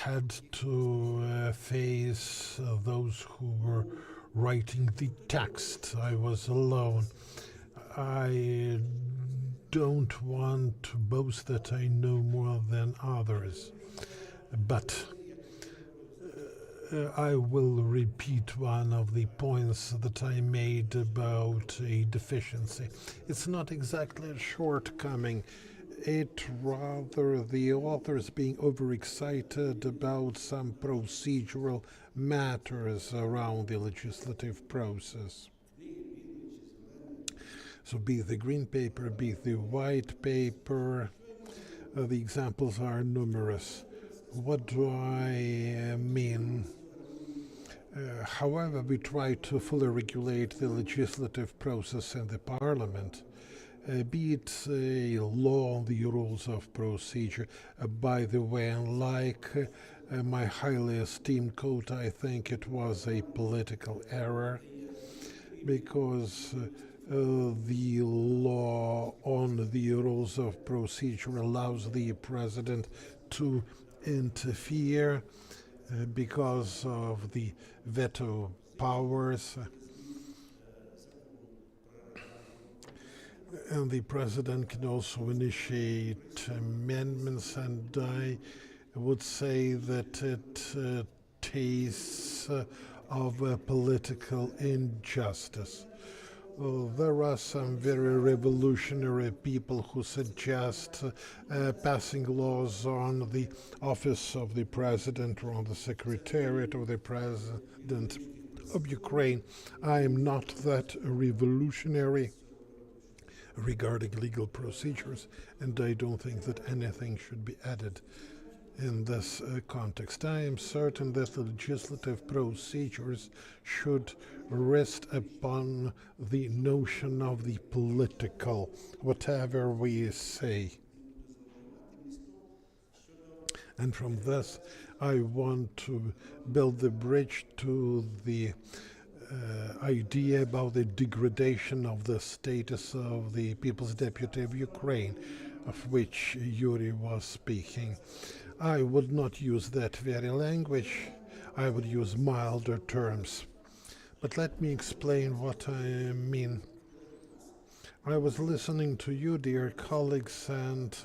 had to face those who were writing the text. I was alone. I don't want to boast that I know more than others, but I will repeat one of the points that I made about a deficiency. It's not exactly a shortcoming. It rather the authors being overexcited about some procedural matters around the legislative process. So be it the green paper, be it the white paper, the examples are numerous. What do I mean? However, we try to fully regulate the legislative process in the parliament, be it a law on the rules of procedure. By the way, unlike my highly esteemed quote, I think it was a political error, because the law on the rules of procedure allows the president to interfere because of the veto powers. And the president can also initiate amendments, and I would say that it tastes of political injustice. There are some very revolutionary people who suggest passing laws on the office of the president or on the secretariat of the president of Ukraine. I am not that revolutionary regarding legal procedures, and I don't think that anything should be added in this context. I am certain that the legislative procedures should rest upon the notion of the political, whatever we say. And from this, I want to build the bridge to the idea about the degradation of the status of the People's Deputy of Ukraine, of which Yuri was speaking. I would not use that very language. I would use milder terms. But let me explain what I mean. I was listening to you, dear colleagues, and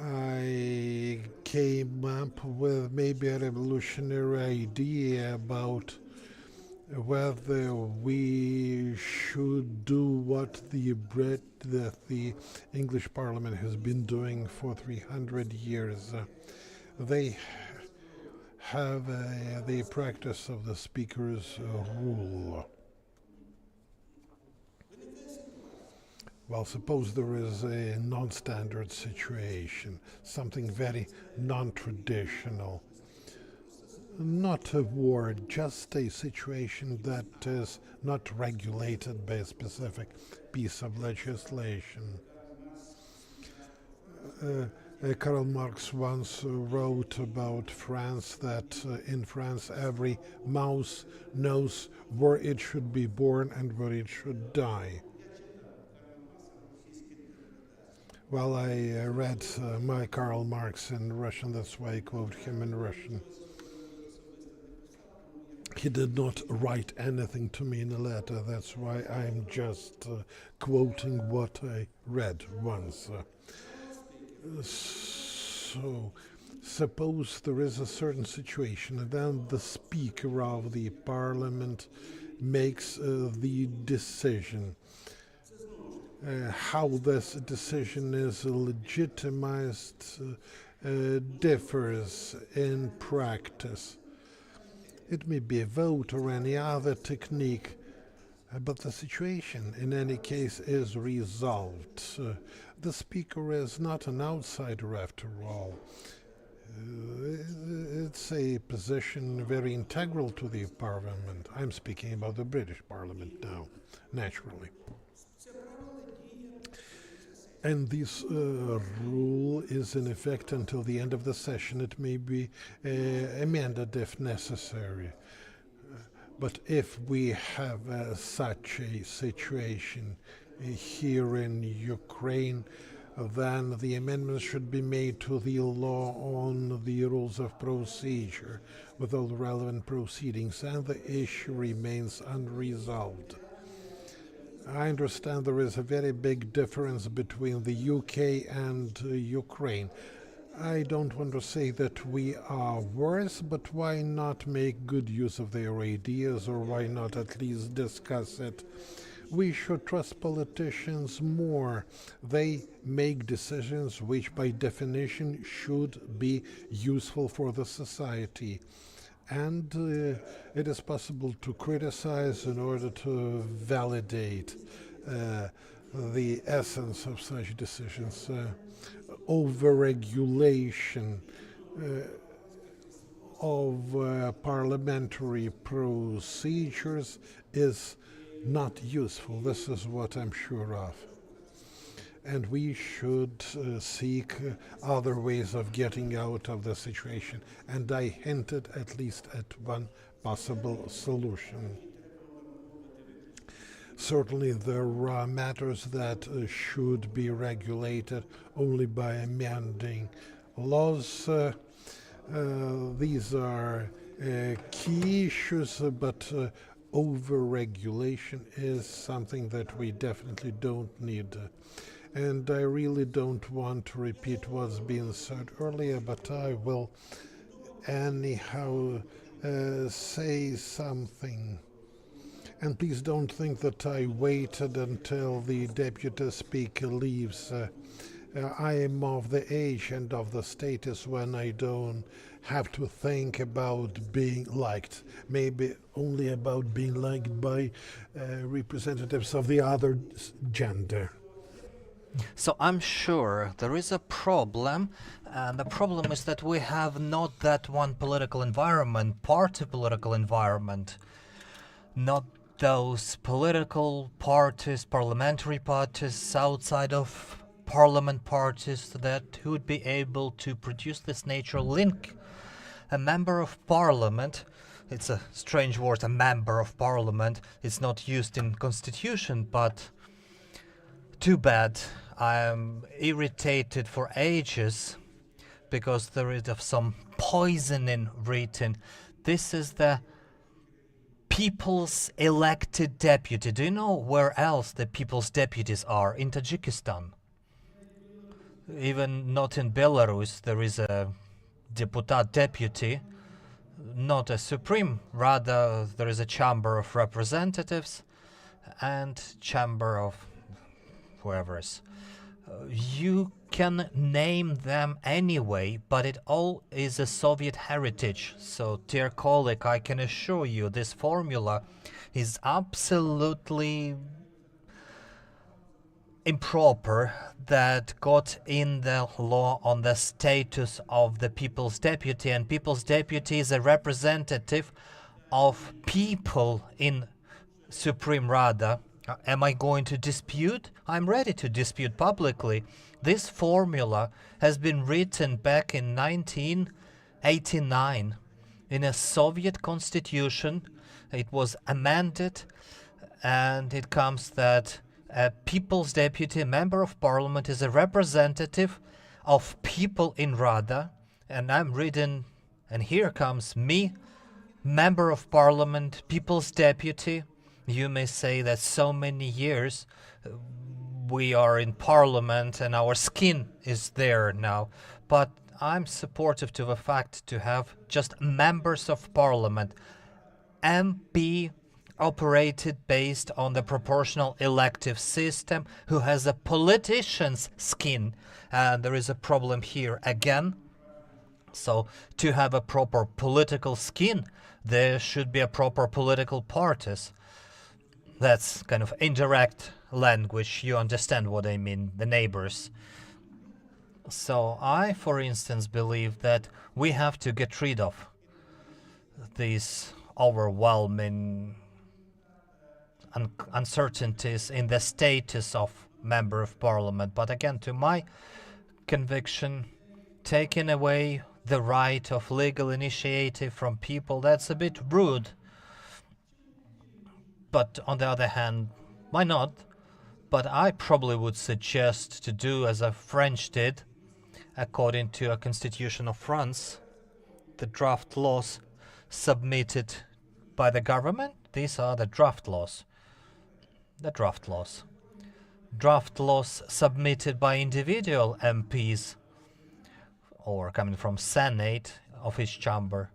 I came up with maybe a revolutionary idea about whether we should do what the English Parliament has been doing for 300 years. They have the practice of the Speaker's rule. Well, suppose there is a non-standard situation, something very non-traditional. not a war, just a situation that is not regulated by a specific piece of legislation. Karl Marx once wrote about France that in France every mouse knows where it should be born and where it should die. Well, I read my Karl Marx in Russian, that's why I quote him in Russian. He did not write anything to me in a letter, that's why I'm just quoting what I read once. So, suppose there is a certain situation, and then the Speaker of the Parliament makes the decision. How this decision is legitimized differs in practice. It may be a vote or any other technique, but the situation in any case is resolved. The Speaker is not an outsider after all. It's a position very integral to the Parliament. I'm speaking about the British Parliament now, naturally. And this rule is in effect until the end of the session. It may be amended if necessary. But if we have such a situation here in Ukraine, then the amendments should be made to the law on the rules of procedure with all the relevant proceedings, and the issue remains unresolved. I understand there is a very big difference between the UK and Ukraine. I don't want to say that we are worse, but why not make good use of their ideas, or why not at least discuss it? We should trust politicians more. They make decisions which by definition should be useful for the society. And it is possible to criticize in order to validate the essence of such decisions. Overregulation of parliamentary procedures is not useful. This is what I'm sure of. And we should seek other ways of getting out of the situation. And I hinted at least at one possible solution. Certainly there are matters that should be regulated only by amending laws. These are key issues, but over-regulation is something that we definitely don't need. And I really don't want to repeat what's been said earlier, but I will anyhow say something. And please don't think that I waited until the deputy speaker leaves. I am of the age and of the status when I don't have to think about being liked, maybe only about being liked by representatives of the other gender. So I'm sure there is a problem, and the problem is that we have not that one political environment, party political environment, not those political parties, parliamentary parties outside of parliament parties that would be able to produce this natural link. A member of parliament, it's a strange word, a member of parliament, it's not used in constitution, but too bad. I am irritated for ages because there is some poisoning written. This is the people's elected deputy. Do you know where else the people's deputies are? In Tajikistan. Even not in Belarus, there is a deputat deputy, not a supreme, rather there is a chamber of representatives and chamber of whoever is. You can name them anyway, but it all is a Soviet heritage. So, dear colleague, I can assure you this formula is absolutely improper that got in the law on the status of the People's Deputy, and People's Deputy is a representative of people in Supreme Rada. Am I going to dispute? I'm ready to dispute publicly. This formula has been written back in 1989 in a Soviet constitution. It was amended, and it comes that a People's Deputy, a Member of Parliament, is a representative of people in Rada. And I'm reading, and here comes me, Member of Parliament, People's Deputy. You may say that so many years we are in Parliament and our skin is there now. But I'm supportive to the fact to have just members of Parliament, MP operated based on the proportional elective system, who has a politician's skin. And there is a problem here again. So to have a proper political skin, there should be a proper political parties. That's kind of indirect language. You understand what I mean, the neighbors. So I, for instance, believe that we have to get rid of these overwhelming uncertainties in the status of Member of Parliament. But again, to my conviction, taking away the right of legal initiative from people, that's a bit rude. But on the other hand, why not? But I probably would suggest to do as the French did, according to a constitution of France, the draft laws submitted by the government. These are the draft laws. The draft laws. Draft laws submitted by individual MPs or coming from Senate of each chamber.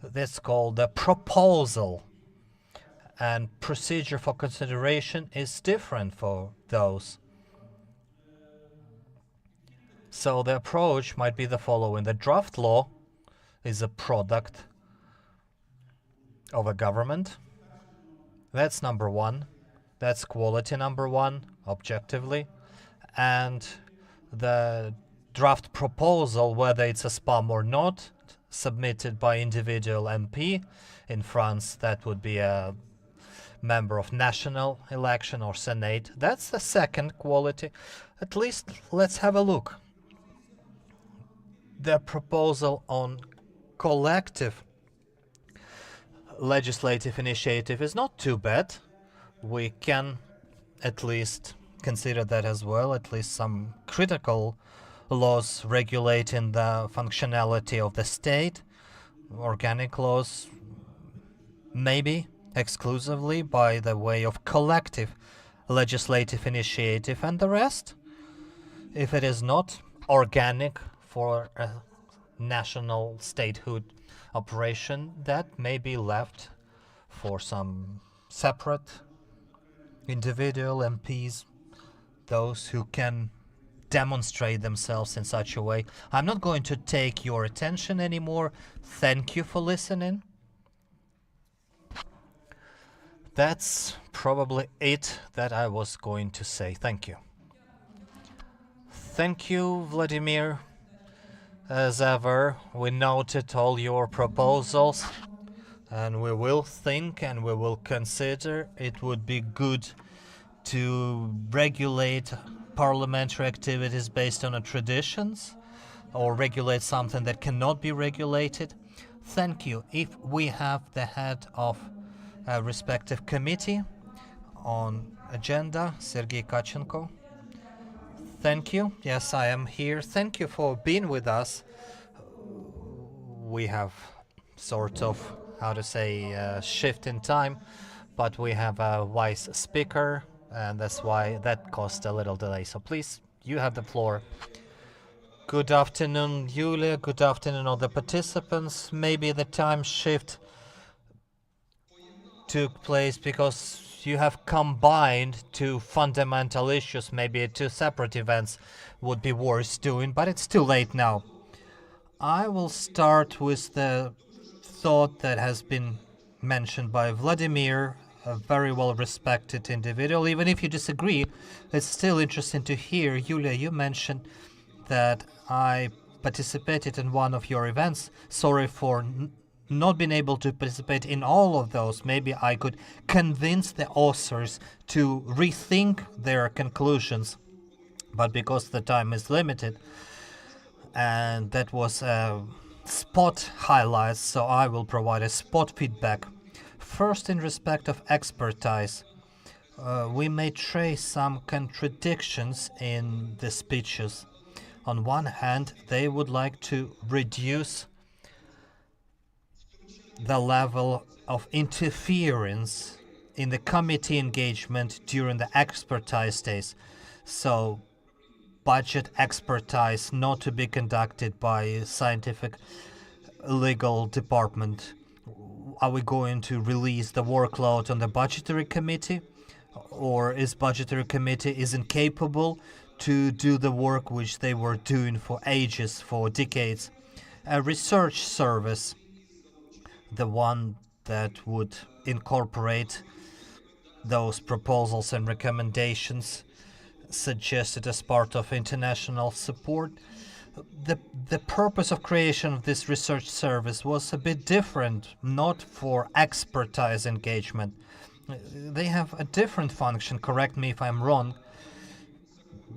That's called the proposal. And procedure for consideration is different for those. So the approach might be the following. The draft law is a product of a government. That's number one. That's quality number one, objectively. And the draft proposal, whether it's a spam or not, submitted by individual MP. In France, that would be a member of national election or Senate. That's the second quality. At least let's have a look. The proposal on collective legislative initiative is not too bad. We can at least consider that as well, at least some critical laws regulating the functionality of the state, organic laws, maybe exclusively by the way of collective legislative initiative, and the rest, if it is not organic for a national statehood operation, that may be left for some separate individual MPs, those who can demonstrate themselves in such a way. I'm not going to take your attention anymore. Thank you for listening. That's probably it that I was going to say. Thank you. Thank you, Vladimir. As ever, we noted all your proposals, and we will think and we will consider. It would be good to regulate parliamentary activities based on traditions, or regulate something that cannot be regulated. Thank you. If we have the head of a respective committee on agenda, Sergei Kachenko. Thank you. Yes, I am here. Thank you for being with us. We have sort of, how to say, a shift in time, but we have a wise speaker, and that's why that caused a little delay. So please, you have the floor. Good afternoon, Yulia. Good afternoon, all the participants. Maybe the time shift took place because you have combined two fundamental issues. Maybe two separate events would be worth doing, but it's too late now. I will start with the thought that has been mentioned by Vladimir a very well respected individual. Even if you disagree, it's still interesting to hear. Yulia, you mentioned that I participated in one of your events. Sorry for not being able to participate in all of those. Maybe I could convince the authors to rethink their conclusions. But because the time is limited, and that was spot highlights, so I will provide a spot feedback. First, in respect of expertise, we may trace some contradictions in the speeches. On one hand, they would like to reduce the level of interference in the committee engagement during the expertise days. So budget expertise not to be conducted by scientific legal department. Are we going to release the workload on the budgetary committee, or is budgetary committee is incapable to do the work which they were doing for ages, for decades? A research service, the one that would incorporate those proposals and recommendations suggested as part of international support. The purpose of creation of this research service was a bit different, not for expertise engagement. They have a different function, correct me if I'm wrong.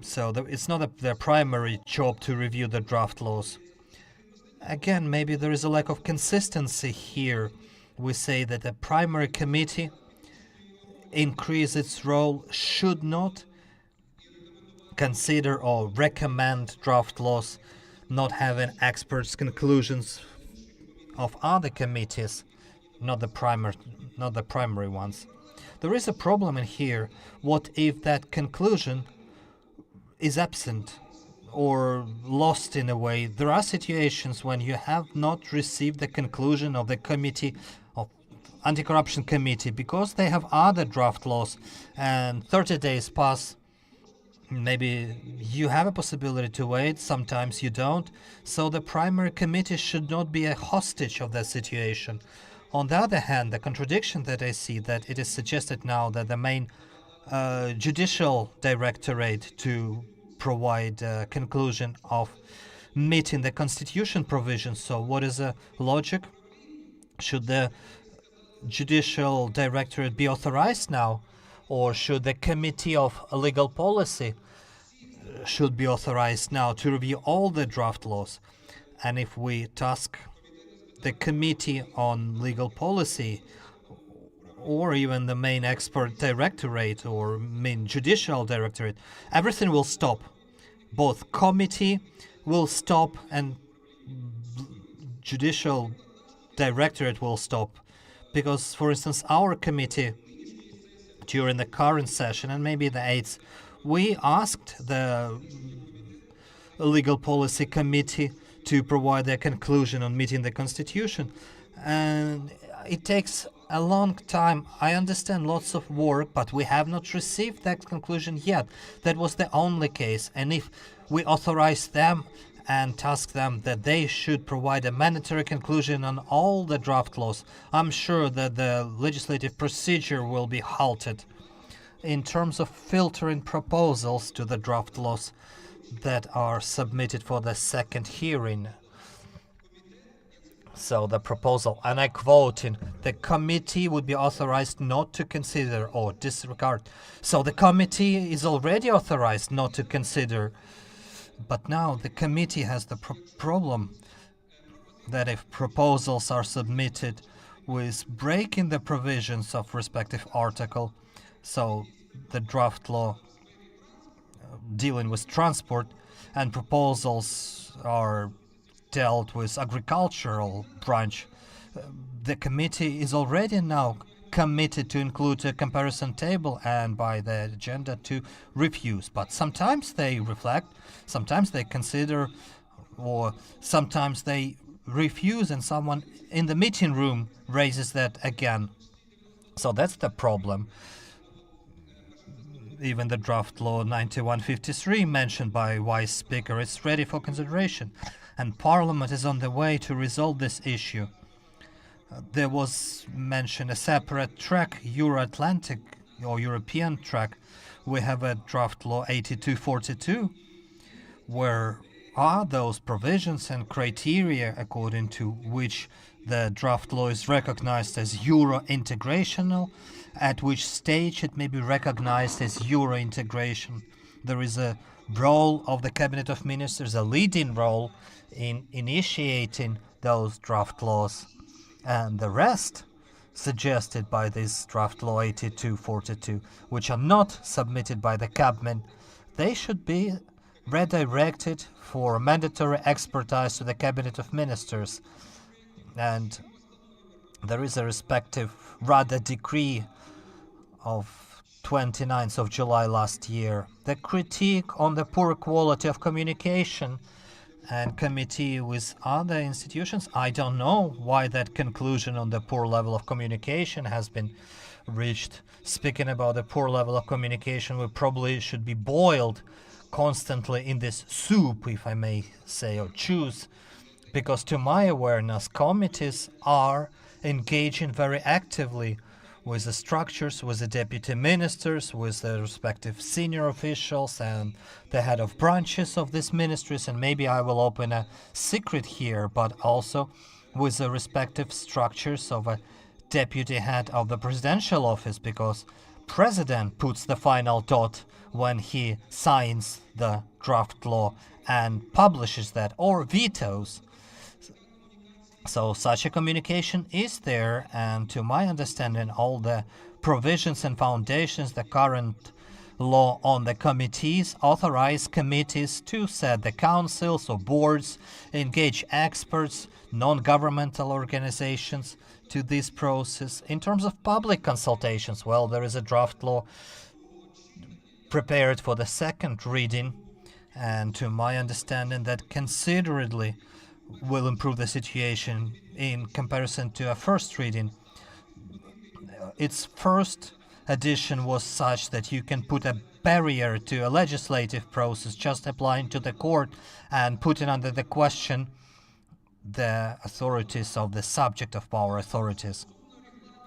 So it's not their primary job to review the draft laws. Again, maybe there is a lack of consistency here. We say that the primary committee increase its role, should not consider or recommend draft laws, not having experts' conclusions of other committees, not the primary ones. There is a problem in here. What if that conclusion is absent or lost in a way? There are situations when you have not received the conclusion of the committee of anti-corruption committee because they have other draft laws, and 30 days pass. Maybe you have a possibility to wait, sometimes you don't. So the primary committee should not be a hostage of that situation. On the other hand, the contradiction that I see, that it is suggested now that the main judicial directorate to provide a conclusion of meeting the constitution provisions. So what is the logic? Should the judicial directorate be authorized now? Or should the Committee of Legal Policy should be authorized now to review all the draft laws? And if we task the Committee on Legal Policy, or even the main expert directorate or main judicial directorate, everything will stop. Both committee will stop and judicial directorate will stop. Because, for instance, our committee, during the current session, and maybe the 8th, we asked the Legal Policy Committee to provide their conclusion on meeting the Constitution. And it takes a long time. I understand lots of work, but we have not received that conclusion yet. That was the only case. And if we authorize them and task them that they should provide a mandatory conclusion on all the draft laws, I'm sure that the legislative procedure will be halted. In terms of filtering proposals to the draft laws that are submitted for the second hearing, so the proposal, and I quote, the committee would be authorized not to consider or disregard. So the committee is already authorized not to consider. But now the committee has the problem that if proposals are submitted with breaking the provisions of respective article, so the draft law dealing with transport and proposals are dealt with agricultural branch, the committee is already now committed to include a comparison table and by the agenda to refuse. But sometimes they reflect, sometimes they consider, or sometimes they refuse and someone in the meeting room raises that again. So that's the problem. Even the draft law 9153 mentioned by Vice Speaker is ready for consideration, and Parliament is on the way to resolve this issue. There was mentioned a separate track, Euro-Atlantic or European track. We have a draft law 8242. Where are those provisions and criteria according to which the draft law is recognized as Euro-integrational? At which stage it may be recognized as Euro-integration? There is a role of the Cabinet of Ministers, a leading role in initiating those draft laws. And the rest suggested by this draft law 8242, which are not submitted by the Cabinet, they should be redirected for mandatory expertise to the Cabinet of Ministers. And there is a respective RADA decree of 29th of July last year. The critique on the poor quality of communication and committee with other institutions, I don't know why that conclusion on the poor level of communication has been reached. Speaking about the poor level of communication, we probably should be boiled constantly in this soup, if I may say or choose, because to my awareness, committees are engaging very actively with the structures, with the deputy ministers, with the respective senior officials and the head of branches of these ministries, and maybe I will open a secret here, but also with the respective structures of a deputy head of the presidential office, because president puts the final dot when he signs the draft law and publishes that or vetoes. So such a communication is there, and to my understanding, all the provisions and foundations, the current law on the committees authorize committees to set the councils or boards, engage experts, non-governmental organizations to this process. In terms of public consultations, well, there is a draft law prepared for the second reading, and to my understanding that considerably will improve the situation in comparison to a first reading. Its first edition was such that you can put a barrier to a legislative process just applying to the court and putting under the question the authorities of the subject of power authorities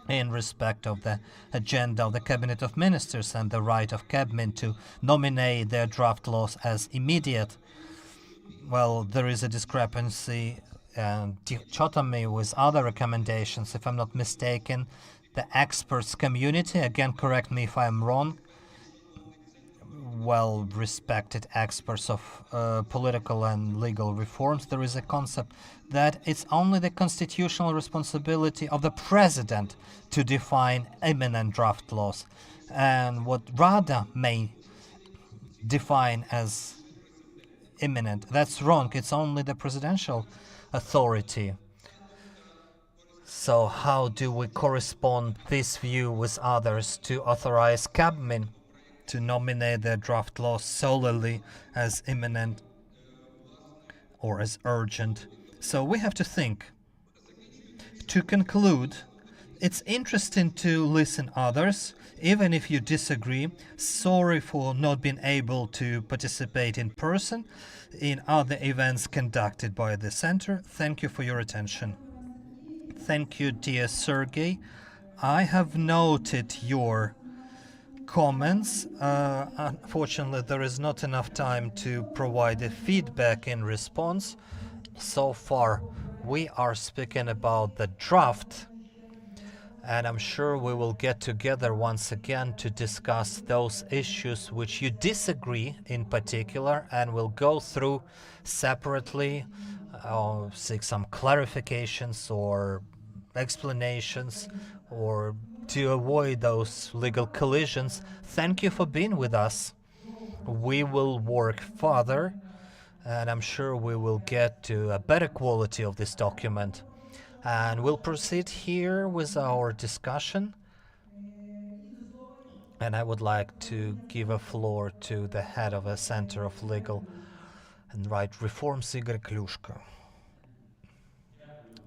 in respect of the agenda of the Cabinet of Ministers and the right of Cabinet to nominate their draft laws as immediate. Well, there is a discrepancy and dichotomy with other recommendations. If I'm not mistaken, the experts community, again, correct me if I'm wrong, well-respected experts of political and legal reforms, there is a concept that it's only the constitutional responsibility of the president to define imminent draft laws. And what RADA may define as imminent, that's wrong. It's only the presidential authority. So how do we correspond this view with others to authorize Cabinet to nominate their draft laws solely as imminent or as urgent? So we have to think. To conclude, it's interesting to listen others, even if you disagree. Sorry for not being able to participate in person in other events conducted by the Center. Thank you for your attention. Thank you, dear Sergey. I have noted your comments. Unfortunately, there is not enough time to provide a feedback in response. So far, we are speaking about the draft, and I'm sure we will get together once again to discuss those issues which you disagree in particular, and we'll go through separately, seek some clarifications or explanations, or to avoid those legal collisions. Thank you for being with us. We will work further, and I'm sure we will get to a better quality of this document. And we'll proceed here with our discussion. And I would like to give a floor to the head of the Center of Legal and Right Reforms, Igor Klushko.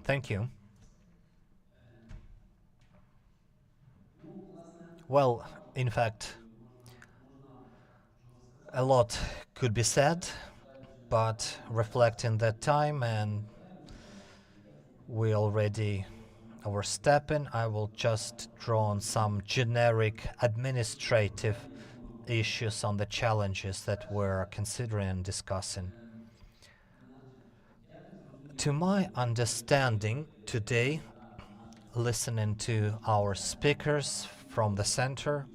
Thank you. Well, in fact, a lot could be said, but reflecting that time, and we already overstepping. I will just draw on some generic administrative issues on the challenges that we're considering and discussing. To my understanding today, listening to our speakers from the center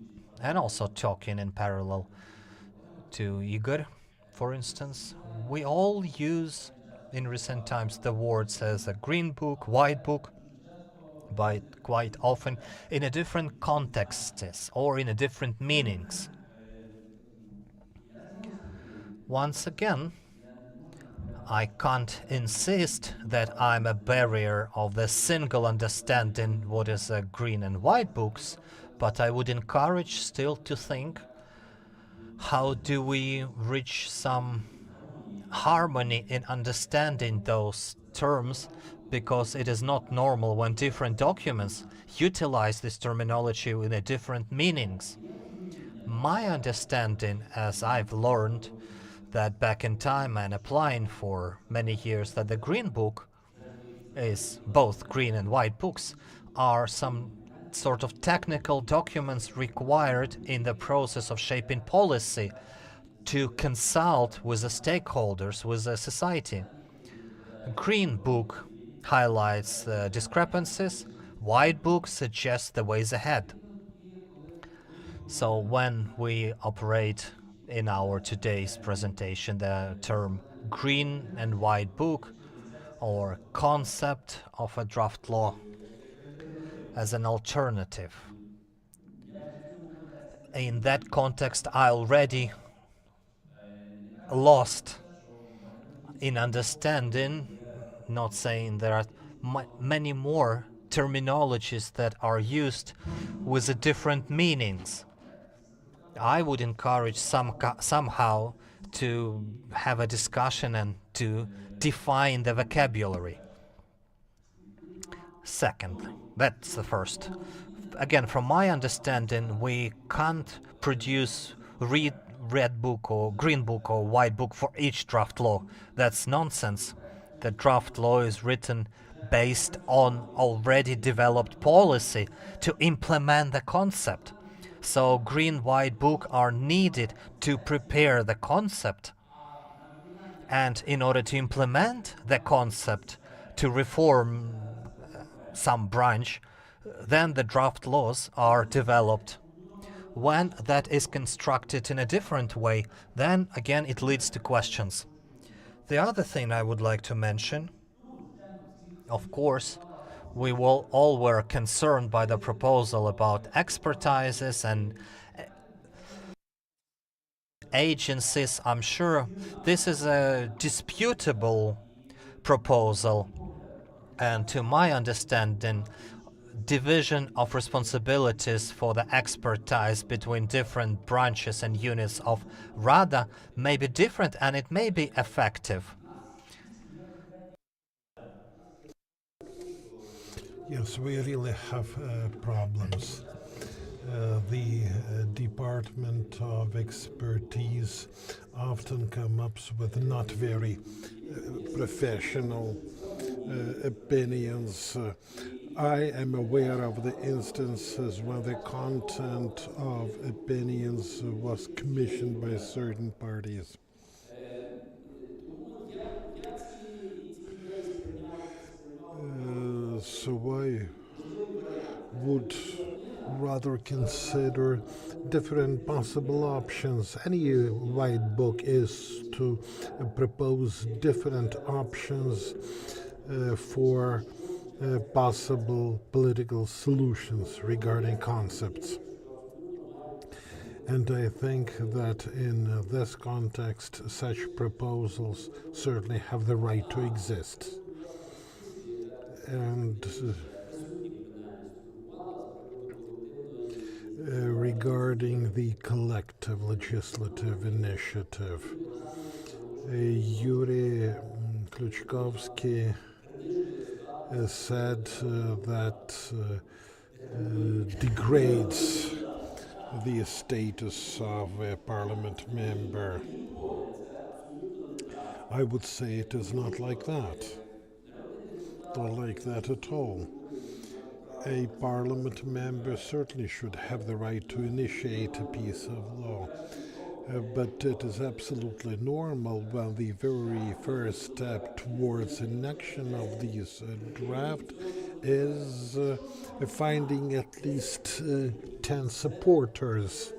and also talking in parallel to Igor, for instance, we all use in recent times the words as a green book, white book, but quite often in a different contexts or in a different meanings. Once again, I can't insist that I'm a barrier of the single understanding what is a green and white books, but I would encourage still to think how do we reach some harmony in understanding those terms, because it is not normal when different documents utilize this terminology in a different meanings. My understanding, as I've learned that back in time and applying for many years, that the Green Book is both green and white books are some sort of technical documents required in the process of shaping policy to consult with the stakeholders, with the society. Green Book highlights the discrepancies, White Book suggests the ways ahead. So when we operate in our today's presentation the term Green and White Book or concept of a draft law as an alternative, in that context I already lost in understanding, not saying there are many more terminologies that are used with the different meanings. I would encourage somehow to have a discussion and to define the vocabulary. Second, that's the first. Again, from my understanding, we can't produce red book or green book or white book for each draft law. That's nonsense. The draft law is written based on already developed policy to implement the concept. So green, white book are needed to prepare the concept. And in order to implement the concept, to reform some branch, then the draft laws are developed. When that is constructed in a different way, then again it leads to questions. The other thing I would like to mention, of course, we all were concerned by the proposal about expertises and agencies. I'm sure this is a disputable proposal, and to my understanding, division of responsibilities for the expertise between different branches and units of RADA may be different and it may be effective. Yes, we really have problems. The Department of Expertise often come up with not very professional opinions. I am aware of the instances when the content of opinions was commissioned by certain parties. So I would rather consider different possible options. Any white book is to propose different options for possible political solutions regarding concepts. And I think that in this context, such proposals certainly have the right to exist. And regarding the collective legislative initiative, Yuri Kluchkovsky said that degrades the status of a parliament member. I would say it is not like that. Not like that at all. A parliament member certainly should have the right to initiate a piece of law. But it is absolutely normal when the very first step towards enaction of these draft is finding at least 10 supporters.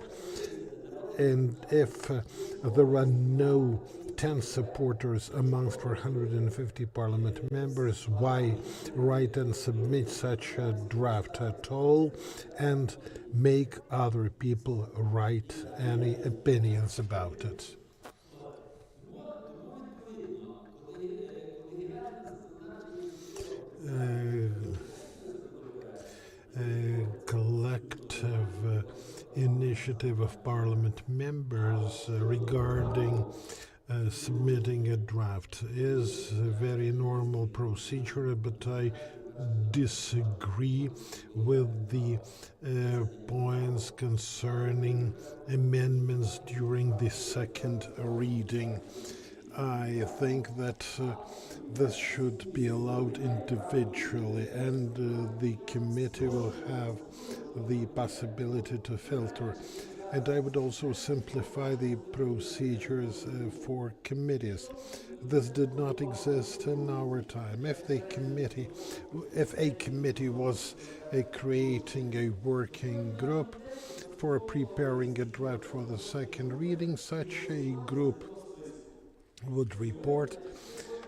And if there are no 10 supporters amongst 450 parliament members, why write and submit such a draft at all and make other people write any opinions about it? A collective initiative of parliament members regarding submitting a draft is a very normal procedure, but I disagree with the points concerning amendments during the second reading. I think that this should be allowed individually, and the committee will have the possibility to filter. And I would also simplify the procedures for committees. This did not exist in our time. If a committee was creating a working group for preparing a draft for the second reading, such a group would report,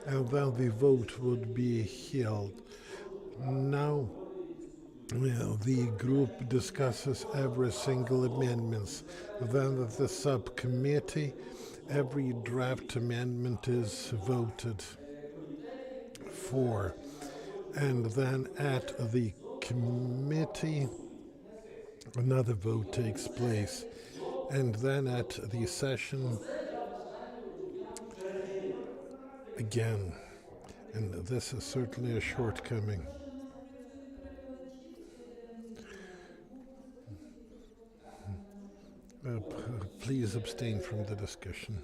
and then the vote would be held. Now, the group discusses every single amendment. Then at the subcommittee, every draft amendment is voted for. And then at the committee, another vote takes place. And then at the session, again. And this is certainly a shortcoming. Please abstain from the discussion.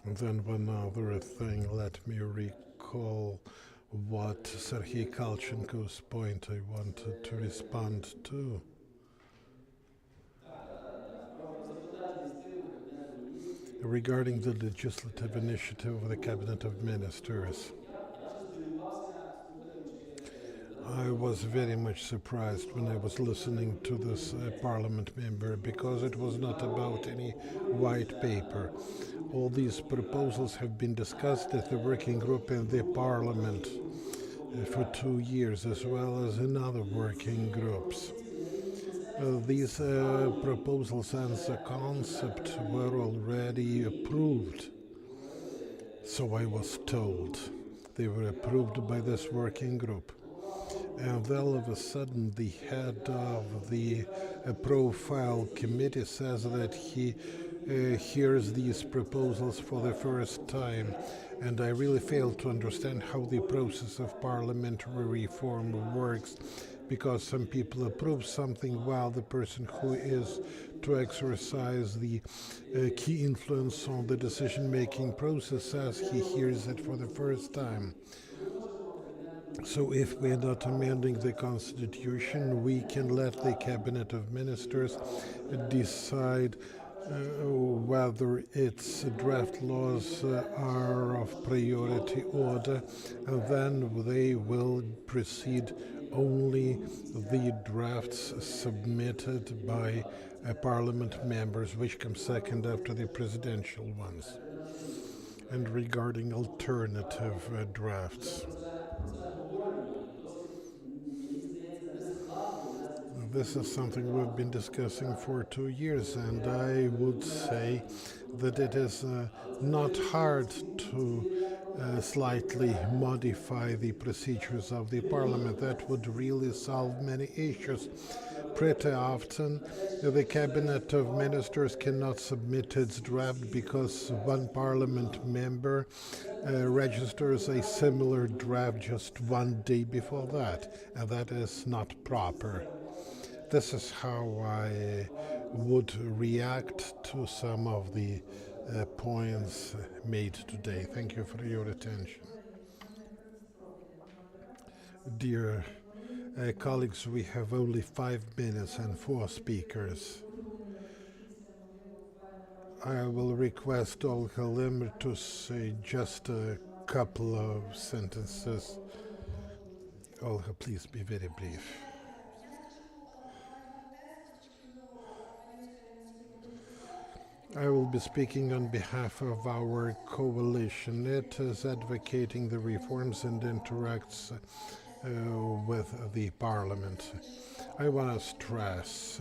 And then one other thing, let me recall what Sergei Kalchenko's point I wanted to respond to. Regarding the legislative initiative of the Cabinet of Ministers. I was very much surprised when I was listening to this parliament member, because it was not about any white paper. All these proposals have been discussed at the working group in the parliament for 2 years, as well as in other working groups. These proposals and the concept were already approved. So I was told they were approved by this working group. And then all of a sudden the head of the profile committee says that he hears these proposals for the first time. And I really fail to understand how the process of parliamentary reform works, because some people approve something while the person who is to exercise the key influence on the decision-making process says he hears it for the first time. So if we're not amending the Constitution, we can let the Cabinet of Ministers decide whether its draft laws are of priority order, and then they will proceed only the drafts submitted by parliament members, which come second after the presidential ones. And regarding alternative drafts, this is something we've been discussing for 2 years, and I would say that it is not hard to slightly modify the procedures of the parliament. That would really solve many issues. Pretty often, the Cabinet of Ministers cannot submit its draft because one parliament member registers a similar draft just 1 day before that, and that is not proper. This is how I would react to some of the points made today. Thank you for your attention. Dear colleagues, we have only 5 minutes and 4 speakers. I will request Olga Limmer to say just a couple of sentences. Olga, please be very brief. I will be speaking on behalf of our coalition. It is advocating the reforms and interacts with the parliament. I want to stress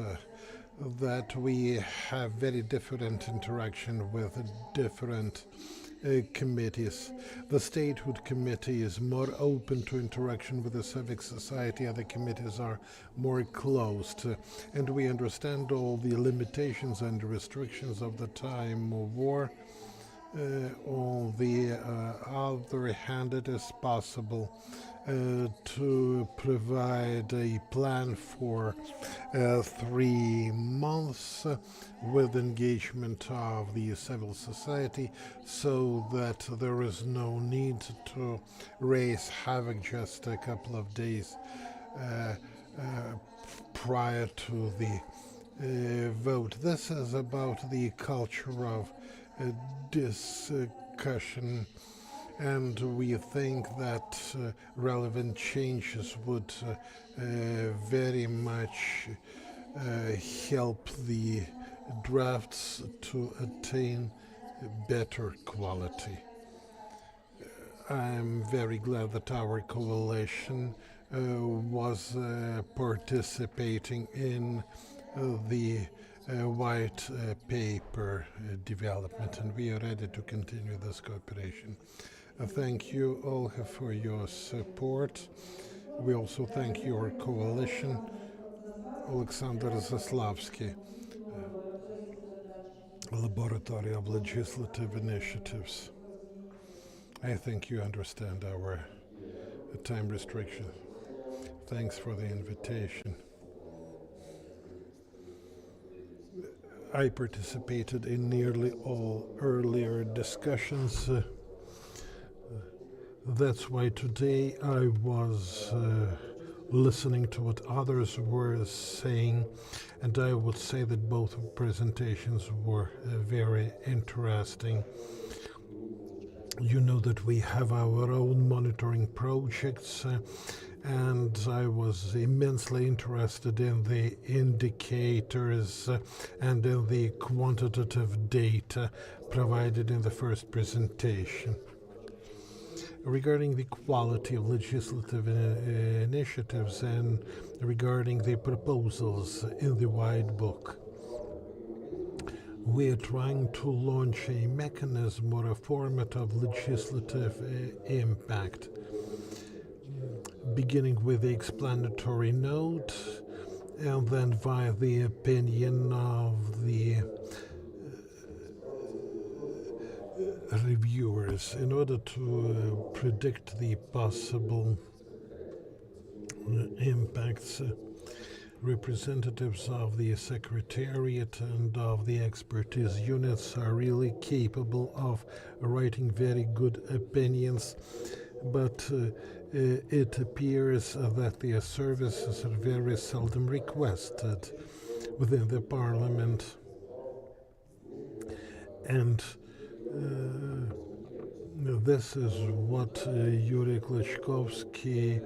that we have very different interaction with different committees. The Statehood Committee is more open to interaction with the civic society. Other committees are more closed. And we understand all the limitations and restrictions of the time of war. On the other hand, it is possible to provide a plan for 3 months with engagement of the civil society, so that there is no need to raise havoc just a couple of days prior to the vote. This is about the culture of discussion, and we think that relevant changes would very much help the drafts to attain better quality. I'm very glad that our coalition was participating in the white paper development, and we are ready to continue this cooperation. Thank you, Olga, for your support. We also thank your coalition. Alexander Zaslavsky, Laboratory of Legislative Initiatives. I think you understand our time restriction. Thanks for the invitation. I participated in nearly all earlier discussions. That's why today I was listening to what others were saying, and I would say that both presentations were very interesting. You know that we have our own monitoring projects, and I was immensely interested in the indicators and in the quantitative data provided in the first presentation. Regarding the quality of legislative initiatives and regarding the proposals in the White Book, we are trying to launch a mechanism or a format of legislative impact, beginning with the explanatory note and then via the opinion of the reviewers, in order to predict the possible impacts. Representatives of the Secretariat and of the expertise units are really capable of writing very good opinions, but it appears that their services are very seldom requested within the Parliament. And this is what Yuri Klitschkovsky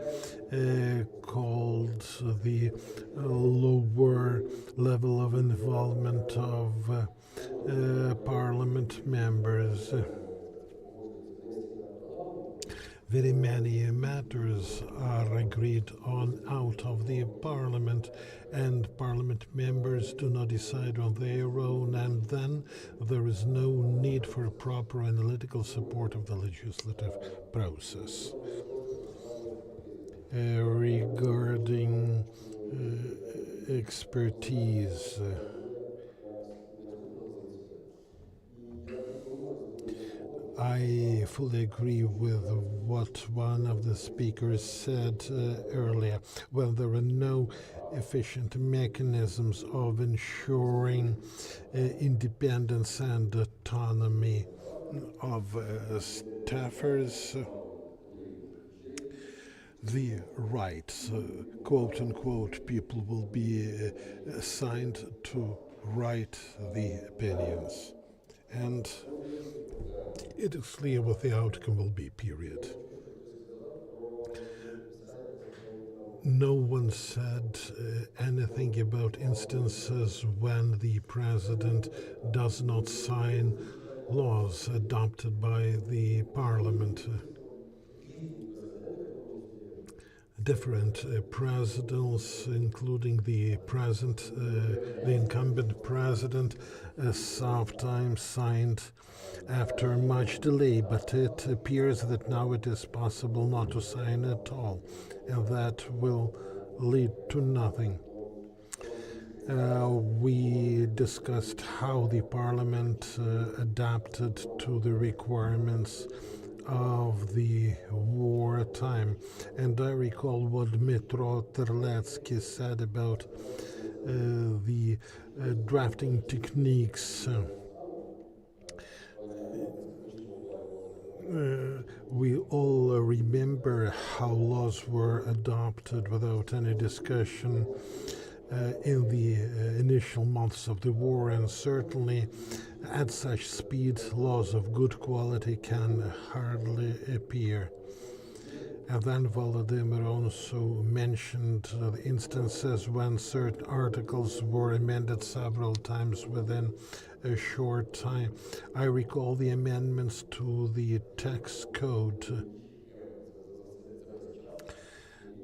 called the lower level of involvement of Parliament members. Very many matters are agreed on out of the Parliament, and Parliament members do not decide on their own, and then there is no need for proper analytical support of the legislative process. Regarding expertise, I fully agree with what one of the speakers said earlier. Well, there are no efficient mechanisms of ensuring independence and autonomy of staffers, the rights, quote unquote, people will be assigned to write the opinions. And it is clear what the outcome will be, period. No one said anything about instances when the president does not sign laws adopted by the parliament. Different presidents, including the present, the incumbent president, sometimes signed after much delay, but it appears that now it is possible not to sign at all, and that will lead to nothing. We discussed how the parliament adapted to the requirements of the wartime, and I recall what Dmytro Terletsky said about the drafting techniques. We all remember how laws were adopted without any discussion in the initial months of the war, and certainly at such speed laws of good quality can hardly appear. And then Volodymyr also mentioned instances when certain articles were amended several times within a short time. I recall the amendments to the tax code.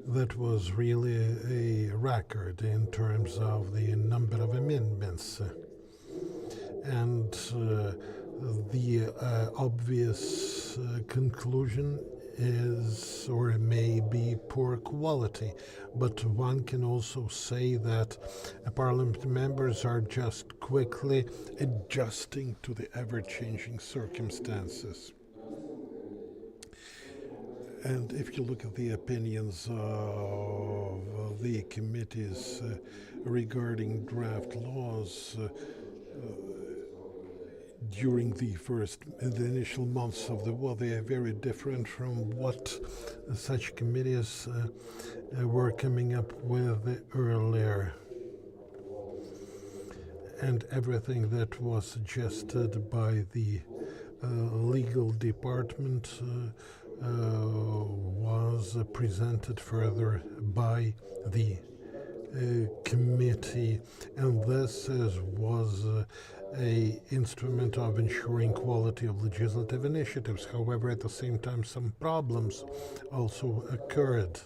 That was really a record in terms of the number of amendments. And the obvious conclusion is, or may be, poor quality. But one can also say that parliament members are just quickly adjusting to the ever-changing circumstances. And if you look at the opinions of the committees regarding draft laws, during the initial months of the war, they are very different from what such committees were coming up with earlier. And everything that was suggested by the legal department was presented further by the committee, and this was a instrument of ensuring quality of legislative initiatives. However, at the same time, some problems also occurred.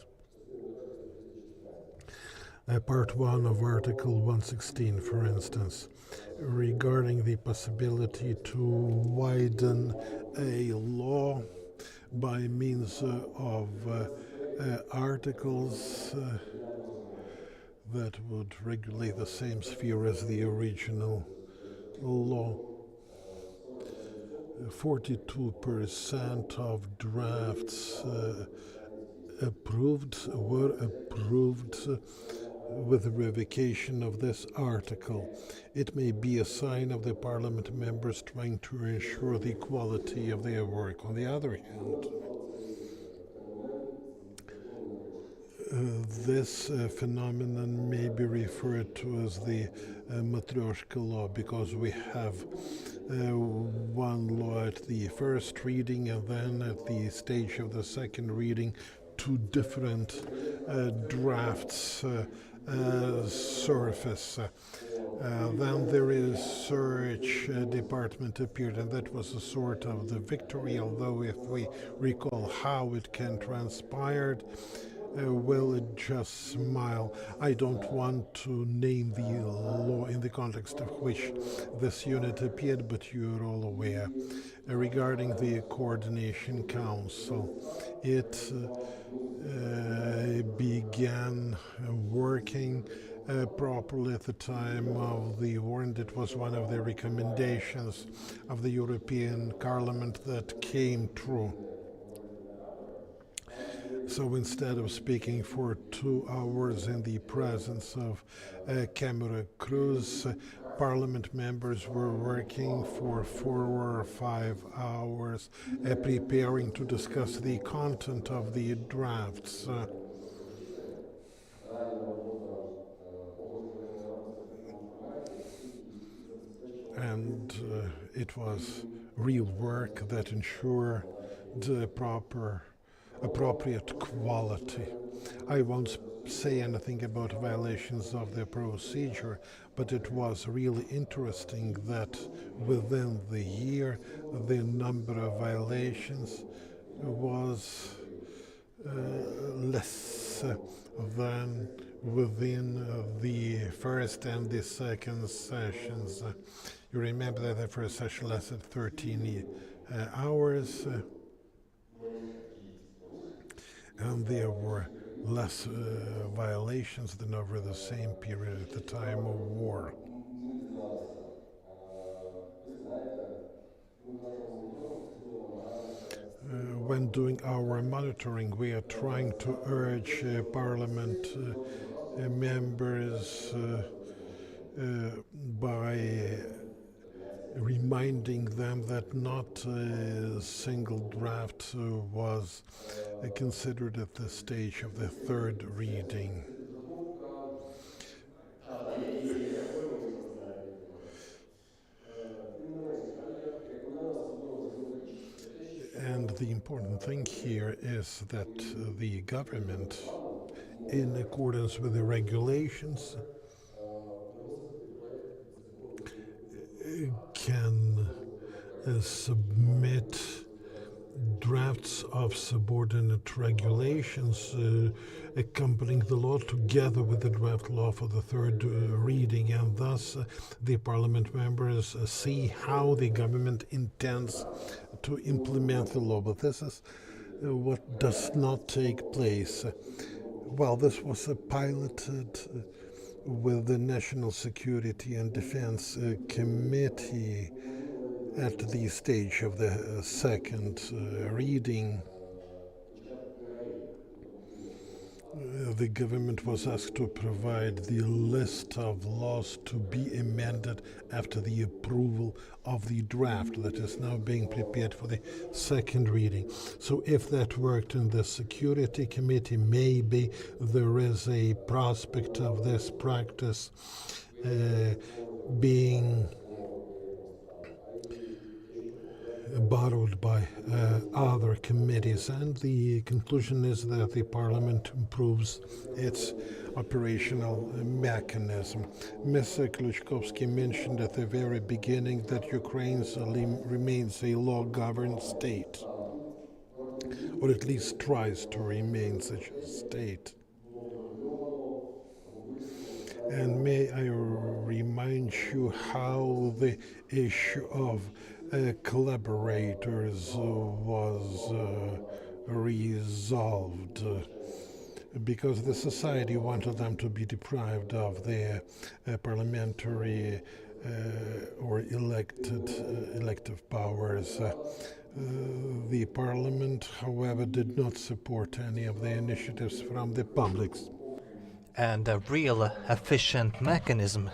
Part 1 of Article 116, for instance, regarding the possibility to widen a law by means of articles that would regulate the same sphere as the original law. 42% of drafts were approved with the revocation of this article. It may be a sign of the parliament members trying to ensure the quality of their work. On the other hand, this phenomenon may be referred to as the Matryoshka law, because we have one law at the first reading, and then at the stage of the second reading, two different drafts surface. Then there is search department appeared, and that was a sort of the victory, although if we recall how it can transpire, will it just smile? I don't want to name the law in the context of which this unit appeared, but you're all aware. Regarding the Coordination Council, it began working properly at the time of the war, and it was one of the recommendations of the European Parliament that came true. So instead of speaking for 2 hours in the presence of Camera Cruz, Parliament members were working for 4 or 5 hours preparing to discuss the content of the drafts. And it was real work that ensured the appropriate quality. I won't say anything about violations of the procedure, but it was really interesting that within the year the number of violations was less than within the first and the second sessions. You remember that the first session lasted 13 hours, and there were less violations than over the same period at the time of war. When doing our monitoring, we are trying to urge Parliament members by reminding them that not a single draft was considered at the stage of the third reading. And the important thing here is that the government, in accordance with the regulations, can submit drafts of subordinate regulations accompanying the law together with the draft law for the third reading, and thus the Parliament members see how the government intends to implement the law. But this is what does not take place. Well, this was piloted with the National Security and Defense Committee at the stage of the second reading. The government was asked to provide the list of laws to be amended after the approval of the draft that is now being prepared for the second reading. So if that worked in the Security Committee, maybe there is a prospect of this practice being borrowed by other committees, and the conclusion is that the Parliament improves its operational mechanism. Mr. Kluchkovsky mentioned at the very beginning that Ukraine remains a law-governed state, or at least tries to remain such a state. And may I remind you how the issue of collaborators was resolved, because the society wanted them to be deprived of their parliamentary or elective powers. The Parliament, however, did not support any of the initiatives from the publics. And a real efficient mechanism,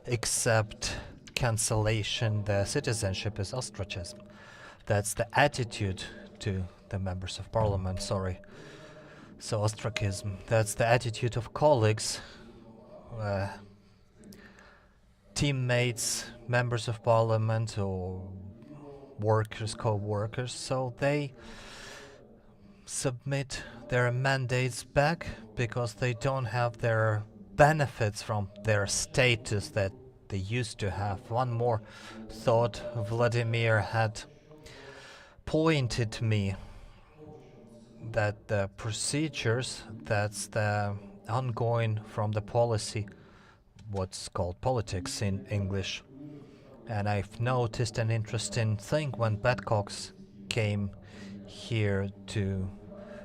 except cancellation, the citizenship is ostracism. That's the attitude to the members of parliament, sorry. So ostracism, that's the attitude of colleagues, teammates, members of parliament, or workers, co-workers, so they submit their mandates back because they don't have their benefits from their status that they used to have. One more thought Vladimir had pointed to me, that the procedures, that's the ongoing from the policy, what's called politics in English. And I've noticed an interesting thing when Badcox came here to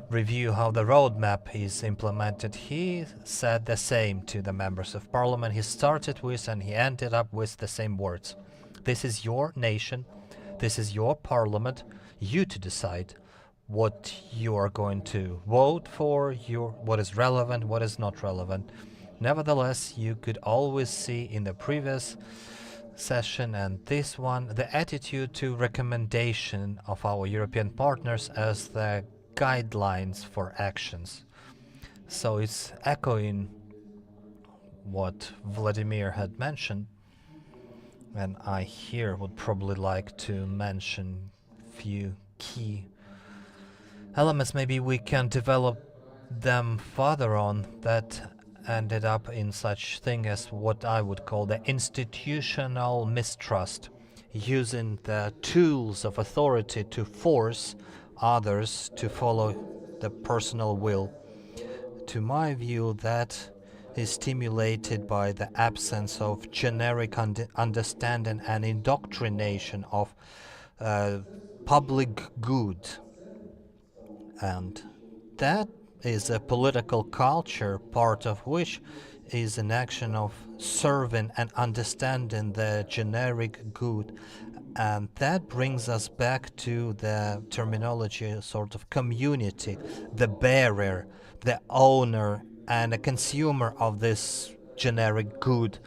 review how the roadmap is implemented. He said the same to the members of parliament. He started with and he ended up with the same words. This is your nation, this is your parliament, you to decide what you are going to vote for, what is relevant, what is not relevant. Nevertheless, you could always see in the previous session and this one, the attitude to recommendation of our European partners as the guidelines for actions. So it's echoing what Vladimir had mentioned, and I here would probably like to mention few key elements. Maybe we can develop them further on that ended up in such thing as what I would call the institutional mistrust, using the tools of authority to force others to follow the personal will. To my view, that is stimulated by the absence of generic understanding and indoctrination of public good. And that is a political culture, part of which is an action of serving and understanding the generic good. And that brings us back to the terminology sort of community, the bearer, the owner, and a consumer of this generic good.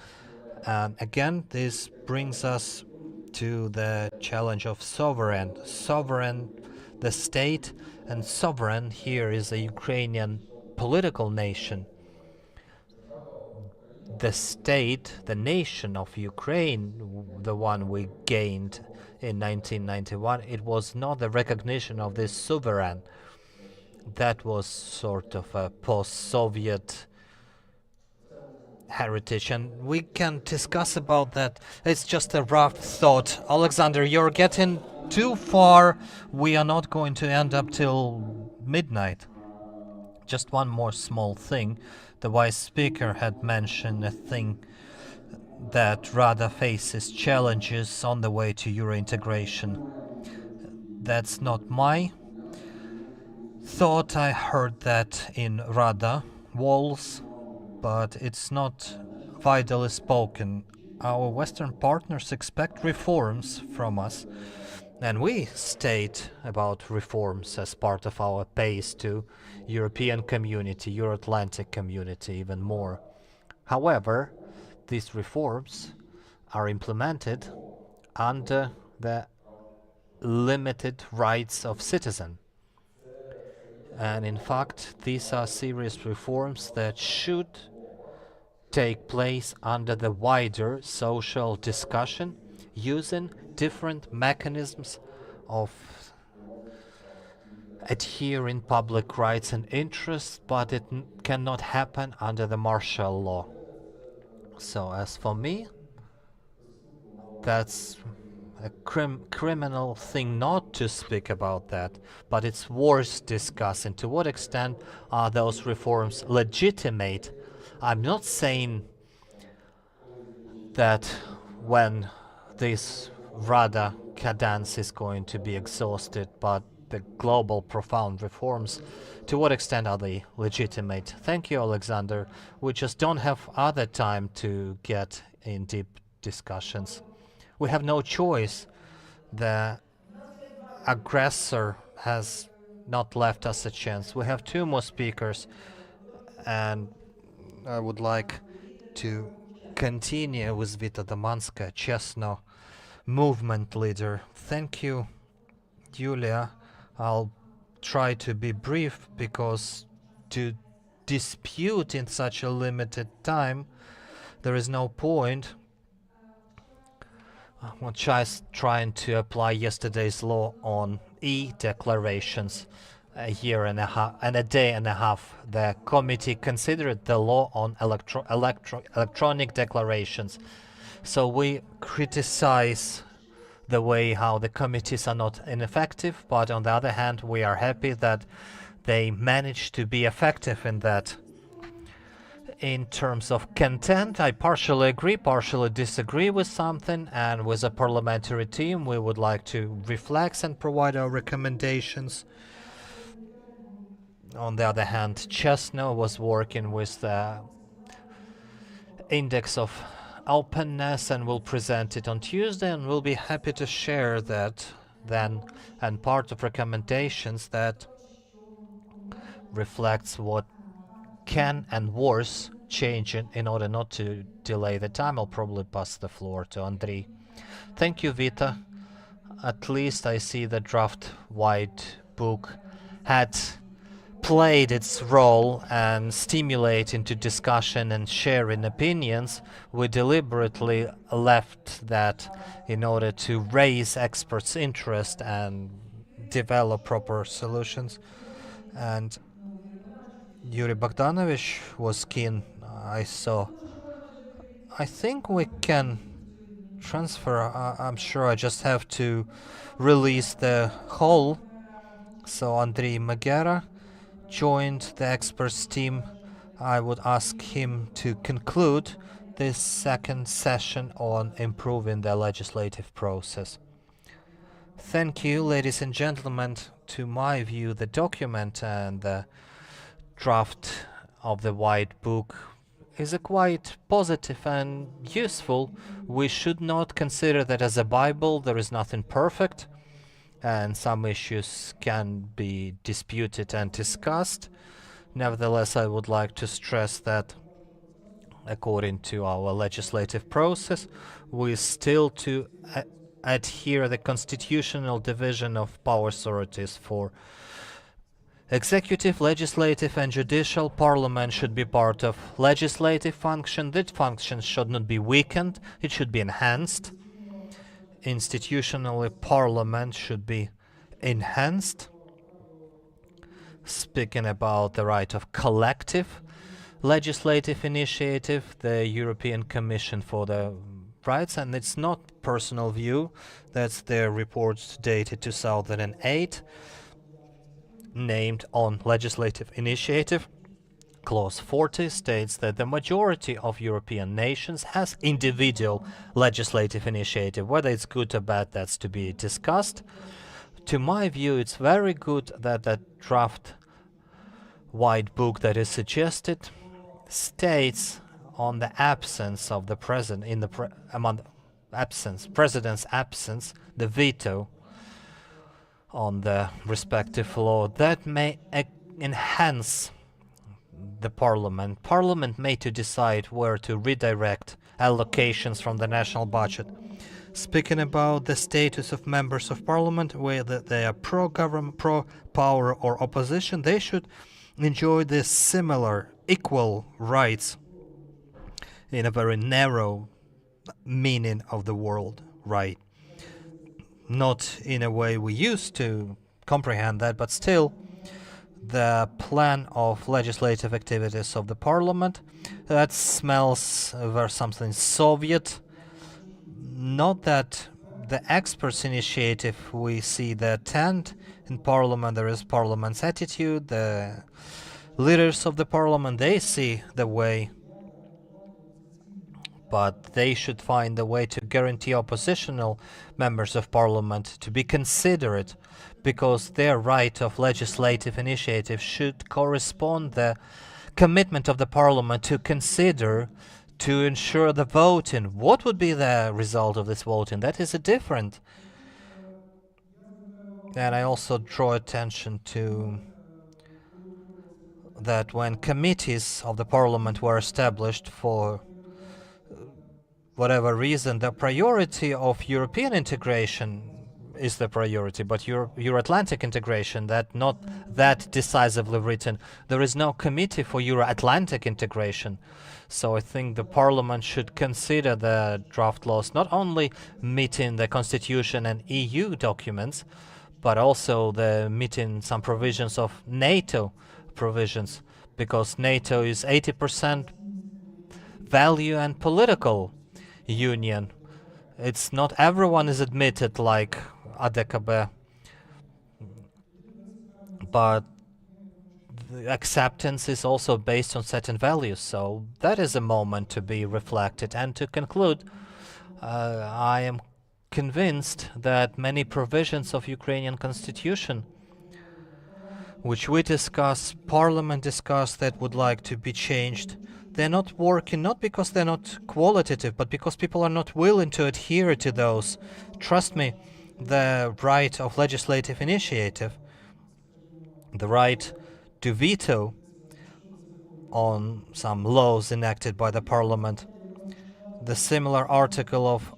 And again, this brings us to the challenge of sovereign. Sovereign, the state, and sovereign here is a Ukrainian political nation. The state, the nation of Ukraine, the one we gained in 1991, it was not the recognition of this sovereign. That was sort of a post-Soviet heritage, and we can discuss about that. It's just a rough thought. Alexander, you're getting too far. We are not going to end up till midnight. Just one more small thing. The vice speaker had mentioned a thing that Rada faces challenges on the way to Euro integration. That's not my thought. I heard that in Rada walls, but it's not vitally spoken. Our Western partners expect reforms from us, and we state about reforms as part of our pace to European community, Euro-Atlantic community even more. However, these reforms are implemented under the limited rights of citizen. And in fact, these are serious reforms that should take place under the wider social discussion using different mechanisms of adhering public rights and interests, but it cannot happen under the martial law. So as for me, that's a criminal thing not to speak about that, but it's worth discussing to what extent are those reforms legitimate. I'm not saying that when this Rada cadence is going to be exhausted, but the global profound reforms, to what extent are they legitimate? Thank you, Alexander. We just don't have other time to get in deep discussions. We have no choice. The aggressor has not left us a chance. We have two more speakers, and I would like to continue with Vita Damanska, Chesno movement leader. Thank you, Julia. I'll try to be brief because to dispute in such a limited time, there is no point. I'm just trying to apply yesterday's law on e-declarations. A year and a half and a day and a half, the committee considered the law on electronic declarations. So we criticize the way how the committees are not ineffective, but on the other hand, we are happy that they managed to be effective in that. In terms of content, I partially agree, partially disagree with something, and with a parliamentary team, we would like to reflect and provide our recommendations. On the other hand, Chesno was working with the index of openness and will present it on Tuesday, and we'll be happy to share that then, and part of recommendations that reflects what can and was change in order not to delay the time, I'll probably pass the floor to Andriy. Thank you, Vita. At least I see the draft white book had played its role and stimulate into discussion and sharing opinions. We deliberately left that in order to raise experts' interest and develop proper solutions. And Yuri Bogdanovich was keen, I saw. I think we can transfer. I'm sure I just have to release the whole. So Andriy Magera joined the experts team. I would ask him to conclude this second session on improving the legislative process. Thank you, ladies and gentlemen. To my view, the document and the draft of the white book is a quite positive and useful. We should not consider that as a Bible. There is nothing perfect, and some issues can be disputed and discussed. Nevertheless, I would like to stress that according to our legislative process, we still to adhere the constitutional division of power authorities for executive, legislative and judicial. Parliament should be part of legislative function. That function should not be weakened, it should be enhanced. Institutionally, Parliament should be enhanced. Speaking about the right of collective legislative initiative, the European Commission for the Rights, and it's not personal view, that's their report dated 2008, named on legislative initiative. Clause 40 states that the majority of European nations has individual legislative initiative. Whether it's good or bad, that's to be discussed. To my view, it's very good that the draft white book that is suggested states on the absence of the president, in the president's absence, the veto on the respective law that may enhance the Parliament. Parliament may to decide where to redirect allocations from the national budget. Speaking about the status of members of Parliament, whether they are pro-government, pro-power or opposition, they should enjoy the similar, equal rights in a very narrow meaning of the word right. Not in a way we used to comprehend that, but still the plan of legislative activities of the Parliament, that smells of something Soviet. Not that the experts' initiative, we see the tent in Parliament, there is Parliament's attitude, the leaders of the Parliament, they see the way, but they should find a way to guarantee oppositional members of Parliament to be considerate, because their right of legislative initiative should correspond the commitment of the Parliament to consider, to ensure the voting. What would be the result of this voting? That is a different. And I also draw attention to that when committees of the Parliament were established for whatever reason, the priority of European integration is the priority, but Euro-Atlantic integration, that not that decisively written. There is no committee for Euro-Atlantic integration. So I think the Parliament should consider the draft laws not only meeting the Constitution and EU documents, but also the meeting some provisions of NATO provisions, because NATO is 80% value and political union. It's not everyone is admitted like ADKB, but the acceptance is also based on certain values. So that is a moment to be reflected. And to conclude, I am convinced that many provisions of Ukrainian constitution, which we discuss, Parliament discuss, that would like to be changed, they're not working, not because they're not qualitative, but because people are not willing to adhere to those. Trust me, the right of legislative initiative, the right to veto on some laws enacted by the parliament. The similar article of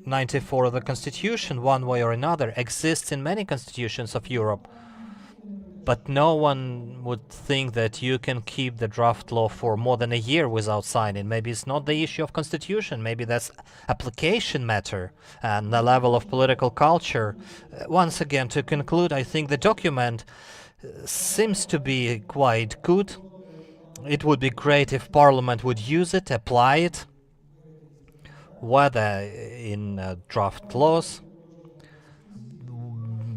94 of the Constitution, one way or another, exists in many constitutions of Europe. But no one would think that you can keep the draft law for more than a year without signing. Maybe it's not the issue of constitution. Maybe that's application matter and the level of political culture. Once again, to conclude, I think the document seems to be quite good. It would be great if Parliament would use it, apply it, whether in draft laws.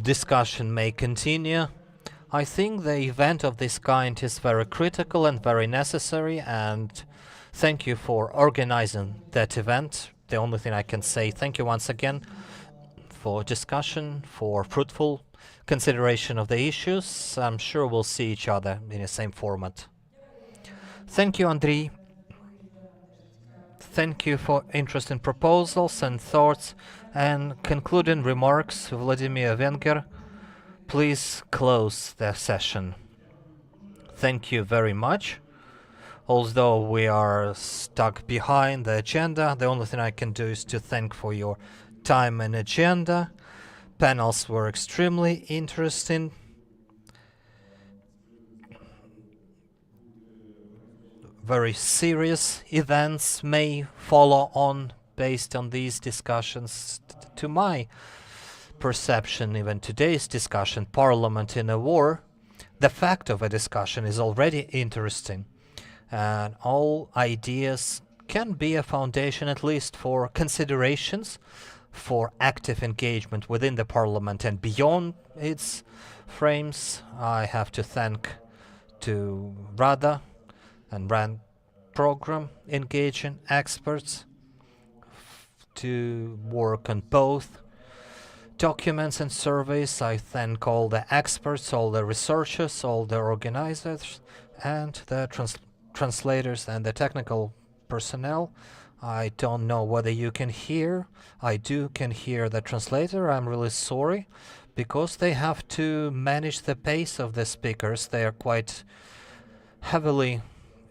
Discussion may continue. I think the event of this kind is very critical and very necessary, and thank you for organizing that event. The only thing I can say, thank you once again for discussion, for fruitful consideration of the issues. I'm sure we'll see each other in the same format. Thank you, Andriy. Thank you for interesting proposals and thoughts. And concluding remarks, Vladimir Venger. Please close the session. Thank you very much. Although we are stuck behind the agenda, the only thing I can do is to thank for your time and agenda. Panels were extremely interesting. Very serious events may follow on based on these discussions. To my perception, even today's discussion, Parliament in a war, the fact of a discussion is already interesting. And all ideas can be a foundation at least for considerations, for active engagement within the Parliament and beyond its frames. I have to thank to RADA and RAND program engaging experts to work on both documents and surveys. I thank all the experts, all the researchers, all the organizers, and the translators and the technical personnel. I don't know whether you can hear. I can hear the translator. I'm really sorry, because they have to manage the pace of the speakers. They are quite heavily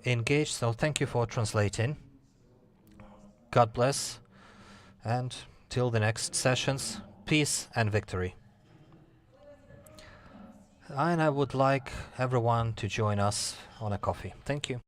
engaged, so thank you for translating. God bless, and till the next sessions, peace and victory. And I would like everyone to join us on a coffee. Thank you.